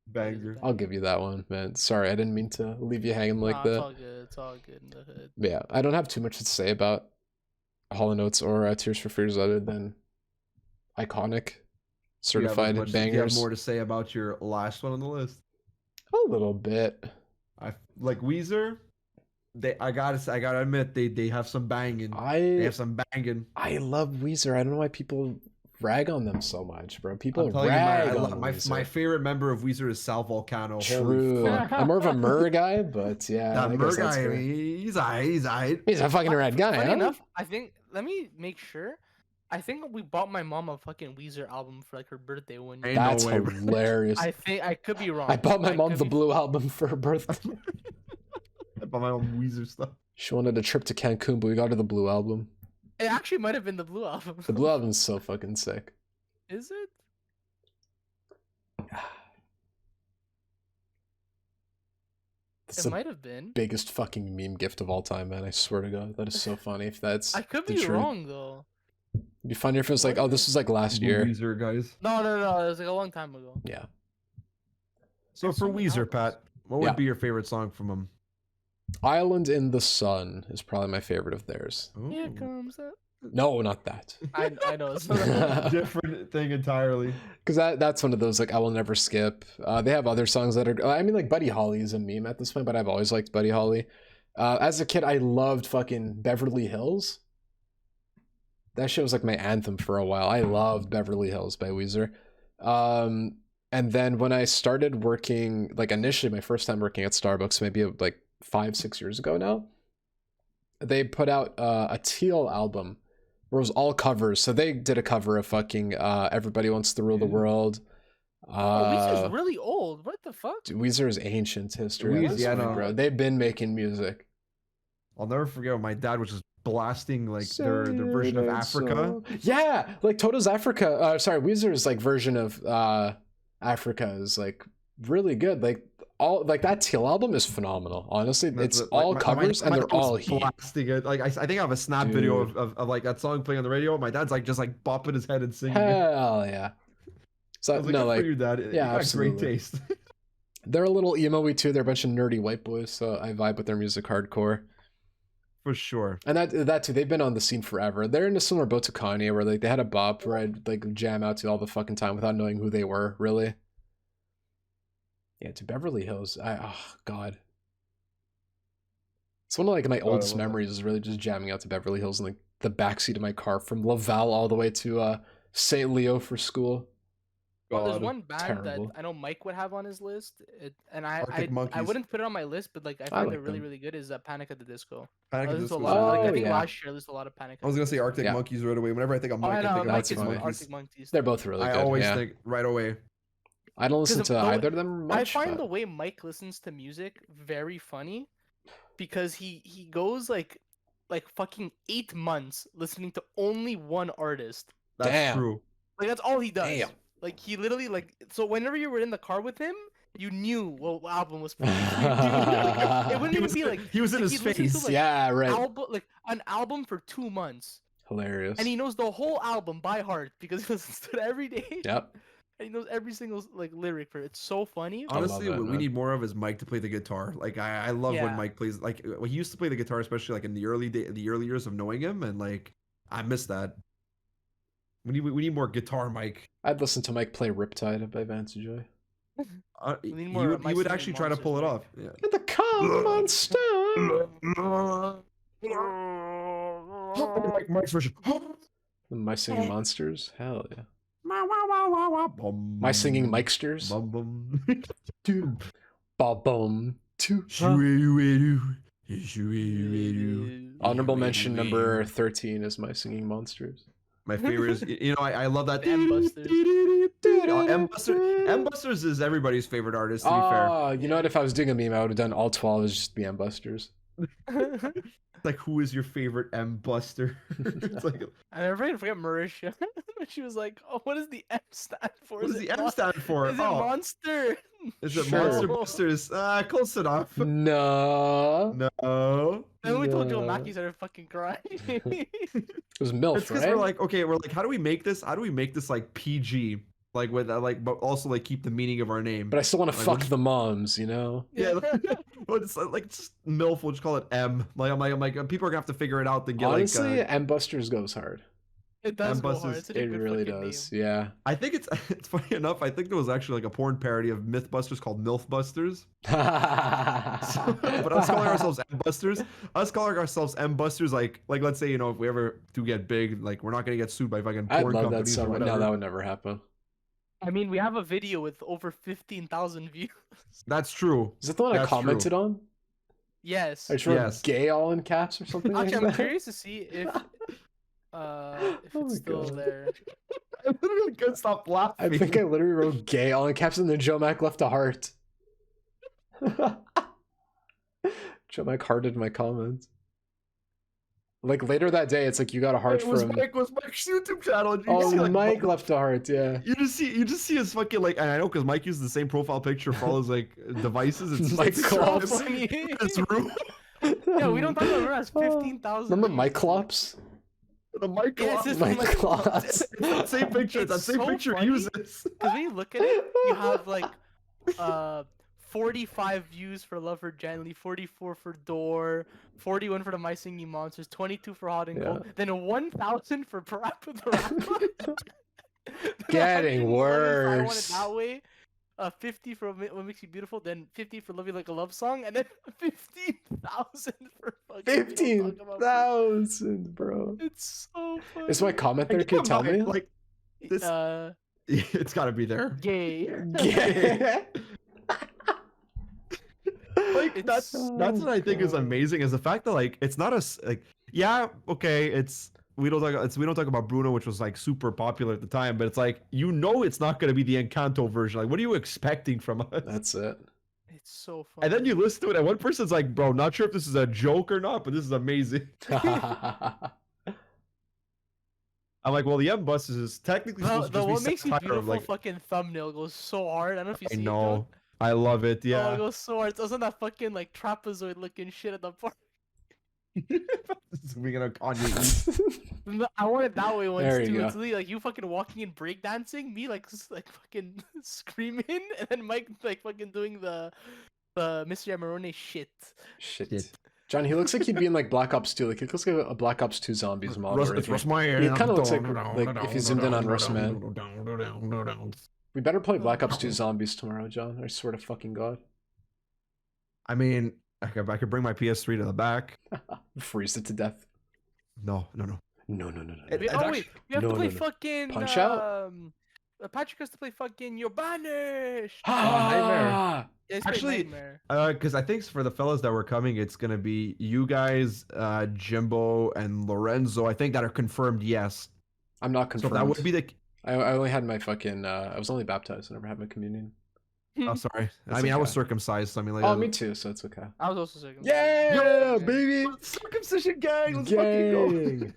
Banger. I'll give you that one, man. Sorry, I didn't mean to leave you hanging like Nah, that. It's all good. It's all good in the hood. But yeah, I don't have too much to say about Hollow Notes or Tears for Fears other than iconic, certified Do you have bangers. more to say about your last one on the list? A little bit. I like Weezer. I gotta admit they have some banging. They have some banging. I love Weezer. I don't know why people rag on them so much, bro. People I'm telling you, rag man, on my Weezer. favorite member of Weezer is Sal Volcano. True. Holy fuck. I'm more of a Murr guy, but yeah. That I Murr guess that's guy, fair. he's aight. He's a fucking rad guy, Funny huh? enough, I think. Let me make sure. I think we bought my mom a fucking Weezer album for like her birthday one year. Ain't no That's way, bro. hilarious. I think I could be wrong. I bought my mom could the be- Blue album for her birthday. I bought my own Weezer stuff. She wanted a trip to Cancun, but we got her the Blue album. It actually might have been the Blue album. The Blue album's so fucking sick. Is it? That's It the might have been. biggest fucking meme gift of all time, man. I swear to God. That is so funny. If that's I could the be truth. wrong though. It'd be funnier if it was like, oh, this was like last year. Weezer guys. No, it was like a long time ago. Yeah. So There's for so many Weezer, albums. Pat, what Yeah. would be your favorite song from them? Island in the Sun is probably my favorite of theirs. Here Ooh. comes that. No, not that. I know. It's Different thing entirely. Because that's one of those like I will never skip. They have other songs that are. I mean, like Buddy Holly is a meme at this point, but I've always liked Buddy Holly. As a kid, I loved fucking Beverly Hills. That shit was like my anthem for a while. I loved Beverly Hills by Weezer. And then when I started working, like initially my first time working at Starbucks, maybe like 5-6 years ago now, they put out a Teal album where it was all covers. So they did a cover of fucking Everybody Wants to Rule the Yeah. World. Weezer's really old. What the fuck? Dude, Weezer is ancient history. At Weezer, this yeah, point, no. bro. They've been making music. I'll never forget when my dad was just blasting like their version of Africa. Yeah, like Toto's Africa. Sorry, Weezer's like version of Africa is like really good. Like all like that Teal album is phenomenal. Honestly, it's Like, all my covers and dad they're was all heat. blasting it. Like I think I have a snap video Dude. of like that song playing on the radio. My dad's like just like bopping his head and singing it. Hell yeah. I So was like, no, good like for you, Dad. yeah, You got great absolutely. taste. they're a little emo-y too. They're a bunch of nerdy white boys, so I vibe with their music hardcore. For sure. And that too, they've been on the scene forever. They're in a similar boat to Kanye, where like they had a bop where I'd like jam out to all the fucking time without knowing who they were, really. Yeah, to Beverly Hills. Oh god. It's one of like my I oldest love that. memories is really just jamming out to Beverly Hills in like the backseat of my car from Laval all the way to St. Leo for school. Well, there's God. one band Terrible. that I know Mike would have on his list, and I Arctic I Monkeys. wouldn't put it on my list, but like I I find like it really them. really good. Is Panic at the Disco? Panic I at the listened to a Disco lot. is Like I Oh, think yeah. last year I listened to a lot of Panic. I was gonna say Arctic Yeah. Monkeys right away. Whenever I think of Oh, Mike, I I know. think of Mike That's is Arctic funny. Monkeys. Arctic Monkeys. They're both really I good. always Yeah. think right away. I don't listen Because to the- either of them much. I find but- the way Mike listens to music very funny, because he goes like fucking 8 months listening to only one artist. That's Damn. true. Like that's all he does. Damn. Like he literally like so whenever you were in the car with him, you knew what album was playing. Like, it wouldn't He even was, be like he was in like, his he'd listen to, face. like, Yeah, right. an album for 2 months, Hilarious. and he knows the whole album by heart because he listens to it every day. Yep. And he knows every single like lyric for it. It's so funny. love Honestly, that, what we man. need more of is Mike to play the guitar. Like I love when Yeah. Mike plays. Like when he used to play the guitar, especially like in the early years of knowing him, and like I miss that. We need more guitar, Mike. I'd listen to Mike play Riptide by Vance Joy. We need He more would, Mike he would singing actually try to Monsters, pull it Mike. off. Yeah. And the calm monster. Mike's version. My singing monsters? Hell yeah. Bum, My singing Mikesters? Bum, bum. Two. Ba-boom. Two. Honorable mention number 13 is My Singing Monsters. My favorite is, I love that. M. Busters. M Busters is everybody's favorite artist, to be fair. Oh, you know what? If I was doing a meme, I would have done all 12 as just the M Busters. Like, who is your favorite M Buster? It's like, I never forget Marisha. She was like, "Oh, what does the M stand for? what does Is the it M stand for? Is it Oh, monster? Is it Sure. Monster Busters? Close enough. No. No. Then we told Joe No. Mackie started fucking crying. It was MILF, It's because right? we're like, okay, we're like, how do we make this? How do we make this like PG? Like with like, but also like keep the meaning of our name. But I still want to Like, fuck what- the moms, you know? Yeah, but it's like just MILF. We'll just call it M. Like I'm like people are gonna have to figure it out to get Honestly, like. M Busters goes hard. It does go Ambusses- hard. It's such a It good really fucking does. name. Yeah. I think it's funny enough. I think there was actually like a porn parody of MythBusters called MILFbusters. But us calling ourselves M-Busters, us calling ourselves M-Busters, like let's say, you know, if we ever do get big, like we're not gonna get sued by fucking I'd porn love that companies so or much. whatever. No, that would never happen. I mean, we have a video with over 15,000 views. That's true. Is that the one I That's true. commented on? Yes. I just wrote Yes. gay all in caps or something like Actually, I'm that? curious to see if Oh it's my still God. there. I literally couldn't stop laughing. I think I literally wrote gay all in caps and then Joe Mac left a heart. Joe Mac hearted my comments. Like later that day, it's like you got a heart It was from. Mike's YouTube channel. And you Oh, see, like, Mike left a heart. Yeah. You just see his fucking like, and I know because Mike uses the same profile picture for all his like devices. It's just, Mike like, Klops. So funny. his room. Yeah, we don't talk about her as 15,000. Remember views. Mike Klops? The Mike Yes, Klops. it's Mike Mike Klops. It's that same picture. It's that It's same so picture he funny. uses. Because when you look at it, you have like 45 views for Love Her Gently, 44 for Door, 41 for the My Singing Monsters, 22 for Hot and Cold, then 1,000 for Parappa the Rapper. Getting 111 for I Want It worse. That Way. 50 for What Makes You Beautiful, then 50 for Love You Like a Love Song, and then 15,000 for fucking We Don't Talk About Food. 15,000, bro. It's so funny. Is my comment there? Like, Can you come tell on, me? like this- it's got to be there. gay. Yeah. Like It's that's what I think is amazing is the fact that like it's not like yeah, okay, it's we don't talk about Bruno, which was like super popular at the time, but it's like, you know, it's not going to be the Encanto version. Like, what are you expecting from us? That's it. It's so funny. And then you listen to it, and one person's like, bro, not sure if this is a joke or not, but this is amazing. I'm like, well, the M-Busters is technically supposed to the just be What Makes You satire Beautiful of, like, fucking thumbnowell goes so hard. I don't know if you I see know. it. I love it. Though. Oh, Yeah. it goes so hard. It's also that fucking like trapezoid looking shit at the part. Zooming in on Kanye. I want it that way once There you too. go. It's literally like you fucking walking and breakdancing, me like fucking screaming, and then Mike like fucking doing the Mr. Amarone shit. Shit. John, he looks like he'd be in like Black Ops 2. Like he looks like a Black Ops 2 zombies model. Russ, right it's here. Russman. He kinda looks like if you zoomed in on Russ, man. We better play Black Ops 2 zombies tomorrow, John. I swear to fucking God. I mean, I could bring my PS3 to the back. Freeze it to death. No. No. It- Oh wait, we have no, to play no, no. fucking Punch Out? Patrick has to play fucking You're Banished. Ah! Yeah, he's playing Actually, Nightmare. Because I think for the fellas that were coming, it's gonna be you guys, Jimbo, and Lorenzo. I think that are confirmed. Yes. I'm not So confirmed. that would be the. I only had my fucking. I was only baptized. I never had my communion. Oh, sorry. That's I mean, I was okay. circumcised. So I mean, like. Oh, me too. So it's okay. I was also sick. Yeah, baby. Circumcision gang. Let's fucking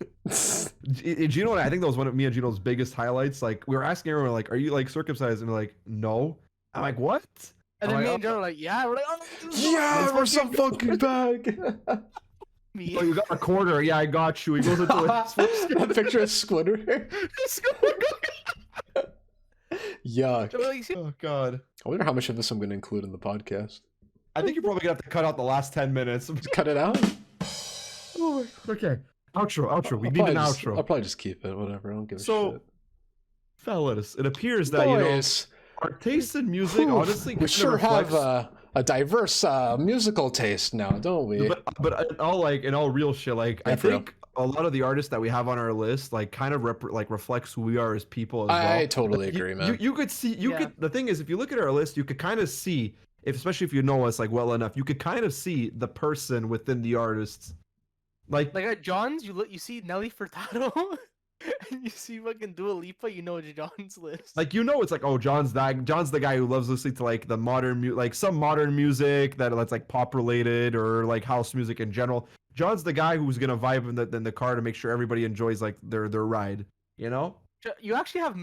go. Gino and I think that was one of me and Gino's biggest highlights. Like, we were asking everyone, like, "Are you like circumcised?" And they're like, "No." I'm like, "What?" And I'm then me like, and John were like, yeah, we're like, oh, Yeah, we're so fucking back. me. "Oh, you got a quarter? Yeah, I got you." He goes into A picture of Squidward. Yuck. So we're like, see- Oh God. I wonder how much of this I'm going to include in the podcast. I think you're probably gonna have to cut out the last 10 minutes. Just cut it out. Oh, okay. Outro. We I'll need an probably just- outro. I'll probably just keep it. Whatever. I don't give a So, shit. fellas, it appears that you know Boys, our taste in music, whew, honestly, we kind of sure have reflects- a diverse musical taste now, don't we? But in all real shit, like I Yeah, for real. think a lot of the artists that we have on our list, like kind of reflects who we are as people as well. I totally Like, agree, man. You could see, Yeah. could. The thing is, if you look at our list, you could kind of see, especially if you know us like well enough, you could kind of see the person within the artists. Like like at John's, you see Nelly Furtado, and you see fucking Dua Lipa, you know it's John's list. it's like, oh, John's the guy who loves listening to like the modern like some modern music that's like pop related or like house music in general. John's the guy who's gonna vibe in the car to make sure everybody enjoys like their ride. You know, You actually have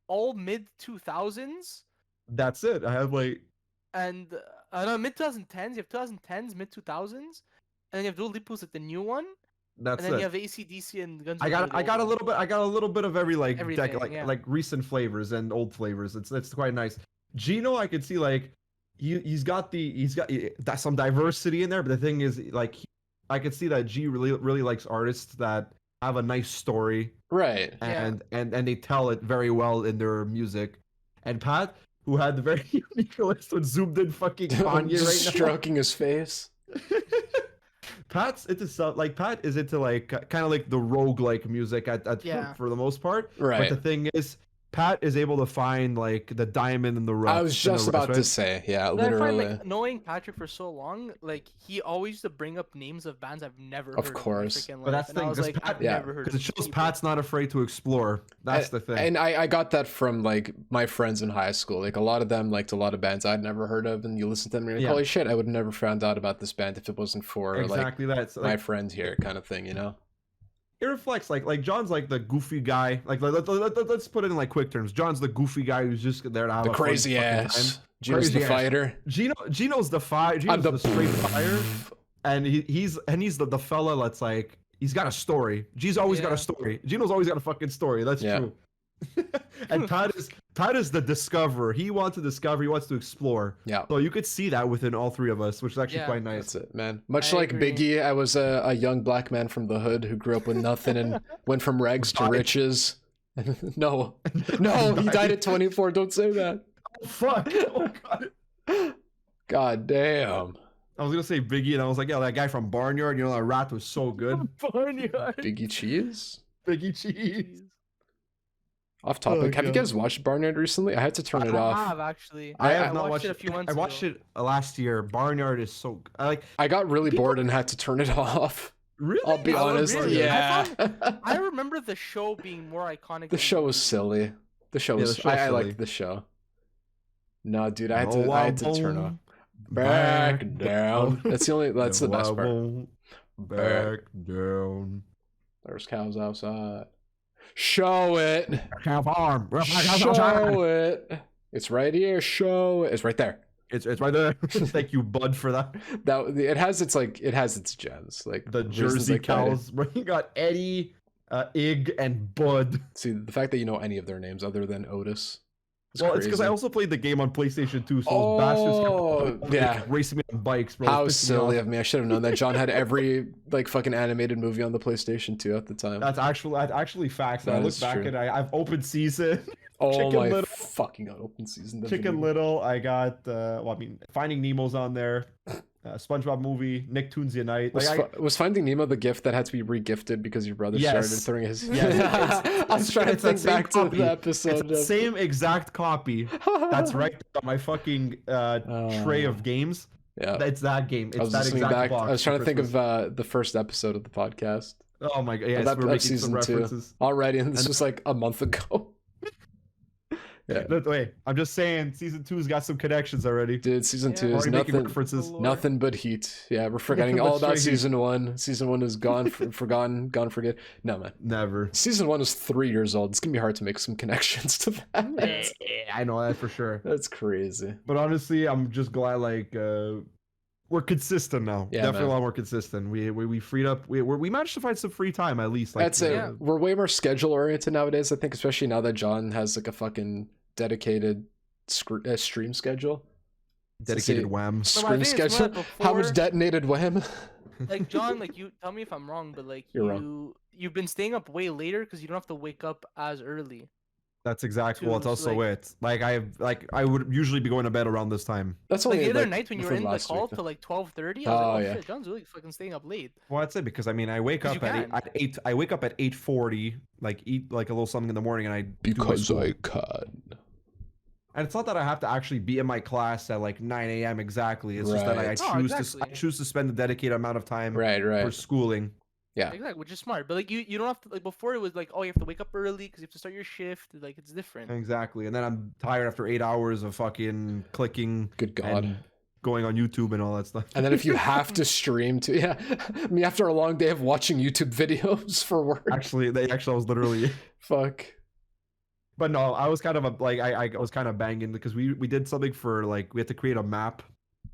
all mid 2000s. that's it. I have like and I don't know, mid 2010s. You have 2010s, mid 2000s, and then you have Dua Lipa's like the new one, and That's then you it. have AC/DC and Guns I N' Roses. got I got a little bit of every Everything, like recent flavors and old flavors. It's quite nice. Gino, I could see like he's got some diversity in there, but the thing is like I could see that G really likes artists that have a nice story Right. and they tell it very well in their music. And Pat, who had the very unique list with zoomed in fucking Kanye Just right now. stroking his face. Pat's into stuff like Pat is into like kind of like the roguelike music for the most part. Right. But the thing is, Pat is able to find like the diamond in the rough. I was just about to say, yeah, But I find, literally. like, knowing Patrick for so long, like he always used to bring up names of bands I've never Of heard course. of in my freaking But life. that's And the I thing, was 'cause like, Pat- I've yeah, never heard Because of it shows these people. Pat's not afraid to explore. That's the thing. And I got that from like my friends in high school. Like a lot of them liked a lot of bands I'd never heard of, and you listen to them and you're like, Yeah. holy shit, I would have never found out about this band if it wasn't for Exactly that. So, like my like, friend here, kind of thing, you know? it reflects like John's like the goofy guy. Like let's put it in like quick terms. John's the goofy guy who's just there to have The a fun crazy fucking ass. time. Gino's Crazy the ass. fighter. Gino's the fire. Gino's the straight fire. And he's the fella that's like he's got a story. G's always got Yeah. a story. Gino's always got a fucking story. That's Yeah. true. And Pat is the discoverer. He wants to discover. He wants to explore. Yeah. So you could see that within all three of us, which is actually Yeah. quite nice. That's it, man. Much I like agree. Biggie, I was a young black man from the hood who grew up with nothing and went from rags to Died. riches. No, he died at 24. Don't say that. Oh, fuck. Oh god. God damn. I was gonna say Biggie, and I was like, yeah, that guy from Barnyard. You know, that rat was so good. Barnyard. Biggie Cheese? Biggie Cheese. Off topic. Have you God. guys watched Barnyard recently? I had to turn it I off. have actually. I I have not watched watched it a few months I watched ago. it last year. Barnyard is so like I got really People- bored and had to turn it off. really. I'll be Oh, honest. really? Yeah. I remember the show being more iconic. The than show was movie. silly. The show Yeah, was. the show's I silly. liked the show. No, dude, I had No, to. I had I to turn won't off. Back down. That's the only. That's the No, best I part. won't back down. There's cows outside. Show it. Have arm. Show it. It's right here. Show it. It's right there. It's right there. Thank you, Bud, for that. That it has its gems like The reasons Jersey I kinda- cows. You got Eddie, Ig, and Bud. See the fact that you know any of their names other than Otis. Is Well, it's because I crazy. also played the game on PlayStation 2, so those bastards kept like, yeah. racing me on bikes, bro. How It's pissing me silly off. of me! I should have known that John had every like fucking animated movie on the PlayStation 2 at the time. That's actually facts. I That look is back true. and I've opened season. Oh Chicken my Little. fucking god! Open season. the Chicken video. Little. I got Finding Nemo's on there. SpongeBob movie. Nicktoons Unite. Was, Like, was Finding Nemo the gift that had to be re-gifted because your brother Yes. started throwing his? Yes, I was trying to it's that think same back to copy. the It's episode. the of- same exact copy. That's right on my fucking tray of games. Yeah. It's that game. It's I was that listening exact back. box. I was for trying to think Christmas. of the first episode of the podcast. Oh my god! Yes, that- we're of making some season 2. references. Already, and this And- was like a month ago. Yeah. Look, wait, I'm just saying, season 2's got some connections already. Dude, season Yeah. 2 is Already making nothing. references. Lord. Nothing but heat. Yeah, we're forgetting all That's about right. season 1. Season 1 is gone, forgotten, gone, forget. No, man. Never. Season 1 is 3 years old. It's gonna be hard to make some connections to that. I know that for sure. That's crazy. But honestly, I'm just glad like we're consistent now. Yeah, Definitely man. a lot more consistent. We freed up. We managed to find some free time at least. Like, That's it. Yeah. We're way more schedule oriented nowadays. I think, especially now that John has like a fucking dedicated stream schedule. Dedicated Say- wham. No, I Stream think it's more schedule. like How much before- detonated wham? Like John, like you tell me if I'm wrong, but like You're wrong. you've been staying up way later because you don't have to wake up as early. That's exactly. Well, it's to, also like- it. Like I would usually be going to bed around this time. That's Like only the other like, night when you were within in the last call week, till like 12:30, I was Oh, like, oh yeah. shit, John's really fucking staying up late. Well, that's it because I mean I wake 'Cause up you at can. 8. I wake up at 8:40. Like eat like a little something in the morning, and I do my because school. I can. And it's not that I have to actually be in my class at like 9 a.m. exactly. It's just that I Right. Oh, choose to exactly. I choose to spend a dedicated amount of time Right, for right. schooling. Yeah. Exactly, which is smart. But like you don't have to like before it was like, oh, you have to wake up early because you have to start your shift. Like it's different. Exactly. And then I'm tired after 8 hours of fucking clicking Good God. and going on YouTube and all that stuff. And then if you have to stream to, yeah, I mean, after a long day of watching YouTube videos for work, actually I was literally fuck. But no, I was kind of I was kind of banging because we did something for like we had to create a map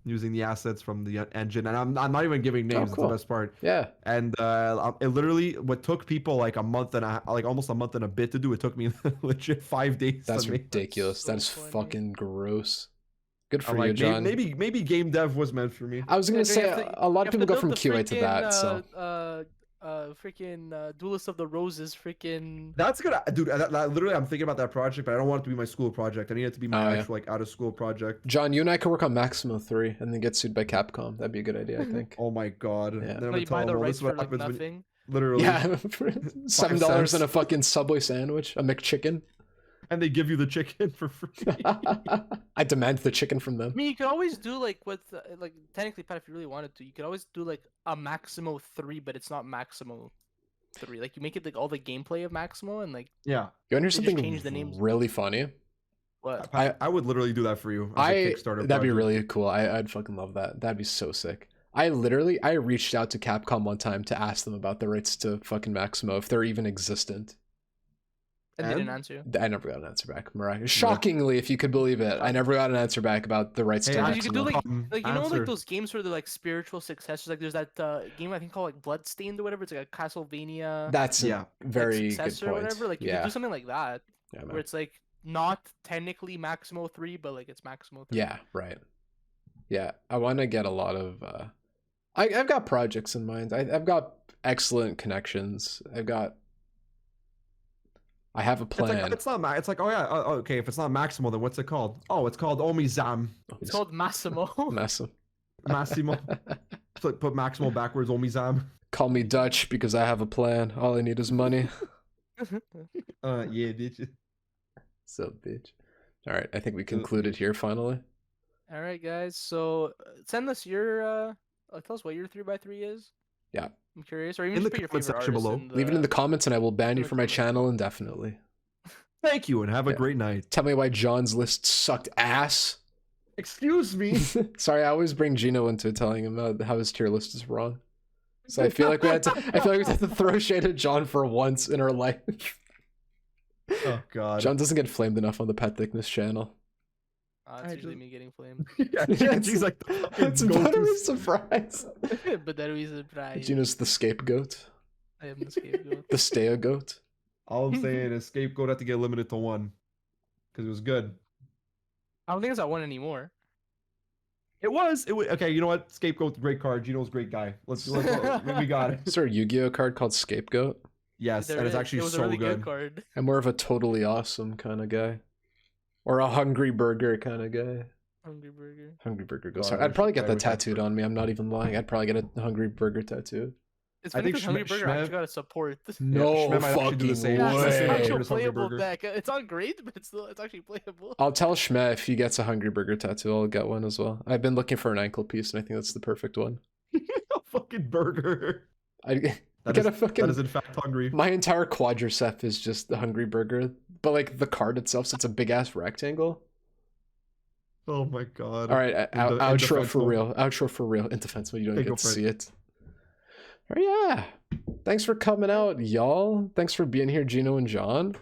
using the assets from the engine, and I'm not even giving names. cool. It's the best part. Yeah. And it literally what took people like a month and like almost a month and a bit to do. It took me legit 5 days. That's to make. ridiculous. so That is funny. fucking gross. Good for I'm you, like, John. maybe game dev was meant for me. I was gonna Yeah, say you have to- a lot you of have people to go from build the QA to that. So freaking Duelist of the Roses, freaking. That's gonna, dude. That literally, I'm thinking about that project, but I don't want it to be my school project. I need it to be my Oh, yeah. actual like out of school project. John, you and I could work on Maximo 3 and then get sued by Capcom. That'd be a good idea, I think. Oh my god. Yeah. Then I'm No, gonna you tell buy them, the well, rights this is for what like happens when nothing. literally. Yeah, for $7 cents. and a fucking Subway sandwich, a McChicken. And they give you the chicken for free. I demand the chicken from them. I mean, you could always do like with like technically, Pat, if you really wanted to, you could always do like a Maximo 3, but it's not Maximo 3. Like you make it like all the gameplay of Maximo and like Yeah. You want to hear They just something changed the names. really funny? what? I would literally do that for you. As a Kickstarter That'd be project. really cool. I'd fucking love that. That'd be so sick. I reached out to Capcom one time to ask them about the rights to fucking Maximo, if they're even existent. And they didn't And? answer you. I never got an answer back. Shockingly, if you could believe it, I never got an answer back about the rights Hey, to Because Maximo. you could do like you know Answer. like those games where they're like spiritual successors. Like there's that game I think called like Bloodstained or whatever. It's like a Castlevania That's Yeah. a very good successor or point. whatever. Like you could yeah, do something like that yeah, where man. it's like not technically Maximo 3, but like it's Maximo 3. Yeah, right. Yeah, I want to get a lot of. I've got projects in mind. I've got excellent connections. I have a plan. It's not It's like, oh yeah, okay. If it's not Maximo, then what's it called? Oh, it's called Omizam. It's called Massimo. Massive. Massimo. Put Maximo backwards. Omizam. Call me Dutch because I have a plan. All I need is money. Yeah, bitch. So bitch. All right, I think we concluded here finally. All right, guys. So send us your tell us what your 3x3 is. Yeah. I'm curious. Or even In just the put your comment favorite section artist below. Leave it in the comments and I will ban in you the from my comments. channel indefinitely. Thank you, and have a Yeah. great night. Tell me why John's list sucked ass. Excuse me. Sorry, I always bring Gino into telling him how his tier list is wrong. So I feel like we had to throw shade at John for once in our life. Oh god. John doesn't get flamed enough on the Patthiccness channel. It's I usually just- me getting flamed. Yeah, she's like the fucking It's go-to better a surprise. But that was a surprise. Gino's the scapegoat. I am the scapegoat. The stay-a-goat. All I'm saying is Scapegoat had to get limited to 1. Because it was good. I don't think it's that one anymore. It was. Okay, you know what? Scapegoat, great card. Gino's a great guy. Let's we got it. Is there a Yu-Gi-Oh card called Scapegoat? Yes, There and it's is. actually it was so a really good. card. I'm more of a totally awesome kind of guy. Or a Hungry Burger kind of guy. Hungry Burger. Hungry Burger goes God, hard. I'd probably get I that wish I tattooed could. on me. I'm not even lying. I'd probably get a Hungry Burger tattoo. It's I funny think because Hungry Shme- Burger Shme- actually got a support. No Shme might actually do the fucking same. Yeah, Way. it's an Way. actual Here's Hungry playable Burger. deck. It's not great, but it's actually playable. I'll tell Shme if he gets a Hungry Burger tattoo, I'll get one as well. I've been looking for an ankle piece, and I think that's the perfect one. A fucking burger. I That get is, a fucking. that is in fact hungry. My entire quadricep is just the Hungry Burger, but like the card itself, so it's a big ass rectangle. Oh my god. All right, outro for indefensible. real. Outro for real. Indefensible. You don't Okay, get go to for it. see it. All right, yeah. Thanks for coming out, y'all. Thanks for being here, Gino and John.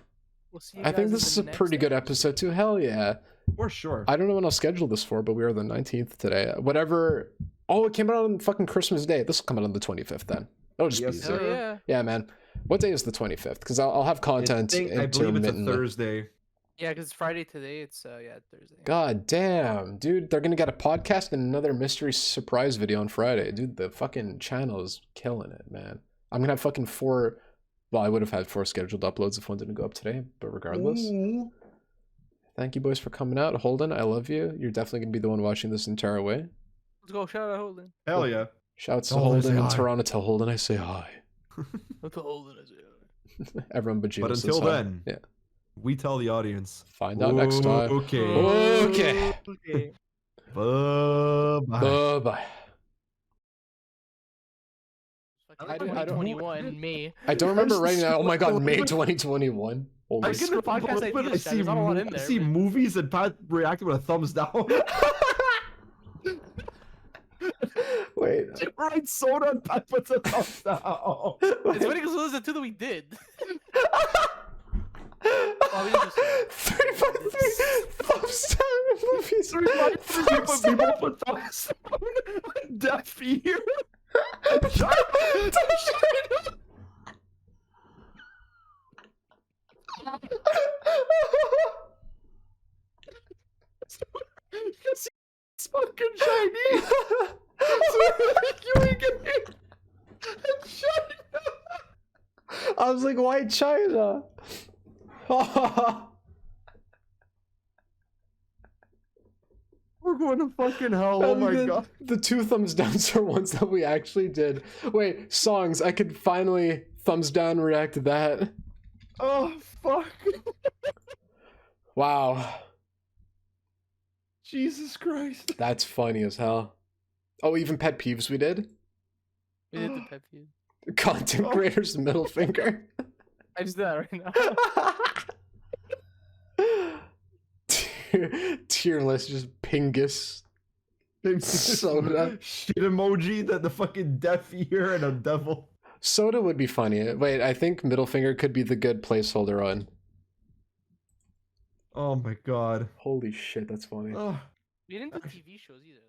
We'll see you I think guys in this is the a next pretty good episode too. Hell yeah. For sure. I don't know when I'll schedule this for, but we are the 19th today. Whatever. Oh, it came out on fucking Christmas Day. This will come out on the 25th then. That'll just Yes, be Hell easy. sir. yeah. Yeah, man. What day is the 25th? Because I'll have content I believe it's a intermittently. Thursday. Yeah, because it's Friday today. It's Thursday. God damn, dude. They're going to get a podcast and another mystery surprise video on Friday. Dude, the fucking channel is killing it, man. I'm going to have fucking 4... Well, I would have had 4 scheduled uploads if one didn't go up today, but regardless. Ooh. Thank you, boys, for coming out. Holden, I love you. You're definitely going to be the one watching this entire way. Let's go. Shout out Holden. Hell yeah. Shouts to Holden, say Holden in hi. Toronto. Tell Holden I say hi. Let's go Holden. I say. Everyone but Gino But says until hi. then, Yeah. we tell the audience. Find out next time. Okay. Okay. Okay. Bye-bye. Bye-bye. I don't- 2021 May. I don't remember writing that. Oh my god, May I 2021. Holy I shit. get the podcast I ideas, see, there's not a lot in I there, see but- movies and Pat reacted with a thumbs down. Wait. Right soda and Pat puts a thumbs down. It's funny because those are the two that we did. we didn't do songs. 3 by 3 thumbs down movies. 3 by 3 Thumbs people down. put thumbs down on deaf ear. China. Because he's fucking Chinese. So you ain't getting China. I was like, why China? We're going to fucking hell. Oh my god. The 2 thumbs downs are ones that we actually did. Wait, songs. I could finally thumbs down react to that. Oh fuck. Wow. Jesus Christ. That's funny as hell. Oh, even pet peeves we did? We did the pet peeve. Content creators middle finger. I just did that right now. Tier list, just Pingus. Soda. Shit emoji that the fucking deaf ear and a devil. Soda would be funny. Wait, I think middle finger could be the good placeholder on. Oh my god. Holy shit, that's funny. Oh. We didn't do TV shows either.